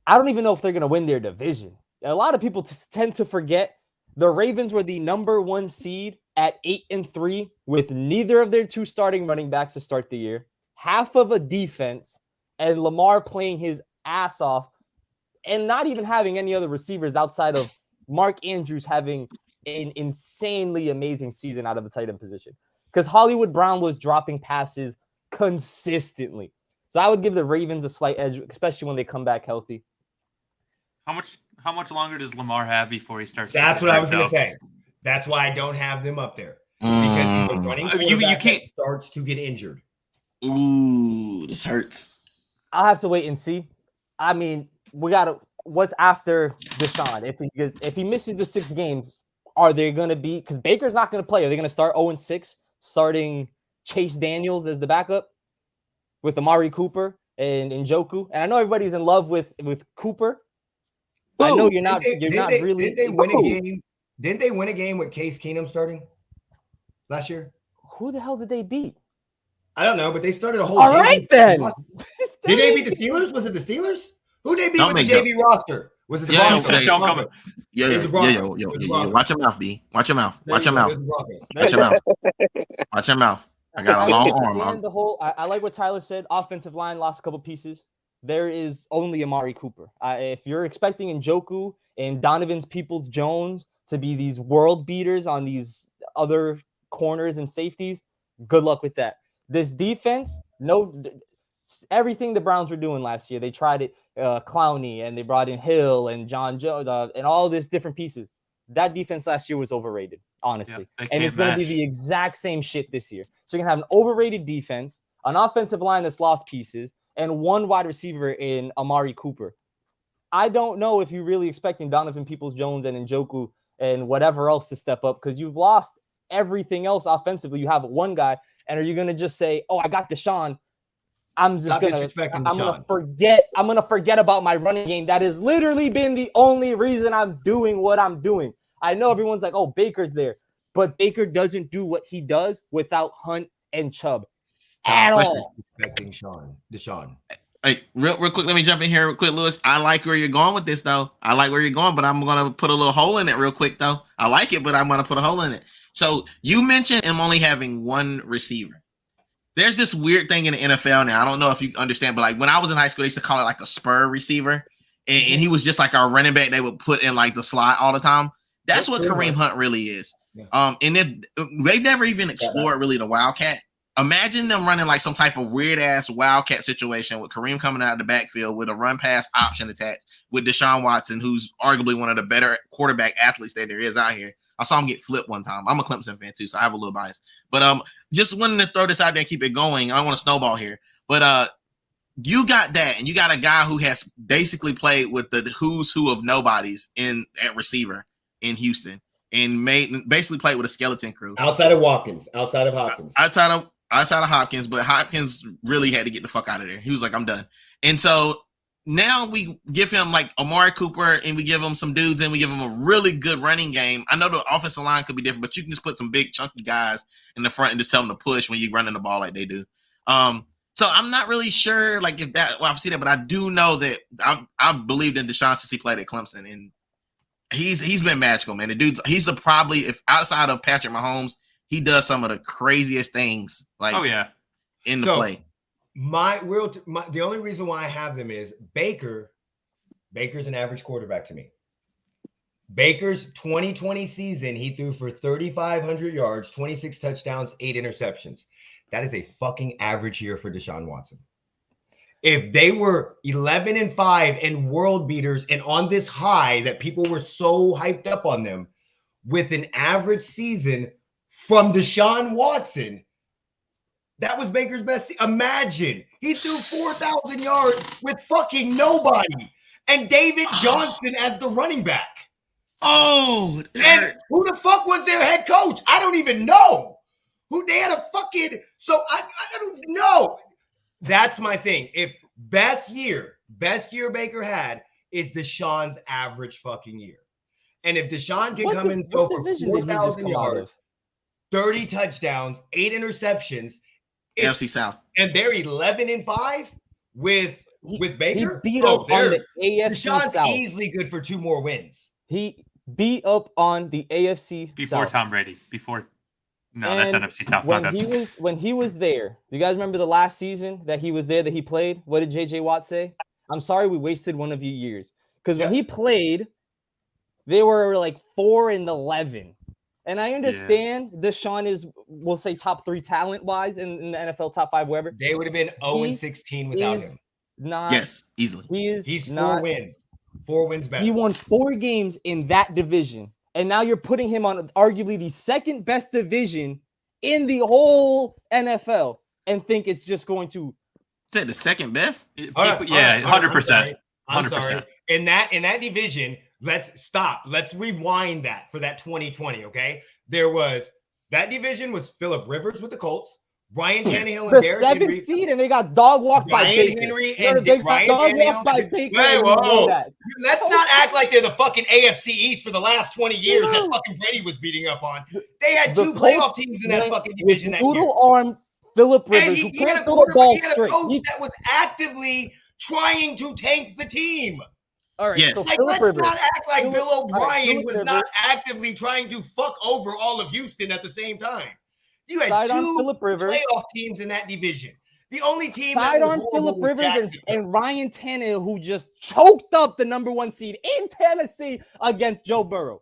I don't even know if they're going to win their division. A lot of people tend to forget the Ravens were the number 1 seed at 8-3 with neither of their 2 starting running backs to start the year, half of a defense, and Lamar playing his ass off and not even having any other receivers outside of Mark Andrews having an insanely amazing season out of the tight end position. Because Hollywood Brown was dropping passes consistently. So I would give the Ravens a slight edge, especially when they come back healthy. How much longer does Lamar have before he starts? That's what I was going to say. That's why I don't have them up there. Because he's a running quarterback that starts to get injured. Ooh, this hurts. I'll have to wait and see. I mean, we got to – what's after Deshaun? If he misses the 6 games, are they going to be – because Baker's not going to play. Are they going to start 0-6? Starting Chase Daniels as the backup with Amari Cooper and Njoku. And I know everybody's in love with Cooper. I know you're not really. Did they win a game? Didn't they win a game with Case Keenum starting last year? Who the hell did they beat? I don't know, but they started a whole. All right then. Did they beat the Steelers? Was it the Steelers? Who did they beat with the JV roster? Was it the Broncos? Don't come. Yeah. Watch your mouth, B. Watch your mouth. Watch your mouth. Watch your mouth. Watch your mouth. I got a long arm. I like what Tyler said. Offensive line lost a couple pieces. There is only Amari Cooper. If you're expecting Njoku and Donovan's Peoples-Jones to be these world beaters on these other corners and safeties, good luck with that. This defense, everything the Browns were doing last year, they tried it. Clowney, and they brought in Hill and John Joe and all these different pieces. That defense last year was overrated, honestly. And it's going to be the exact same shit this year. So you're going to have an overrated defense, an offensive line that's lost pieces, and 1 wide receiver in Amari Cooper. I don't know if you're really expecting Donovan Peoples-Jones and Njoku and whatever else to step up because you've lost everything else offensively. You have 1 guy, and are you going to just say, "Oh, I got Deshaun. I'm gonna forget about my running game. That has literally been the only reason I'm doing what I'm doing." I know everyone's like, "Oh, Baker's there," but Baker doesn't do what he does without Hunt and Chubb at all. Expecting Deshaun. Hey, real quick, let me jump in here real quick, Lewis. I like where you're going with this, though. I like where you're going, but I'm gonna put a little hole in it real quick, though. I like it, but I'm gonna put a hole in it. So you mentioned him only having 1 receiver. There's this weird thing in the NFL now. I don't know if you understand, but like when I was in high school, they used to call it like a spur receiver. And he was just like our running back they would put in like the slot all the time. That's what Kareem Hunt really is. And they never even explored really the Wildcat. Imagine them running like some type of weird ass Wildcat situation with Kareem coming out of the backfield with a run pass option attached with Deshaun Watson, who's arguably one of the better quarterback athletes that there is out here. I saw him get flipped one time. I'm a Clemson fan too, so I have a little bias. But just wanted to throw this out there and keep it going. I don't want to snowball here. But you got that, and you got a guy who has basically played with the who's who of nobodies at receiver in Houston and basically played with a skeleton crew. Outside of Hopkins. outside of Hopkins, but Hopkins really had to get the fuck out of there. He was like, I'm done. And so now we give him like Amari Cooper and we give him some dudes and we give him a really good running game. I know the offensive line could be different, but you can just put some big chunky guys in the front and just tell them to push when you're running the ball like they do. So I'm not really sure like if that, well, I've seen it, but I do know that I've believed in Deshaun since he played at Clemson, and he's been magical, man. The dude's probably, if outside of Patrick Mahomes, he does some of the craziest things like in the play. The only reason why I have them is Baker's an average quarterback to me. Baker's 2020 season, he threw for 3,500 yards, 26 touchdowns, 8 interceptions. That is a fucking average year for Deshaun Watson. If they were 11-5 and world beaters and on this high that people were so hyped up on them with an average season from Deshaun Watson, that was Baker's best. Imagine he threw 4,000 yards with fucking nobody and David Johnson as the running back. Oh, and who the fuck was their head coach? I don't even know. Who they had a fucking, so I don't know. That's my thing. If best year Baker had is Deshaun's average fucking year. And if Deshaun can come in and throw for 4,000 yards, 30 touchdowns, 8 interceptions. AFC South. And they're 11-5 with Baker. He beat up on the AFC Deshaun's South. Easily good for 2 more wins. He beat up on the AFC before South. Tom Brady. No, and that's NFC South. When he was there, you guys remember the last season that he was there that he played? What did JJ Watt say? I'm sorry we wasted one of your years. Because when he played, they were like 4-11. And I understand Deshaun is, we'll say, top 3 talent-wise in the NFL, top 5, wherever. They would have been 0-16 without him. Easily. He's 4 wins. 4 wins better. He won 4 games in that division. And now you're putting him on arguably the second best division in the whole NFL and think it's just going to. Is that the second best? 100%. I'm sorry. In that division, let's stop. Let's rewind that for that 2020, okay? That division was Phillip Rivers with the Colts, Ryan Tannehill and Derrick Henry. The 7th seed, and they got dog walked by Baker. They got dog walked by Baker. Let's not act like they're the fucking AFC East for the last 20 years that fucking Brady was beating up on. They had 2 playoff teams in that fucking division that year. Noodle arm Phillip Rivers, he had a coach that was actively trying to tank the team. All right, so let's not act like Bill O'Brien was not actively trying to fuck over all of Houston at the same time. You had 2 playoff teams in that division. The only team that was Phillip Rivers and Ryan Tannehill, who just choked up the number 1 seed in Tennessee against Joe Burrow.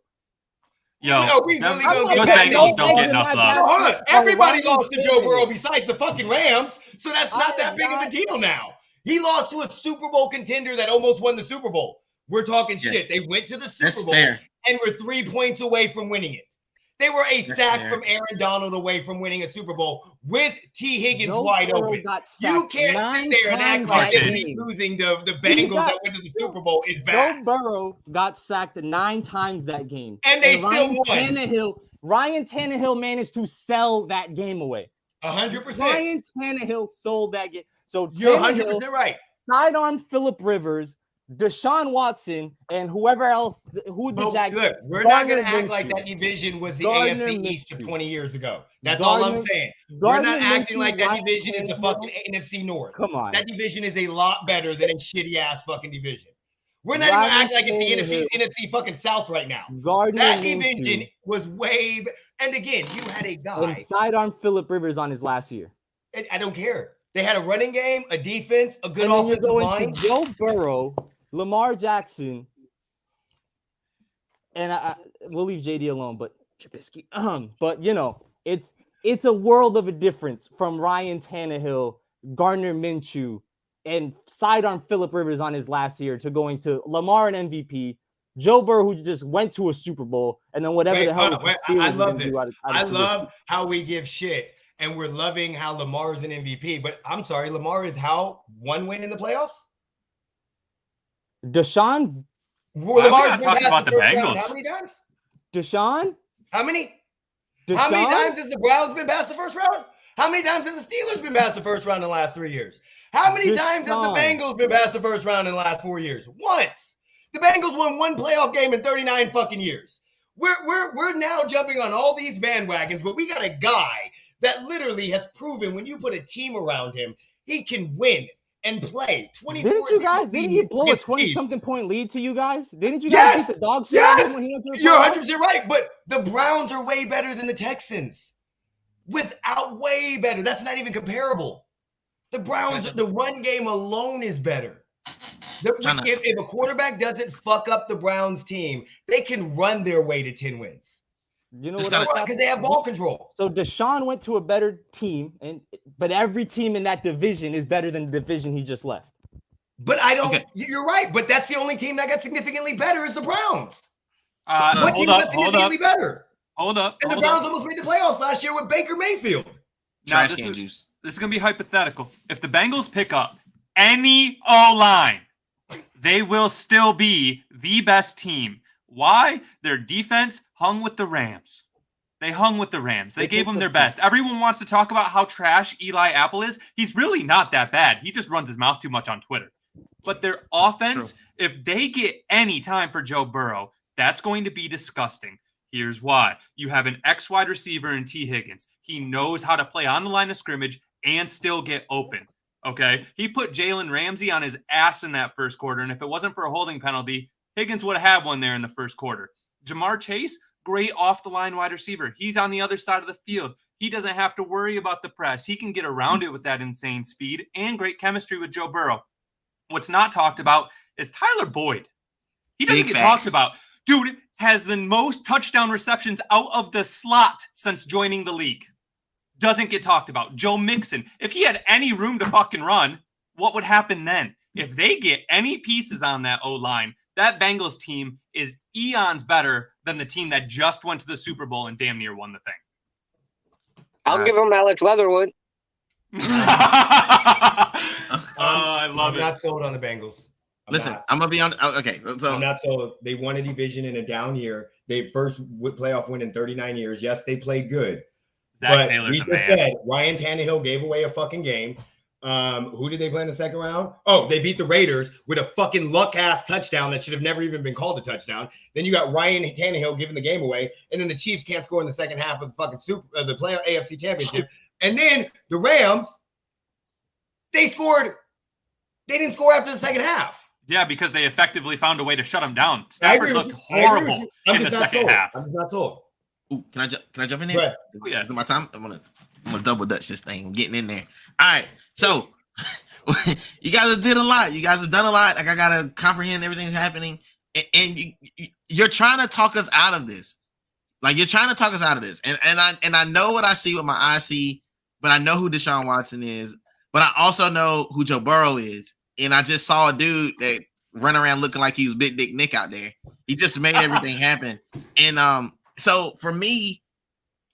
Yo, those Bengals don't get enough love. Hold on. Everybody lost to Joe Burrow besides the fucking Rams, so that's not that big of a deal now. He lost to a Super Bowl contender that almost won the Super Bowl. We're talking shit. They went to the Super Bowl and were 3 points away from winning it. They were a sack from Aaron Donald away from winning a Super Bowl with T. Higgins wide open. You can't sit there and act like losing the Bengals that went to the Super Bowl is bad. Joe Burrow got sacked 9 times that game. And they still won. Ryan Tannehill managed to sell that game away. 100%. Ryan Tannehill sold that game. So you're 100% right. Sidearm Phillip Rivers, Deshaun Watson, and whoever else, Jags. Look, we're not going to act like that division was the AFC East of 20 years ago. That's all I'm saying. We're not acting like that division is the fucking NFC North. Come on. That division is a lot better than a shitty-ass fucking division. We're not even acting like it's the NFC fucking South right now. That division was way. And again, you had a guy. And sidearm Phillip Rivers on his last year. I don't care. They had a running game, a defense, a good offensive line. Joe Burrow, Lamar Jackson, and we'll leave JD alone, but Trubisky. But you know, it's a world of a difference from Ryan Tannehill, Gardner Minshew, and sidearm Phillip Rivers on his last year to going to Lamar and MVP, Joe Burrow who just went to a Super Bowl, and then whatever the hell. I love this. I love how we give shit. And we're loving how Lamar is an MVP. But I'm sorry, Lamar is how 1 win in the playoffs? Deshaun? Lamar's talking about the Bengals. How many times? Deshaun? How many? How many times has the Browns been past the first round? How many times has the Steelers been past the first round in the last 3 years? How many times has the Bengals been past the first round in the last 4 years? Once. The Bengals won one playoff game in 39 fucking years. We're now jumping on all these bandwagons, but we got a guy that literally has proven when you put a team around him, he can win and play. 24. Didn't he blow a 20-something point lead to you guys? Didn't you guys beat the dog shit out of him when he went to the You're playoffs? 100% right, but the Browns are way better than the Texans. Way better. That's not even comparable. The Browns, the run game alone is better. If a quarterback doesn't fuck up the Browns team, they can run their way to 10 wins. You know what? Because they have ball control. So Deshaun went to a better team, but every team in that division is better than the division he just left. But I don't. Okay. You're right. But that's the only team that got significantly better is the Browns. Hold up. Better? Hold up. And the Browns almost made the playoffs last year with Baker Mayfield. Now this is going to be hypothetical. If the Bengals pick up any O-line, they will still be the best team. Why? Their defense hung with the Rams. They hung with the Rams. They gave them their best. Everyone wants to talk about how trash Eli Apple is. He's really not that bad. He just runs his mouth too much on Twitter. But their offense, if they get any time for Joe Burrow, that's going to be disgusting. Here's why. You have an ex-wide receiver in T. Higgins. He knows how to play on the line of scrimmage and still get open. Okay? He put Jalen Ramsey on his ass in that first quarter, and if it wasn't for a holding penalty, Higgins would have had one there in the first quarter. Jamar Chase, great off-the-line wide receiver. He's on the other side of the field. He doesn't have to worry about the press. He can get around it with that insane speed and great chemistry with Joe Burrow. What's not talked about is Tyler Boyd. He doesn't get talked about. Dude has the most touchdown receptions out of the slot since joining the league. Doesn't get talked about. Joe Mixon. If he had any room to fucking run, what would happen then? If they get any pieces on that O-line, that Bengals team is eons better than the team that just went to the Super Bowl and damn near won the thing. I'll give them Alex Leatherwood. I love it. I'm not sold on the Bengals. I'm gonna be on. Okay, so I'm not sold. They won a division in a down year. They first playoff win in 39 years. Yes, they played good. Zach Taylor's we just said Ryan Tannehill gave away a fucking game. Who did they play in the second round? Oh, they beat the Raiders with a fucking luck-ass touchdown that should have never even been called a touchdown. Then you got Ryan Tannehill giving the game away, and then the Chiefs can't score in the second half of the fucking the playoff AFC Championship. And then the Rams, they didn't score after the second half. Yeah, because they effectively found a way to shut them down. Stafford looked horrible in the second half. I'm just not sold. Ooh, can I jump in there? Yeah. Is it my time? I'm gonna double dutch this thing. I'm getting in there. All right. So you guys did a lot. You guys have done a lot. Like I gotta comprehend everything that's happening. And you're trying to talk us out of this. Like you're trying to talk us out of this. And I know what I see with my eyes see, but I know who Deshaun Watson is, but I also know who Joe Burrow is. And I just saw a dude that run around looking like he was Big Dick Nick out there. He just made everything happen. And so for me,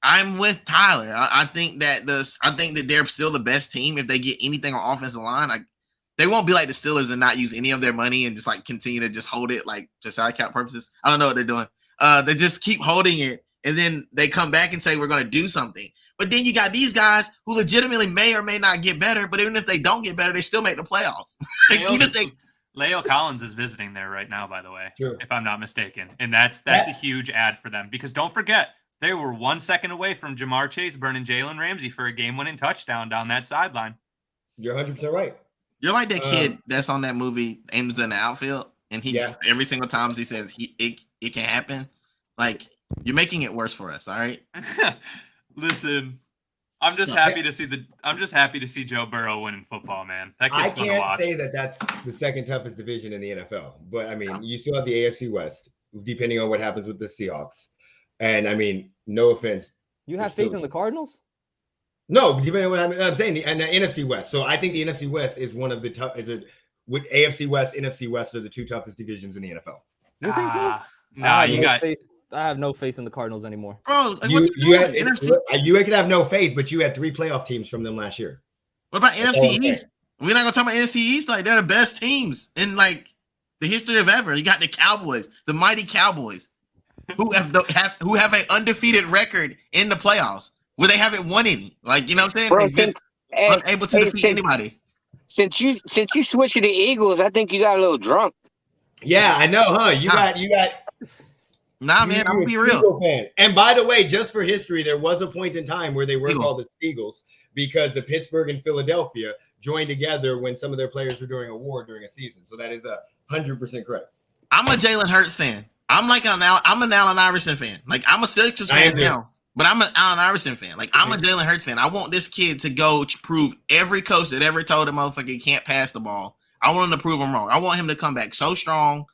I'm with Tyler. I think that they're still the best team if they get anything on offensive line. Like they won't be like the Steelers and not use any of their money and just like continue to just hold it like just salary cap purposes. I don't know what they're doing. They just keep holding it and then they come back and say we're going to do something. But then you got these guys who legitimately may or may not get better, but even if they don't get better, they still make the playoffs. Leo Collins is visiting there right now, by the way, True. if I'm not mistaken. And that's a huge ad for them because don't forget, they were 1 second away from Jamar Chase burning Jalen Ramsey for a game-winning touchdown down that sideline. You're 100% right. You're like that kid that's on that movie, Ames in the Outfield, and he just every single time he says it can happen. Like you're making it worse for us, all right? Listen, I'm just happy to see Joe Burrow winning football, man. That kid's fun to watch. I can't say that that's the second toughest division in the NFL, but I mean, you still have the AFC West, depending on what happens with the Seahawks. And I mean, no offense. You have faith in the Cardinals? No, depending on what I'm saying, the NFC West. So I think the NFC West is one of the with AFC West, NFC West are the two toughest divisions in the NFL. You think so? Nah, you got. I have no faith in the Cardinals anymore. Bro, like, you could have no faith, but you had 3 playoff teams from them last year. What about NFC East? We're not gonna talk about NFC East. Like they're the best teams in like the history of ever. You got the Cowboys, the mighty Cowboys, who have an undefeated record in the playoffs. where they haven't won any. Like, you know what I'm saying? Bro, They've been unable to defeat anybody. Since you switched to the Eagles, I think you got a little drunk. Yeah, I know, huh? You got. Nah, man, I'm gonna be real. Eagle fan. And by the way, just for history, there was a point in time where they were called the Eagles because the Pittsburgh and Philadelphia joined together when some of their players were doing a war during a season. So that is 100% correct. I'm a Jalen Hurts fan. I'm an Allen Iverson fan. Like, I'm a Sixers fan now, but I'm an Allen Iverson fan. Like, I'm a Jalen Hurts fan. I want this kid to go prove every coach that ever told a motherfucker he can't pass the ball. I want him to prove him wrong. I want him to come back so strong.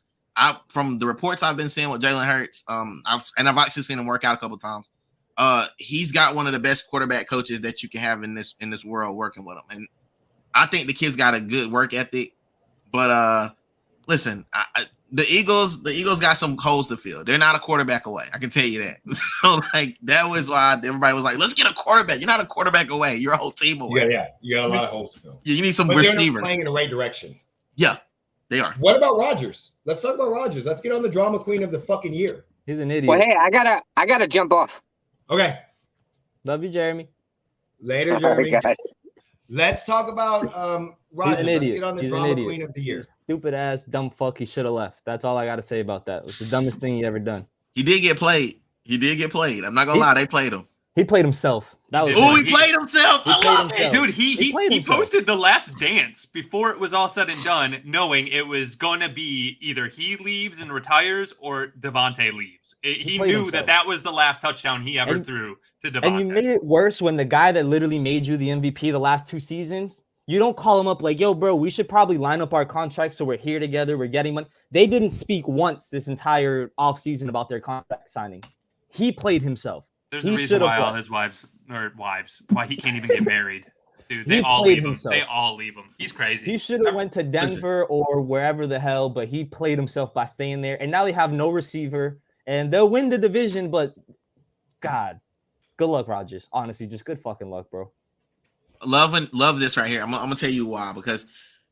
From the reports I've been seeing with Jalen Hurts, I've actually seen him work out a couple of times. He's got one of the best quarterback coaches that you can have in this world working with him, and I think the kid's got a good work ethic. But listen, the Eagles got some holes to fill. They're not a quarterback away. I can tell you that. So like that was why everybody was like, "Let's get a quarterback." You're not a quarterback away. You're a whole team away. Yeah. You got a lot of holes to fill. You need some but receivers. They're playing in the right direction. Yeah, they are. What about Rodgers? Let's talk about Rodgers. Let's get on the drama queen of the fucking year. He's an idiot. Well, hey, I gotta jump off. Okay. Love you, Jeremy. Later, Jeremy. Right, let's talk about Rodgers. Let's get on the drama queen of the year. Stupid ass, dumb fuck. He should have left. That's all I got to say about that. It was the dumbest thing he ever done. He did get played. I'm not gonna lie. They played him. He played himself. That was. Oh, he played himself. I love it. Dude, he posted the last dance before it was all said and done, knowing it was going to be either he leaves and retires or Devontae leaves. He knew himself. that was the last touchdown he ever threw to Devontae. And you made it worse when the guy that literally made you the MVP the last 2 seasons, you don't call him up like, yo, bro, we should probably line up our contracts so we're here together. We're getting money. They didn't speak once this entire offseason about their contract signing. He played himself. There's a reason why all his wives, why he can't even get married. Dude, they all leave him. They all leave him. He's crazy. He should have went to Denver or wherever the hell, but he played himself by staying there. And now they have no receiver, and they'll win the division, but God, good luck, Rodgers. Honestly, just good fucking luck, bro. Love this right here. I'm gonna tell you why, because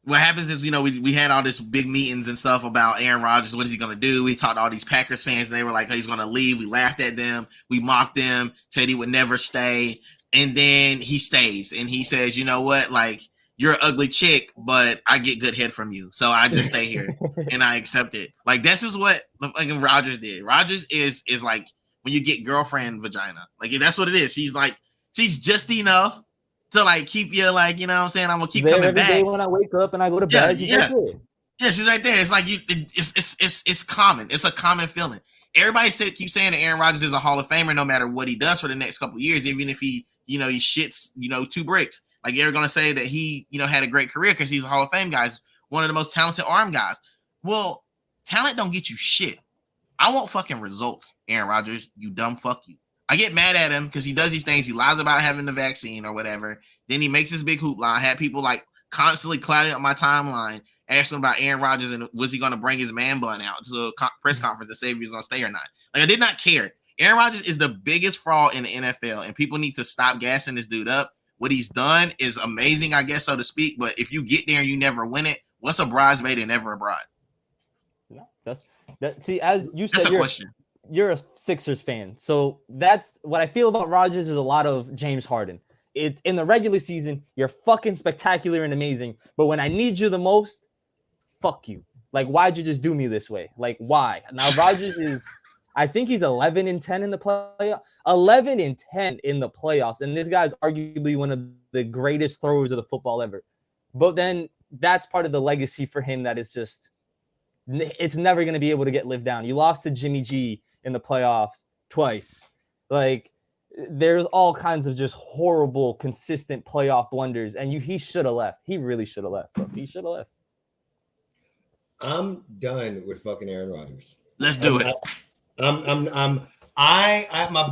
what happens is, we had all this big meetings and stuff about Aaron Rodgers. What is he going to do? We talked to all these Packers fans, and they were like, he's going to leave. We laughed at them. We mocked them, said he would never stay. And then he stays, and he says, you know what? Like, you're an ugly chick, but I get good head from you. So I just stay here, and I accept it. Like, this is what fucking Rodgers did. Rodgers is like when you get girlfriend vagina. Like, that's what it is. She's just enough to like keep you like, you know what I'm saying? I'm gonna keep coming every back. Day when I wake up and I go to bed, she's right there. It's like it's common. It's a common feeling. Everybody keeps saying that Aaron Rodgers is a Hall of Famer no matter what he does for the next couple of years, even if he shits 2 bricks. Like they're gonna say that he had a great career because he's a Hall of Fame guy. He's one of the most talented arm guys. Well, talent don't get you shit. I want fucking results, Aaron Rodgers. You dumb fuck you. I get mad at him because he does these things. He lies about having the vaccine or whatever. Then he makes this big hoopla. I had people like constantly clouding up my timeline, asking about Aaron Rodgers and was he going to bring his man bun out to a press conference to say if he was going to stay or not. Like, I did not care. Aaron Rodgers is the biggest fraud in the NFL, and people need to stop gassing this dude up. What he's done is amazing, I guess, so to speak. But if you get there and you never win it, what's a bridesmaid and never a bride? No, see, as you said, question. You're a Sixers fan. So that's what I feel about Rodgers is a lot of James Harden. It's in the regular season, you're fucking spectacular and amazing. But when I need you the most, fuck you. Like, why'd you just do me this way? Like, why? Now, Rodgers is, I think he's 11-10 in the playoffs. 11-10 in the playoffs. And this guy's arguably one of the greatest throwers of the football ever. But then that's part of the legacy for him that is just, it's never going to be able to get lived down. You lost to Jimmy G in the playoffs twice. Like, there's all kinds of just horrible, consistent playoff blunders, and he should have left. He really should have left, bro. He should have left. I'm done with fucking Aaron Rodgers. Let's do it. My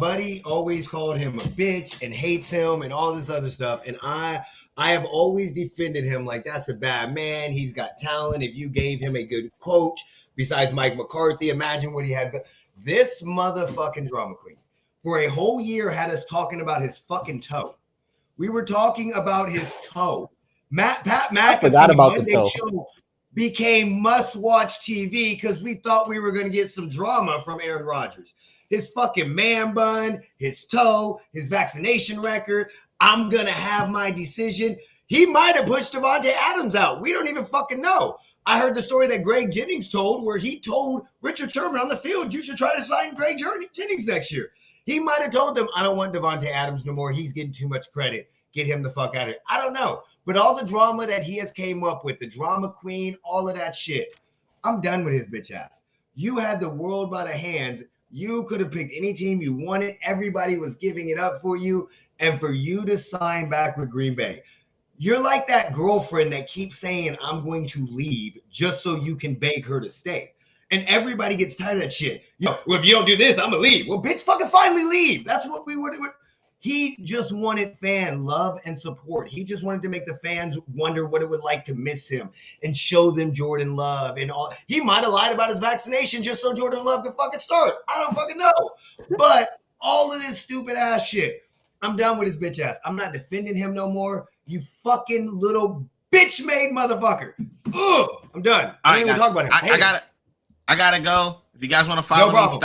buddy always called him a bitch and hates him and all this other stuff, and I have always defended him like that's a bad man. He's got talent. If you gave him a good coach, besides Mike McCarthy, imagine what he had. But this motherfucking drama queen for a whole year had us talking about his fucking toe. We were talking about his toe. Pat McAfee Monday show became must-watch TV because we thought we were going to get some drama from Aaron Rodgers. his fucking man bun, his toe, his vaccination record. I'm going to have my decision. He might have pushed Devontae Adams out. We don't even fucking know. I heard the story that Greg Jennings told where he told Richard Sherman on the field, you should try to sign Greg Jennings next year. He might have told them, I don't want Devontae Adams no more. He's getting too much credit. Get him the fuck out of here. I don't know. But all the drama that he has came up with, the drama queen, all of that shit, I'm done with his bitch ass. You had the world by the hands. You could have picked any team you wanted. Everybody was giving it up for you. And for you to sign back with Green Bay, you're like that girlfriend that keeps saying, I'm going to leave just so you can beg her to stay. And everybody gets tired of that shit. Well, if you don't do this, I'm going to leave. Well, bitch, fucking finally leave. That's what we would. He just wanted fan love and support. He just wanted to make the fans wonder what it would like to miss him and show them Jordan Love and all. He might have lied about his vaccination just so Jordan Love could fucking start. I don't fucking know. But all of this stupid ass shit, I'm done with his bitch ass. I'm not defending him no more. You fucking little bitch made motherfucker. Ugh, I'm done. I ain't even talk about him. I gotta go. If you guys want to follow me, if you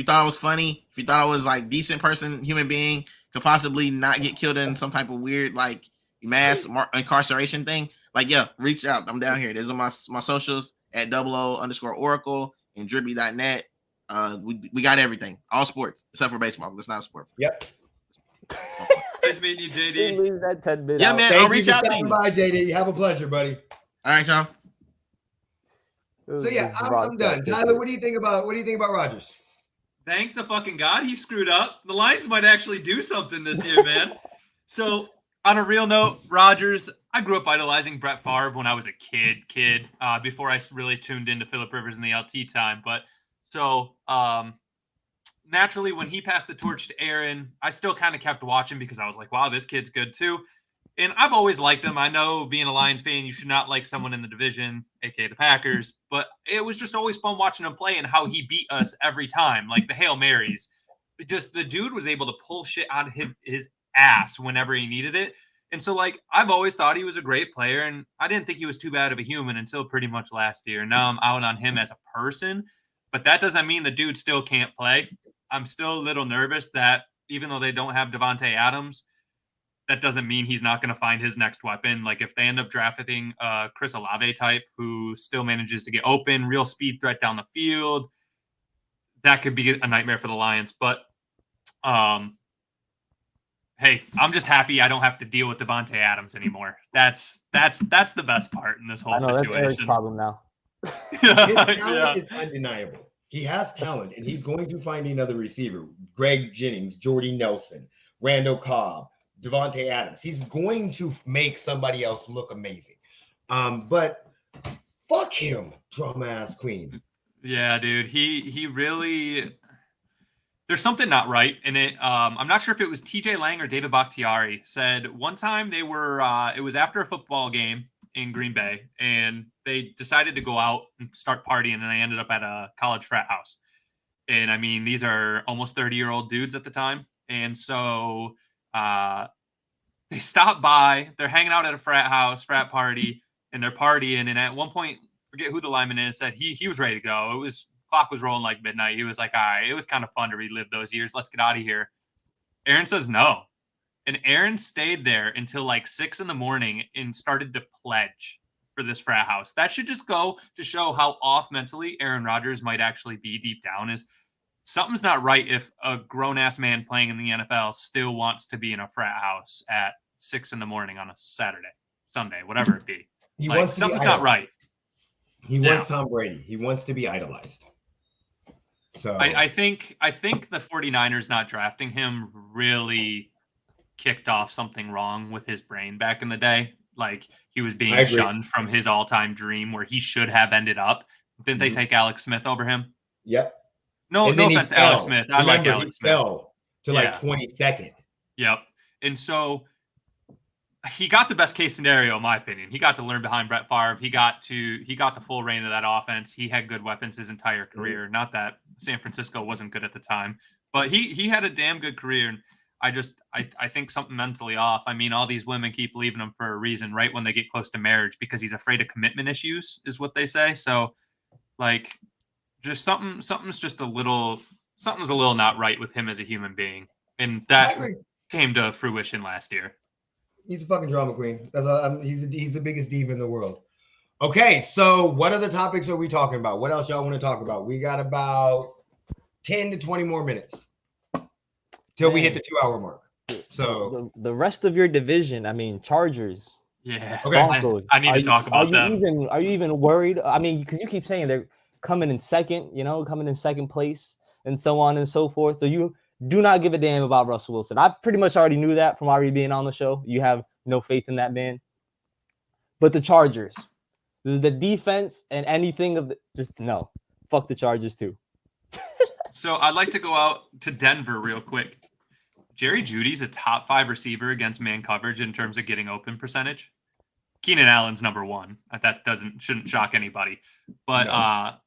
thought it was funny, if you thought I was like decent person, human being, could possibly not get killed in some type of weird like mass incarceration thing, like yeah, reach out. I'm down here. There's on my socials at @00_Oracle and Drippy.net. We got everything, all sports except for baseball. That's not a sport. Yep. Nice meeting you, JD. Leave that 10 minutes. Yeah, man. I'll reach out to you. Bye, JD. Have a pleasure, buddy. All right, y'all. So yeah, I'm done. Tyler, what do you think about Rodgers? Thank the fucking God he screwed up. The Lions might actually do something this year, man. So on a real note, Rodgers, I grew up idolizing Brett Favre when I was a kid, before I really tuned into Phillip Rivers in the LT time. But so naturally, when he passed the torch to Aaron, I still kind of kept watching because I was like, wow, this kid's good too. And I've always liked him. I know being a Lions fan, you should not like someone in the division, aka the Packers, but it was just always fun watching him play and how he beat us every time, like the Hail Marys. Just the dude was able to pull shit out of his ass whenever he needed it. And so, like, I've always thought he was a great player, and I didn't think he was too bad of a human until pretty much last year. Now I'm out on him as a person, but that doesn't mean the dude still can't play. I'm still a little nervous that even though they don't have Devontae Adams, that doesn't mean he's not going to find his next weapon. Like if they end up drafting Chris Olave type who still manages to get open, real speed threat down the field, that could be a nightmare for the Lions. But hey, I'm just happy I don't have to deal with Devontae Adams anymore. That's the best part in this whole situation. That's Eric's problem now. His talent is undeniable. He has talent, and he's going to find another receiver. Greg Jennings, Jordy Nelson, Randall Cobb, Devontae Adams. He's going to make somebody else look amazing. But fuck him, drama ass queen. Yeah, dude. He really, there's something not right in it. I'm not sure if it was TJ Lang or David Bakhtiari said one time they were it was after a football game in Green Bay and they decided to go out and start partying and they ended up at a college frat house. And I mean, these are almost 30-year-old dudes at the time. And so they stop by, they're hanging out at a frat party, and they're partying. And at one point, forget who the lineman is, said he was ready to go. Clock was rolling like midnight. He was like, all right, it was kind of fun to relive those years. Let's get out of here. Aaron says no. And Aaron stayed there until like 6 a.m. and started to pledge for this frat house. That should just go to show how off mentally Aaron Rodgers might actually be deep down. Is something's not right if a grown-ass man playing in the NFL still wants to be in a frat house at 6 a.m. on a Saturday, Sunday, whatever it be. Something's not right. He wants Tom Brady. He wants to be idolized. So I think the 49ers not drafting him really kicked off something wrong with his brain back in the day. Like he was being shunned from his all-time dream where he should have ended up. Didn't they take Alex Smith over him? Yep. No offense to Alex Smith. I like Alex Smith. Fell to like 22nd. Yep. And so he got the best case scenario, in my opinion. He got to learn behind Brett Favre. He got the full reign of that offense. He had good weapons his entire career. Not that San Francisco wasn't good at the time, but he had a damn good career. And I think something mentally off. I mean, all these women keep leaving him for a reason, right when they get close to marriage, because he's afraid of commitment issues, is what they say. So, like, just something's just a little something's a little not right with him as a human being, and I that agree. came to fruition last year. He's a fucking drama queen. That's all, he's the biggest diva in the world. Okay, so what other topics are we talking about? What else y'all want to talk about? We got about 10 to 20 more minutes till we hit the 2-hour mark. So the rest of your division, I mean, Chargers, Yeah. Okay. Broncos. I need to talk about them. Are you even worried? I mean, because you keep saying they're coming in second, coming in second place, and so on and so forth. So you do not give a damn about Russell Wilson. I pretty much already knew that from already being on the show. You have no faith in that man. But the Chargers, this is the defense and anything of just no. Fuck the Chargers too. So I'd like to go out to Denver real quick. Jerry Jeudy's a top 5 receiver against man coverage in terms of getting open percentage. Keenan Allen's number 1. That shouldn't shock anybody. But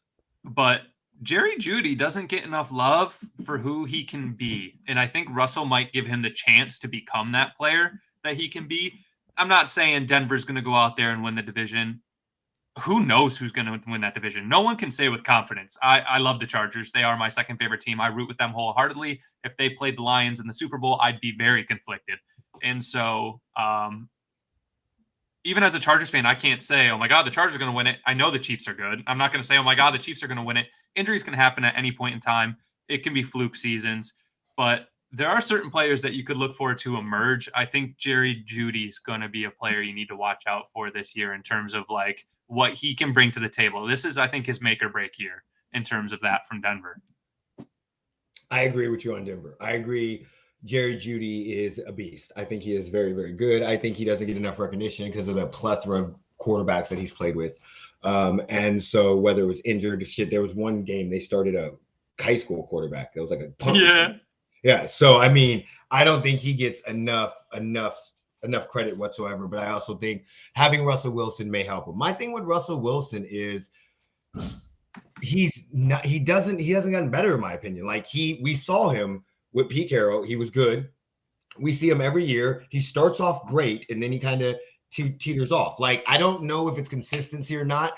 but Jerry Jeudy doesn't get enough love for who he can be. And I think Russell might give him the chance to become that player that he can be. I'm not saying Denver's going to go out there and win the division. Who knows who's going to win that division? No one can say with confidence. I love the Chargers. They are my second favorite team. I root with them wholeheartedly. If they played the Lions in the Super Bowl, I'd be very conflicted. And so even as a Chargers fan, I can't say, oh my God, the Chargers are going to win it. I know the Chiefs are good. I'm not going to say, oh my God, the Chiefs are going to win it. Injuries can happen at any point in time. It can be fluke seasons. But there are certain players that you could look forward to emerge. I think Jerry Jeudy's going to be a player you need to watch out for this year in terms of like what he can bring to the table. This is, I think, his make or break year in terms of that from Denver. I agree with you on Denver. I agree. Jerry Jeudy is a beast. I think he is very, very good. I think he doesn't get enough recognition because of the plethora of quarterbacks that he's played with. And so whether it was injured shit, there was one game they started a high school quarterback. It was like a punt. Yeah. So, I mean, I don't think he gets enough credit whatsoever, but I also think having Russell Wilson may help him. My thing with Russell Wilson is he hasn't gotten better in my opinion. Like we saw him with Pete Carroll. He was good. We see him every year. He starts off great and then he kind of teeters off. Like, I don't know if it's consistency or not.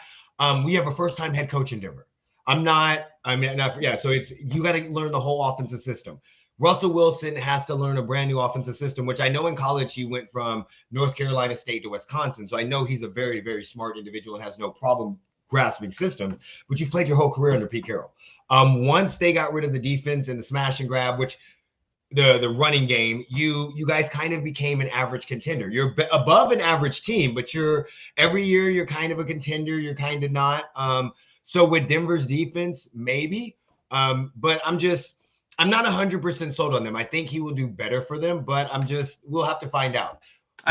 We have a first-time head coach in Denver. So it's, you got to learn the whole offensive system. Russell Wilson has to learn a brand new offensive system, which I know in college he went from North Carolina State to Wisconsin. So I know he's a very, very smart individual and has no problem grasping systems, but you've played your whole career under Pete Carroll. Once they got rid of the defense and the smash and grab, which the running game, you guys kind of became an average contender. You're above an average team, but every year you're kind of a contender. You're kind of not. So with Denver's defense, maybe, but I'm not 100% sold on them. I think he will do better for them, but we'll have to find out.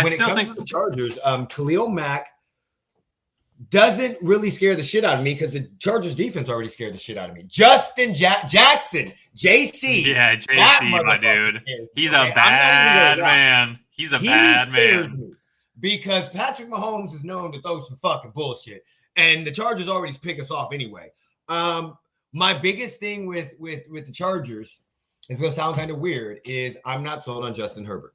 When it comes to the Chargers, Khalil Mack doesn't really scare the shit out of me because the Chargers defense already scared the shit out of me. Justin Jackson, JC. Yeah, JC, my dude. He's a bad man. He's a bad man. Because Patrick Mahomes is known to throw some fucking bullshit, and the Chargers already pick us off anyway. My biggest thing with the Chargers, it's going to sound kind of weird, is I'm not sold on Justin Herbert.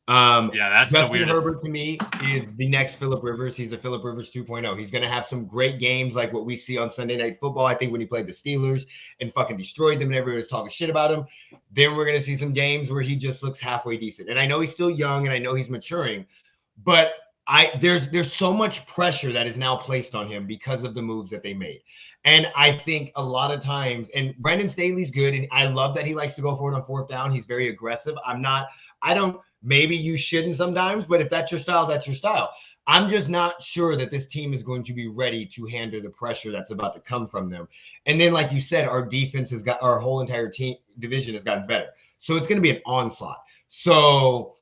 That's Justin the weirdest. Herbert to me is the next Phillip Rivers. He's a Phillip Rivers 2.0. He's going to have some great games like what we see on Sunday Night Football. I think when he played the Steelers and fucking destroyed them and everybody was talking shit about him. Then we're going to see some games where he just looks halfway decent. And I know he's still young and I know he's maturing, but there's so much pressure that is now placed on him because of the moves that they made. And I think a lot of times, and Brandon Staley's good, and I love that he likes to go for it on fourth down. He's very aggressive. Maybe you shouldn't sometimes, but if that's your style, that's your style. I'm just not sure that this team is going to be ready to handle the pressure that's about to come from them. And then, like you said, our defense our whole entire team division has gotten better. So it's going to be an onslaught. So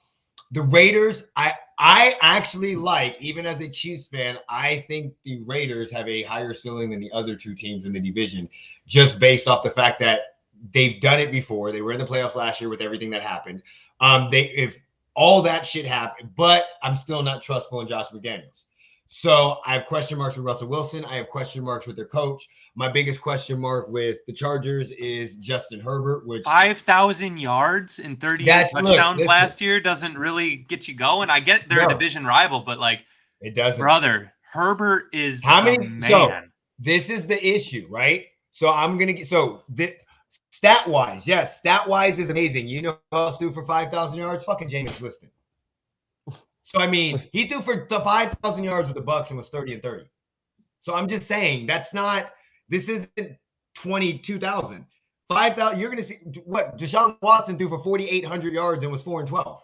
the Raiders, I actually like, even as a Chiefs fan, I think the Raiders have a higher ceiling than the other two teams in the division, just based off the fact that they've done it before. They were in the playoffs last year with everything that happened. If all that shit happened, but I'm still not trustful in Josh McDaniels. So I have question marks with Russell Wilson. I have question marks with their coach. My biggest question mark with the Chargers is Justin Herbert, which 5,000 yards and 38 touchdowns last year doesn't really get you going. I get they're a division rival, but like it doesn't. Brother, Herbert is how many? Man. So this is the issue, right? So I'm gonna get Stat-wise, yes. Stat-wise is amazing. You know who else threw for 5,000 yards? Fucking Jameis Winston. So, I mean, he threw for the 5,000 yards with the Bucks and was 30-30. So I'm just saying this isn't 22,000. 5,000, you're going to see what Deshaun Watson threw for 4,800 yards and was 4-12.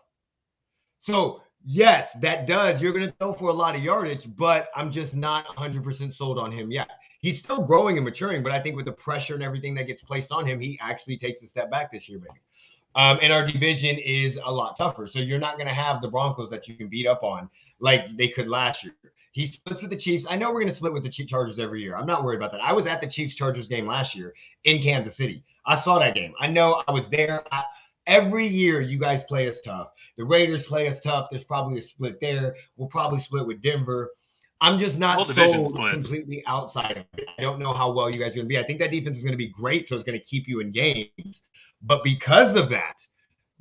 So, yes, that does. You're going to throw for a lot of yardage, but I'm just not 100% sold on him yet. He's still growing and maturing, but I think with the pressure and everything that gets placed on him, he actually takes a step back this year, baby. And our division is a lot tougher. So you're not going to have the Broncos that you can beat up on like they could last year. He splits with the Chiefs. I know we're going to split with the Chargers every year. I'm not worried about that. I was at the Chiefs-Chargers game last year in Kansas City. I saw that game. I know I was there. Every year you guys play us tough. The Raiders play us tough. There's probably a split there. We'll probably split with Denver. I'm just not so completely outside of it. I don't know how well you guys are going to be. I think that defense is going to be great, so it's going to keep you in games. But because of that,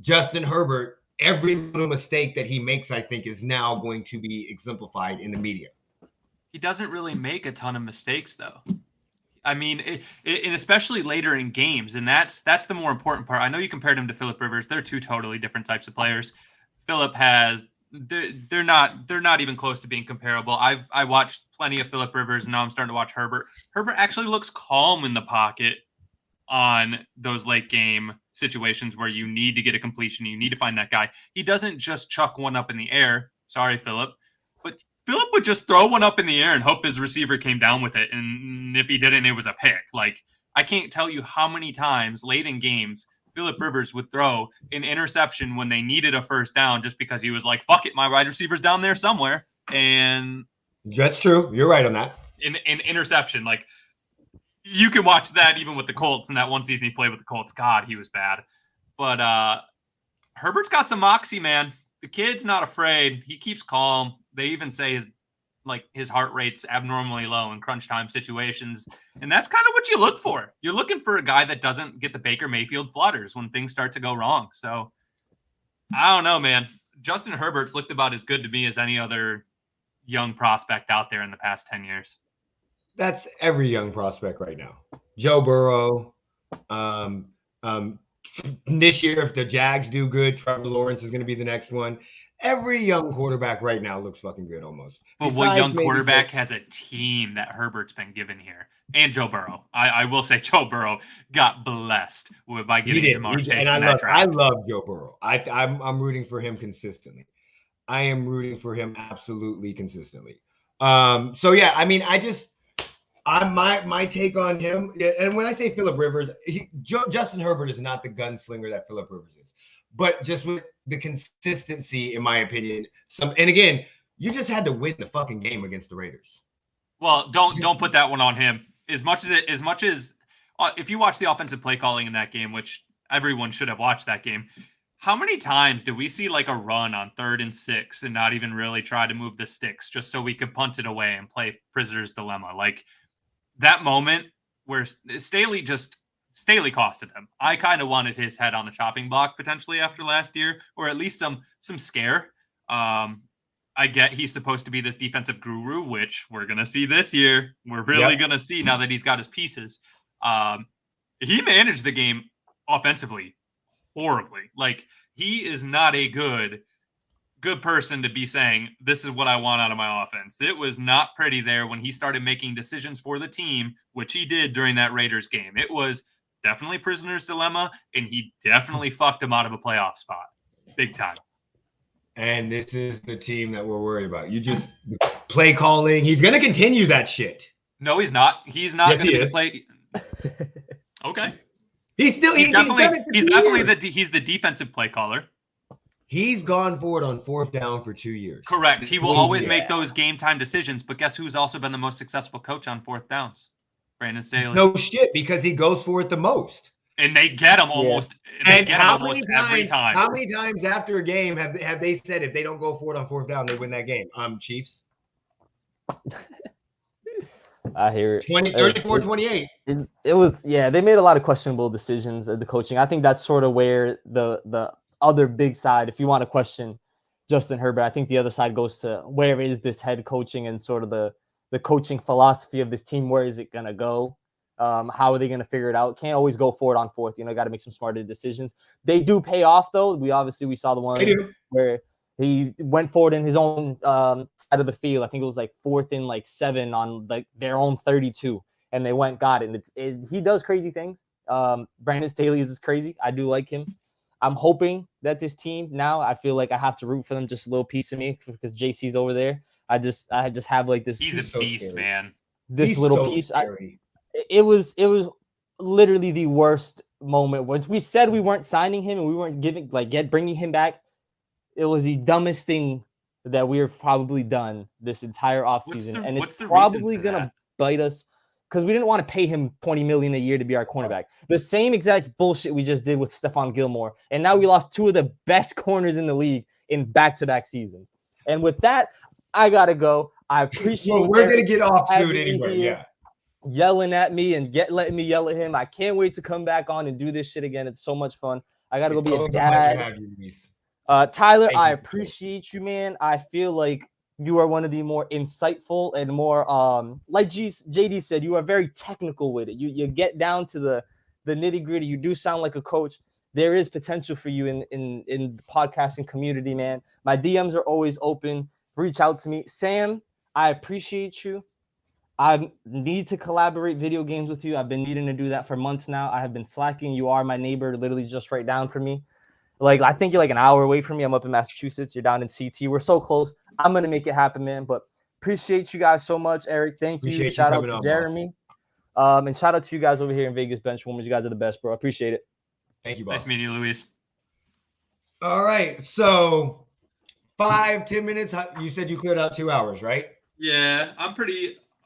Justin Herbert, every little mistake that he makes, I think, is now going to be exemplified in the media. He doesn't really make a ton of mistakes, though. I mean, and especially later in games, and that's the more important part. I know you compared him to Phillip Rivers. They're two totally different types of players. Phillip has they're not even close to being comparable. I watched plenty of Phillip Rivers, and now I'm starting to watch Herbert. Herbert actually looks calm in the pocket on those late game situations where you need to get a completion, you need to find that guy. He doesn't just chuck one up in the air. Sorry, Phillip, but Phillip would just throw one up in the air and hope his receiver came down with it. And if he didn't, it was a pick. Like, I can't tell you how many times late in games Phillip Rivers would throw an interception when they needed a first down just because he was like, fuck it, my wide receiver's down there somewhere. And that's true. You're right on that. An interception. Like, you can watch that even with the Colts. And that one season he played with the Colts, God, he was bad. But Herbert's got some moxie, man. The kid's not afraid. He keeps calm. They even say his heart rate's abnormally low in crunch time situations. And that's kind of what you look for. You're looking for a guy that doesn't get the Baker Mayfield flutters when things start to go wrong. So I don't know, man. Justin Herbert's looked about as good to me as any other young prospect out there in the past 10 years. That's every young prospect right now. Joe Burrow. This year, if the Jags do good, Trevor Lawrence is going to be the next one. Every young quarterback right now looks fucking good almost. But what young quarterback has a team that Herbert's been given here? And Joe Burrow. I will say Joe Burrow got blessed by getting Jamar Chase. And I love Joe Burrow. I'm rooting for him consistently. I am rooting for him absolutely consistently. So yeah, I mean, my take on him, and when I say Phillip Rivers, Justin Herbert is not the gunslinger that Phillip Rivers is, but just with the consistency, in my opinion. And again, you just had to win the fucking game against the Raiders. Well, don't put that one on him. As much as if you watch the offensive play calling in that game, which everyone should have watched that game, how many times do we see like a run on 3rd and 6 and not even really try to move the sticks just so we could punt it away and play prisoner's dilemma? Like, that moment where Staley costed him. I kind of wanted his head on the chopping block potentially after last year, or at least some scare. I get he's supposed to be this defensive guru, which we're going to see this year. We're really going to see now that he's got his pieces. He managed the game offensively horribly. Like, he is not a good person to be saying, this is what I want out of my offense. It was not pretty there when he started making decisions for the team, which he did during that Raiders game. It was definitely prisoner's dilemma, and he definitely fucked him out of a playoff spot. Big time. And this is the team that we're worried about. You just play calling. He's going to continue that shit. No, he's not. He's not going to play. Okay. He's the defensive play caller. He's gone for it on 4th down for 2 years. Correct. He will always make those game time decisions, but guess who's also been the most successful coach on 4th downs? Brandon Staley. No shit, because he goes for it the most. And they get him almost. Yeah. Every time. How many times after a game have they said if they don't go for it on 4th down, they win that game? Chiefs. I hear it. 34-28. It was, they made a lot of questionable decisions at the coaching. I think that's sort of where the other big side, if you want to question Justin Herbert, I think the other side goes to where is this head coaching and sort of the coaching philosophy of this team? Where is it going to go? How are they going to figure it out? Can't always go for it on fourth. Got to make some smarter decisions. They do pay off, though. We saw the one where he went forward in his own side of the field. I think it was like 4th and like 7 on like their own 32, and they got it. And he does crazy things. Brandon Staley is crazy. I do like him. I'm hoping that this team now, I feel like I have to root for them just a little piece of me because JC's over there. I just have like this. He's a beast, man. This little piece. It was literally the worst moment when we said we weren't signing him and we weren't bringing him back. It was the dumbest thing that we have probably done this entire offseason. And it's probably going to bite us because we didn't want to pay him $20 million a year to be our cornerback. The same exact bullshit we just did with Stephon Gilmore. And now we lost 2 of the best corners in the league in back-to-back seasons. And with that, I got to go. I appreciate it. Well, we're going to get off soon anyway. Yeah. Yelling at me and letting me yell at him. I can't wait to come back on and do this shit again. It's so much fun. I got to go be a dad. Tyler, I appreciate you, man. I feel like you are one of the more insightful and more, like JD said, you are very technical with it. You get down to the nitty gritty. You do sound like a coach. There is potential for you in the podcasting community, man. My DMs are always open. Reach out to me. Sam, I appreciate you. I need to collaborate video games with you. I've been needing to do that for months now. I have been slacking. You are my neighbor, literally just right down from me. Like, I think you're like an hour away from me. I'm up in Massachusetts. You're down in CT. We're so close. I'm going to make it happen, man. But appreciate you guys so much, Eric. Thank you. Shout out to Jeremy. And shout out to you guys over here in Vegas, Benchwarmers. You guys are the best, bro. I appreciate it. Thank you, boss. Nice meeting you, Luis. All right. So 5-10 minutes. You said you cleared out 2 hours, right? Yeah,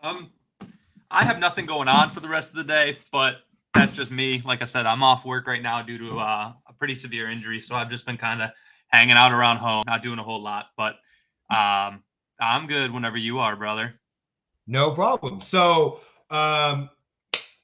I have nothing going on for the rest of the day, but that's just me. Like I said, I'm off work right now due to a pretty severe injury. So I've just been kind of hanging out around home, not doing a whole lot, but I'm good whenever you are, brother. No problem. So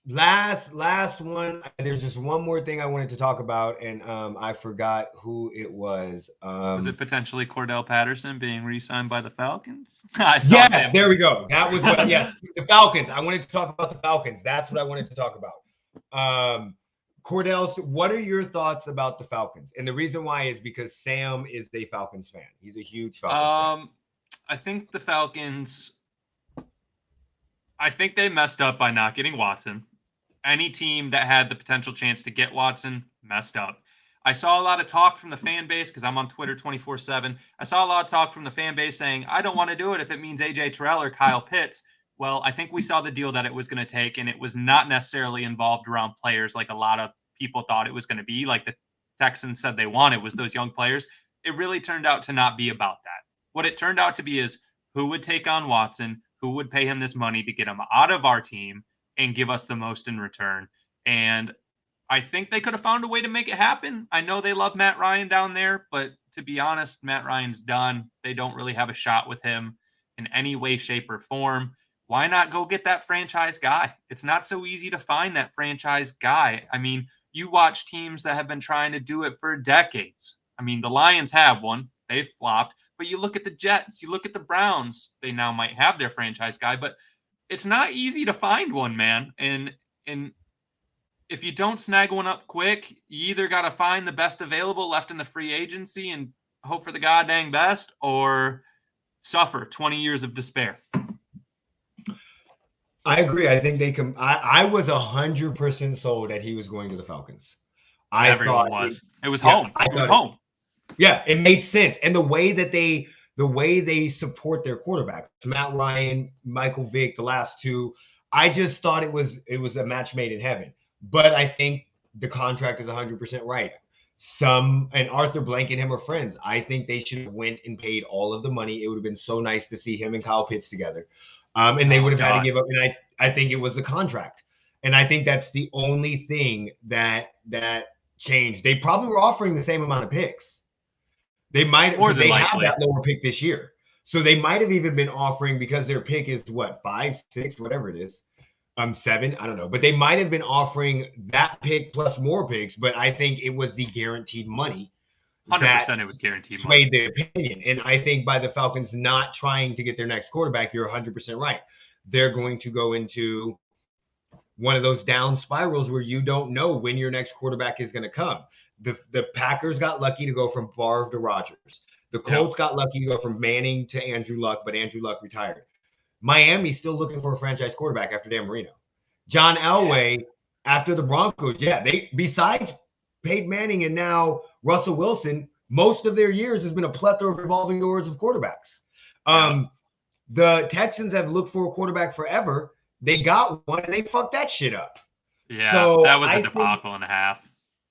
last one, there's just one more thing I wanted to talk about, and I forgot who it was. Was it potentially Cordell Patterson being re-signed by the Falcons? Yes, there we go. That was what. Yes, the Falcons. I wanted to talk about the Falcons. That's what I wanted to talk about. Cordell, what are your thoughts about the Falcons? And the reason why is because Sam is a Falcons fan. He's a huge Falcons fan. I think the Falcons. I think they messed up by not getting Watson. Any team that had the potential chance to get Watson messed up. I saw a lot of talk from the fan base because I'm on Twitter 24/7. I saw a lot of talk from the fan base saying, I don't want to do it if it means AJ Terrell or Kyle Pitts. Well, I think we saw the deal that it was going to take, and it was not necessarily involved around players like a lot of people thought it was going to be. Like the Texans said they wanted was those young players. It really turned out to not be about that. What it turned out to be is who would take on Watson, who would pay him this money to get him out of our team and give us the most in return. And I think they could have found a way to make it happen. I know they love Matt Ryan down there, but to be honest, Matt Ryan's done. They don't really have a shot with him in any way, shape, or form. Why not go get that franchise guy? It's not so easy to find that franchise guy. I mean, you watch teams that have been trying to do it for decades. I mean, the Lions have one. They've flopped. But you look at the Jets, you look at the Browns, they now might have their franchise guy, but it's not easy to find one, man. And if you don't snag one up quick, you either got to find the best available left in the free agency and hope for the goddamn best, or suffer 20 years of despair. I agree. I think they can. I was 100% sold that he was going to the Falcons. Everyone was. It was home. It was home. Yeah, it made sense. And the way they support their quarterbacks, Matt Ryan, Michael Vick, the last two, I just thought it was a match made in heaven. But I think the contract is 100% right. And Arthur Blank and him are friends. I think they should have went and paid all of the money. It would have been so nice to see him and Kyle Pitts together. And they would have had to give up. And I think it was the contract. And I think that's the only thing that changed. They probably were offering the same amount of picks. They might have. They have that lower pick this year. So they might have even been offering, because their pick is what, 5, 6, whatever it is. 7, I don't know. But they might have been offering that pick plus more picks. But I think it was the guaranteed money. 100% it was guaranteed money. Swayed their opinion. And I think by the Falcons not trying to get their next quarterback, you're 100% right. They're going to go into one of those down spirals where you don't know when your next quarterback is going to come. The Packers got lucky to go from Favre to Rodgers. The Colts got lucky to go from Manning to Andrew Luck, but Andrew Luck retired. Miami's still looking for a franchise quarterback after Dan Marino. John Elway, after the Broncos, they besides Peyton Manning and now Russell Wilson, most of their years has been a plethora of revolving doors of quarterbacks. The Texans have looked for a quarterback forever. They got one and they fucked that shit up. Yeah, so that was a debacle and a half.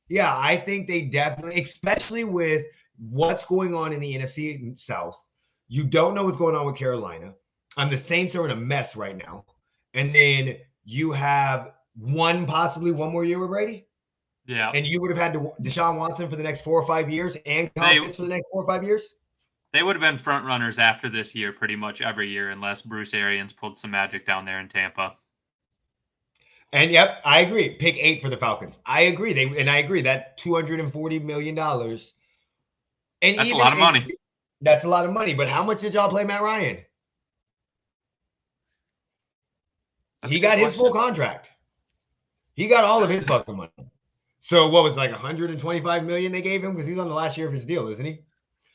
Yeah, I think they definitely, especially with what's going on in the NFC South. You don't know what's going on with Carolina. The Saints are in a mess right now. And then you have possibly one more year with Brady. Yeah. And you would have had Deshaun Watson for the next 4 or 5 years and Kyle Pitts for the next 4 or 5 years. They would have been front runners after this year pretty much every year unless Bruce Arians pulled some magic down there in Tampa. And yep, I agree. Pick 8 for the Falcons. I agree. I agree that $240 million. And that's a lot of money. That's a lot of money. But how much did y'all play Matt Ryan? He got his full contract. He got all of his fucking money. So what was it, like $125 million they gave him because he's on the last year of his deal, isn't he?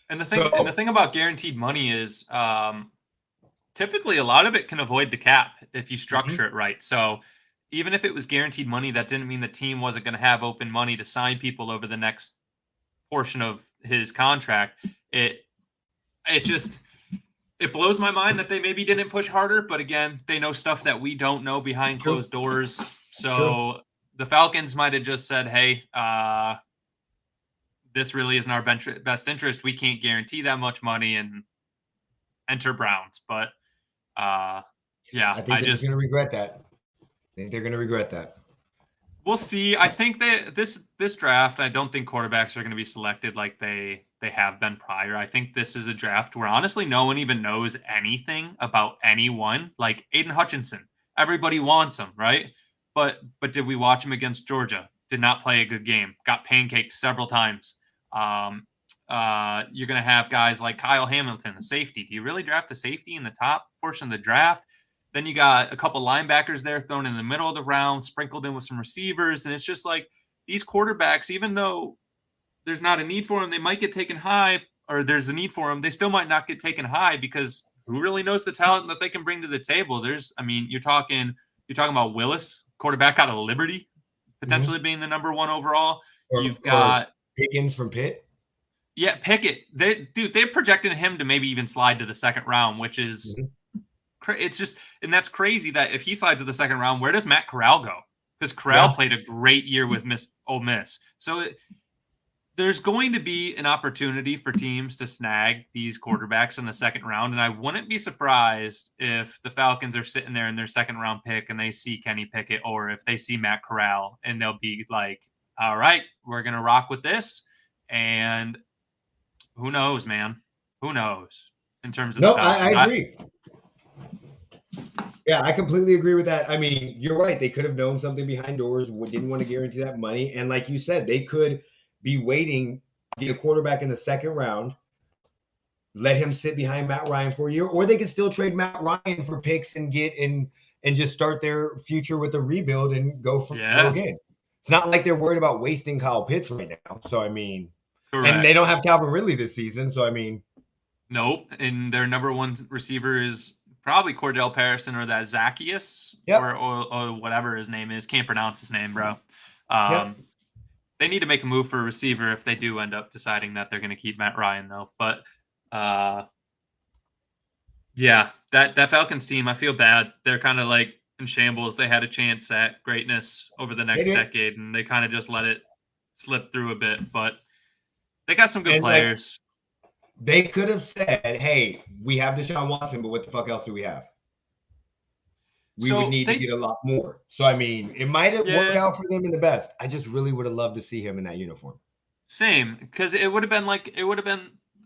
And the thing about guaranteed money is typically a lot of it can avoid the cap if you structure it right. So even if it was guaranteed money, that didn't mean the team wasn't going to have open money to sign people over the next portion of his contract. It blows my mind that they maybe didn't push harder, but again, they know stuff that we don't know behind closed doors. So the Falcons might have just said, hey, this really isn't our best interest. We can't guarantee that much money and enter Browns. But I think they're going to regret that. They're going to regret that. We'll see. I think that this draft, I don't think quarterbacks are going to be selected like they have been prior. I think this is a draft where honestly no one even knows anything about anyone. Like Aiden Hutchinson, everybody wants him, right? But did we watch him against Georgia? Did not play a good game. Got pancaked several times. You're going to have guys like Kyle Hamilton, a safety. Do you really draft a safety in the top portion of the draft? Then you got a couple linebackers there thrown in the middle of the round, sprinkled in with some receivers. And it's just like these quarterbacks, even though there's not a need for them, they might get taken high, or there's a need for them. They still might not get taken high because who really knows the talent that they can bring to the table? You're talking about Willis, quarterback out of Liberty, potentially being the number 1 overall. You've got Pickens from Pitt. Yeah, Pickett. They projected him to maybe even slide to the second round, which is it's just, and that's crazy that if he slides to the second round, where does Matt Corral go? Because Corral played a great year with Ole Miss. So there's going to be an opportunity for teams to snag these quarterbacks in the second round. And I wouldn't be surprised if the Falcons are sitting there in their second round pick and they see Kenny Pickett, or if they see Matt Corral and they'll be like, all right, we're going to rock with this. And who knows, man? Who knows in terms of the Falcons? I agree. Yeah, I completely agree with that. I mean, you're right. They could have known something behind doors, didn't want to guarantee that money. And like you said, they could be waiting to get a quarterback in the second round, let him sit behind Matt Ryan for a year, or they could still trade Matt Ryan for picks and get in and just start their future with a rebuild and go again. It's not like they're worried about wasting Kyle Pitts right now. So, I mean, and they don't have Calvin Ridley this season. So, I mean. Nope. And their number 1 receiver is probably Cordell Patterson or that Zacchaeus or whatever his name is. Can't pronounce his name, bro. They need to make a move for a receiver if they do end up deciding that they're going to keep Matt Ryan, though. But, that Falcons team, I feel bad. They're kind of like in shambles. They had a chance at greatness over the next decade, and they kind of just let it slip through a bit. But they got some good players. They could have said, hey, we have Deshaun Watson, but what the fuck else do we have? We would need to get a lot more. So, I mean, it might have worked out for them in the best. I just really would have loved to see him in that uniform. Same, because it would have been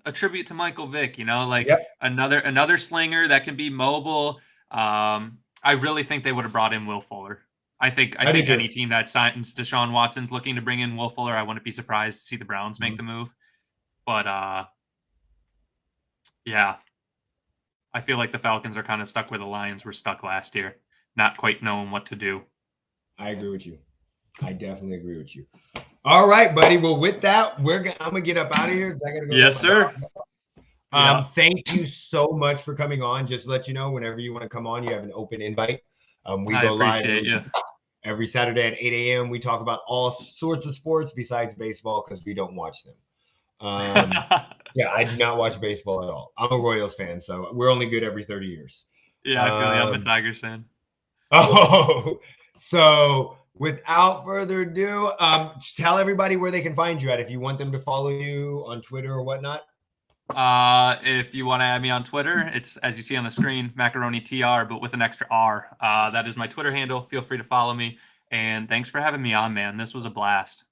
a tribute to Michael Vick, another slinger that can be mobile. I really think they would have brought in Will Fuller. I think any team that signs Deshaun Watson's looking to bring in Will Fuller, I wouldn't be surprised to see the Browns make the move. But I feel like the Falcons are kind of stuck where the Lions were stuck last year, not quite knowing what to do. I agree with you. I definitely agree with you. All right, buddy. Well, with that, I'm gonna get up out of here. I gotta go. Yes, sir. Yeah. Thank you so much for coming on. Just to let you know, whenever you want to come on, you have an open invite. We I go live appreciate you. every Saturday at 8 a.m. We talk about all sorts of sports besides baseball because we don't watch them. Yeah, I do not watch baseball at all. I'm a Royals fan, so we're only good every 30 years. Yeah, I feel you. I'm a Tigers fan. Oh, so without further ado, tell everybody where they can find you at if you want them to follow you on Twitter or whatnot. If you want to add me on Twitter, it's as you see on the screen, Macaroni TR, but with an extra R. That is my Twitter handle. Feel free to follow me. And thanks for having me on, man. This was a blast.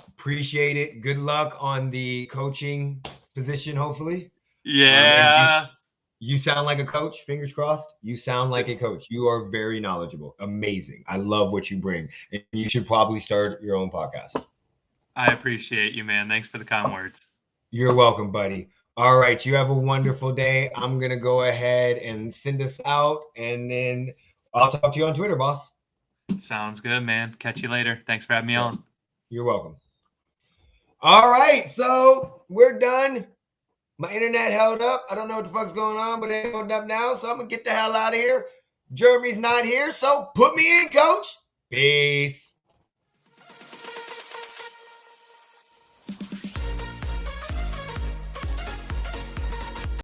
Appreciate it. Good luck on the coaching position, hopefully. Yeah. You sound like a coach. Fingers crossed. You sound like a coach. You are very knowledgeable. Amazing. I love what you bring. And you should probably start your own podcast. I appreciate you, man. Thanks for the kind words. You're welcome, buddy. All right. You have a wonderful day. I'm going to go ahead and send us out, and then I'll talk to you on Twitter, boss. Sounds good, man. Catch you later. Thanks for having me on. You're welcome. All right. So we're done. My internet held up. I don't know what the fuck's going on, but it held up now. So I'm going to get the hell out of here. Jeremy's not here. So put me in, coach. Peace.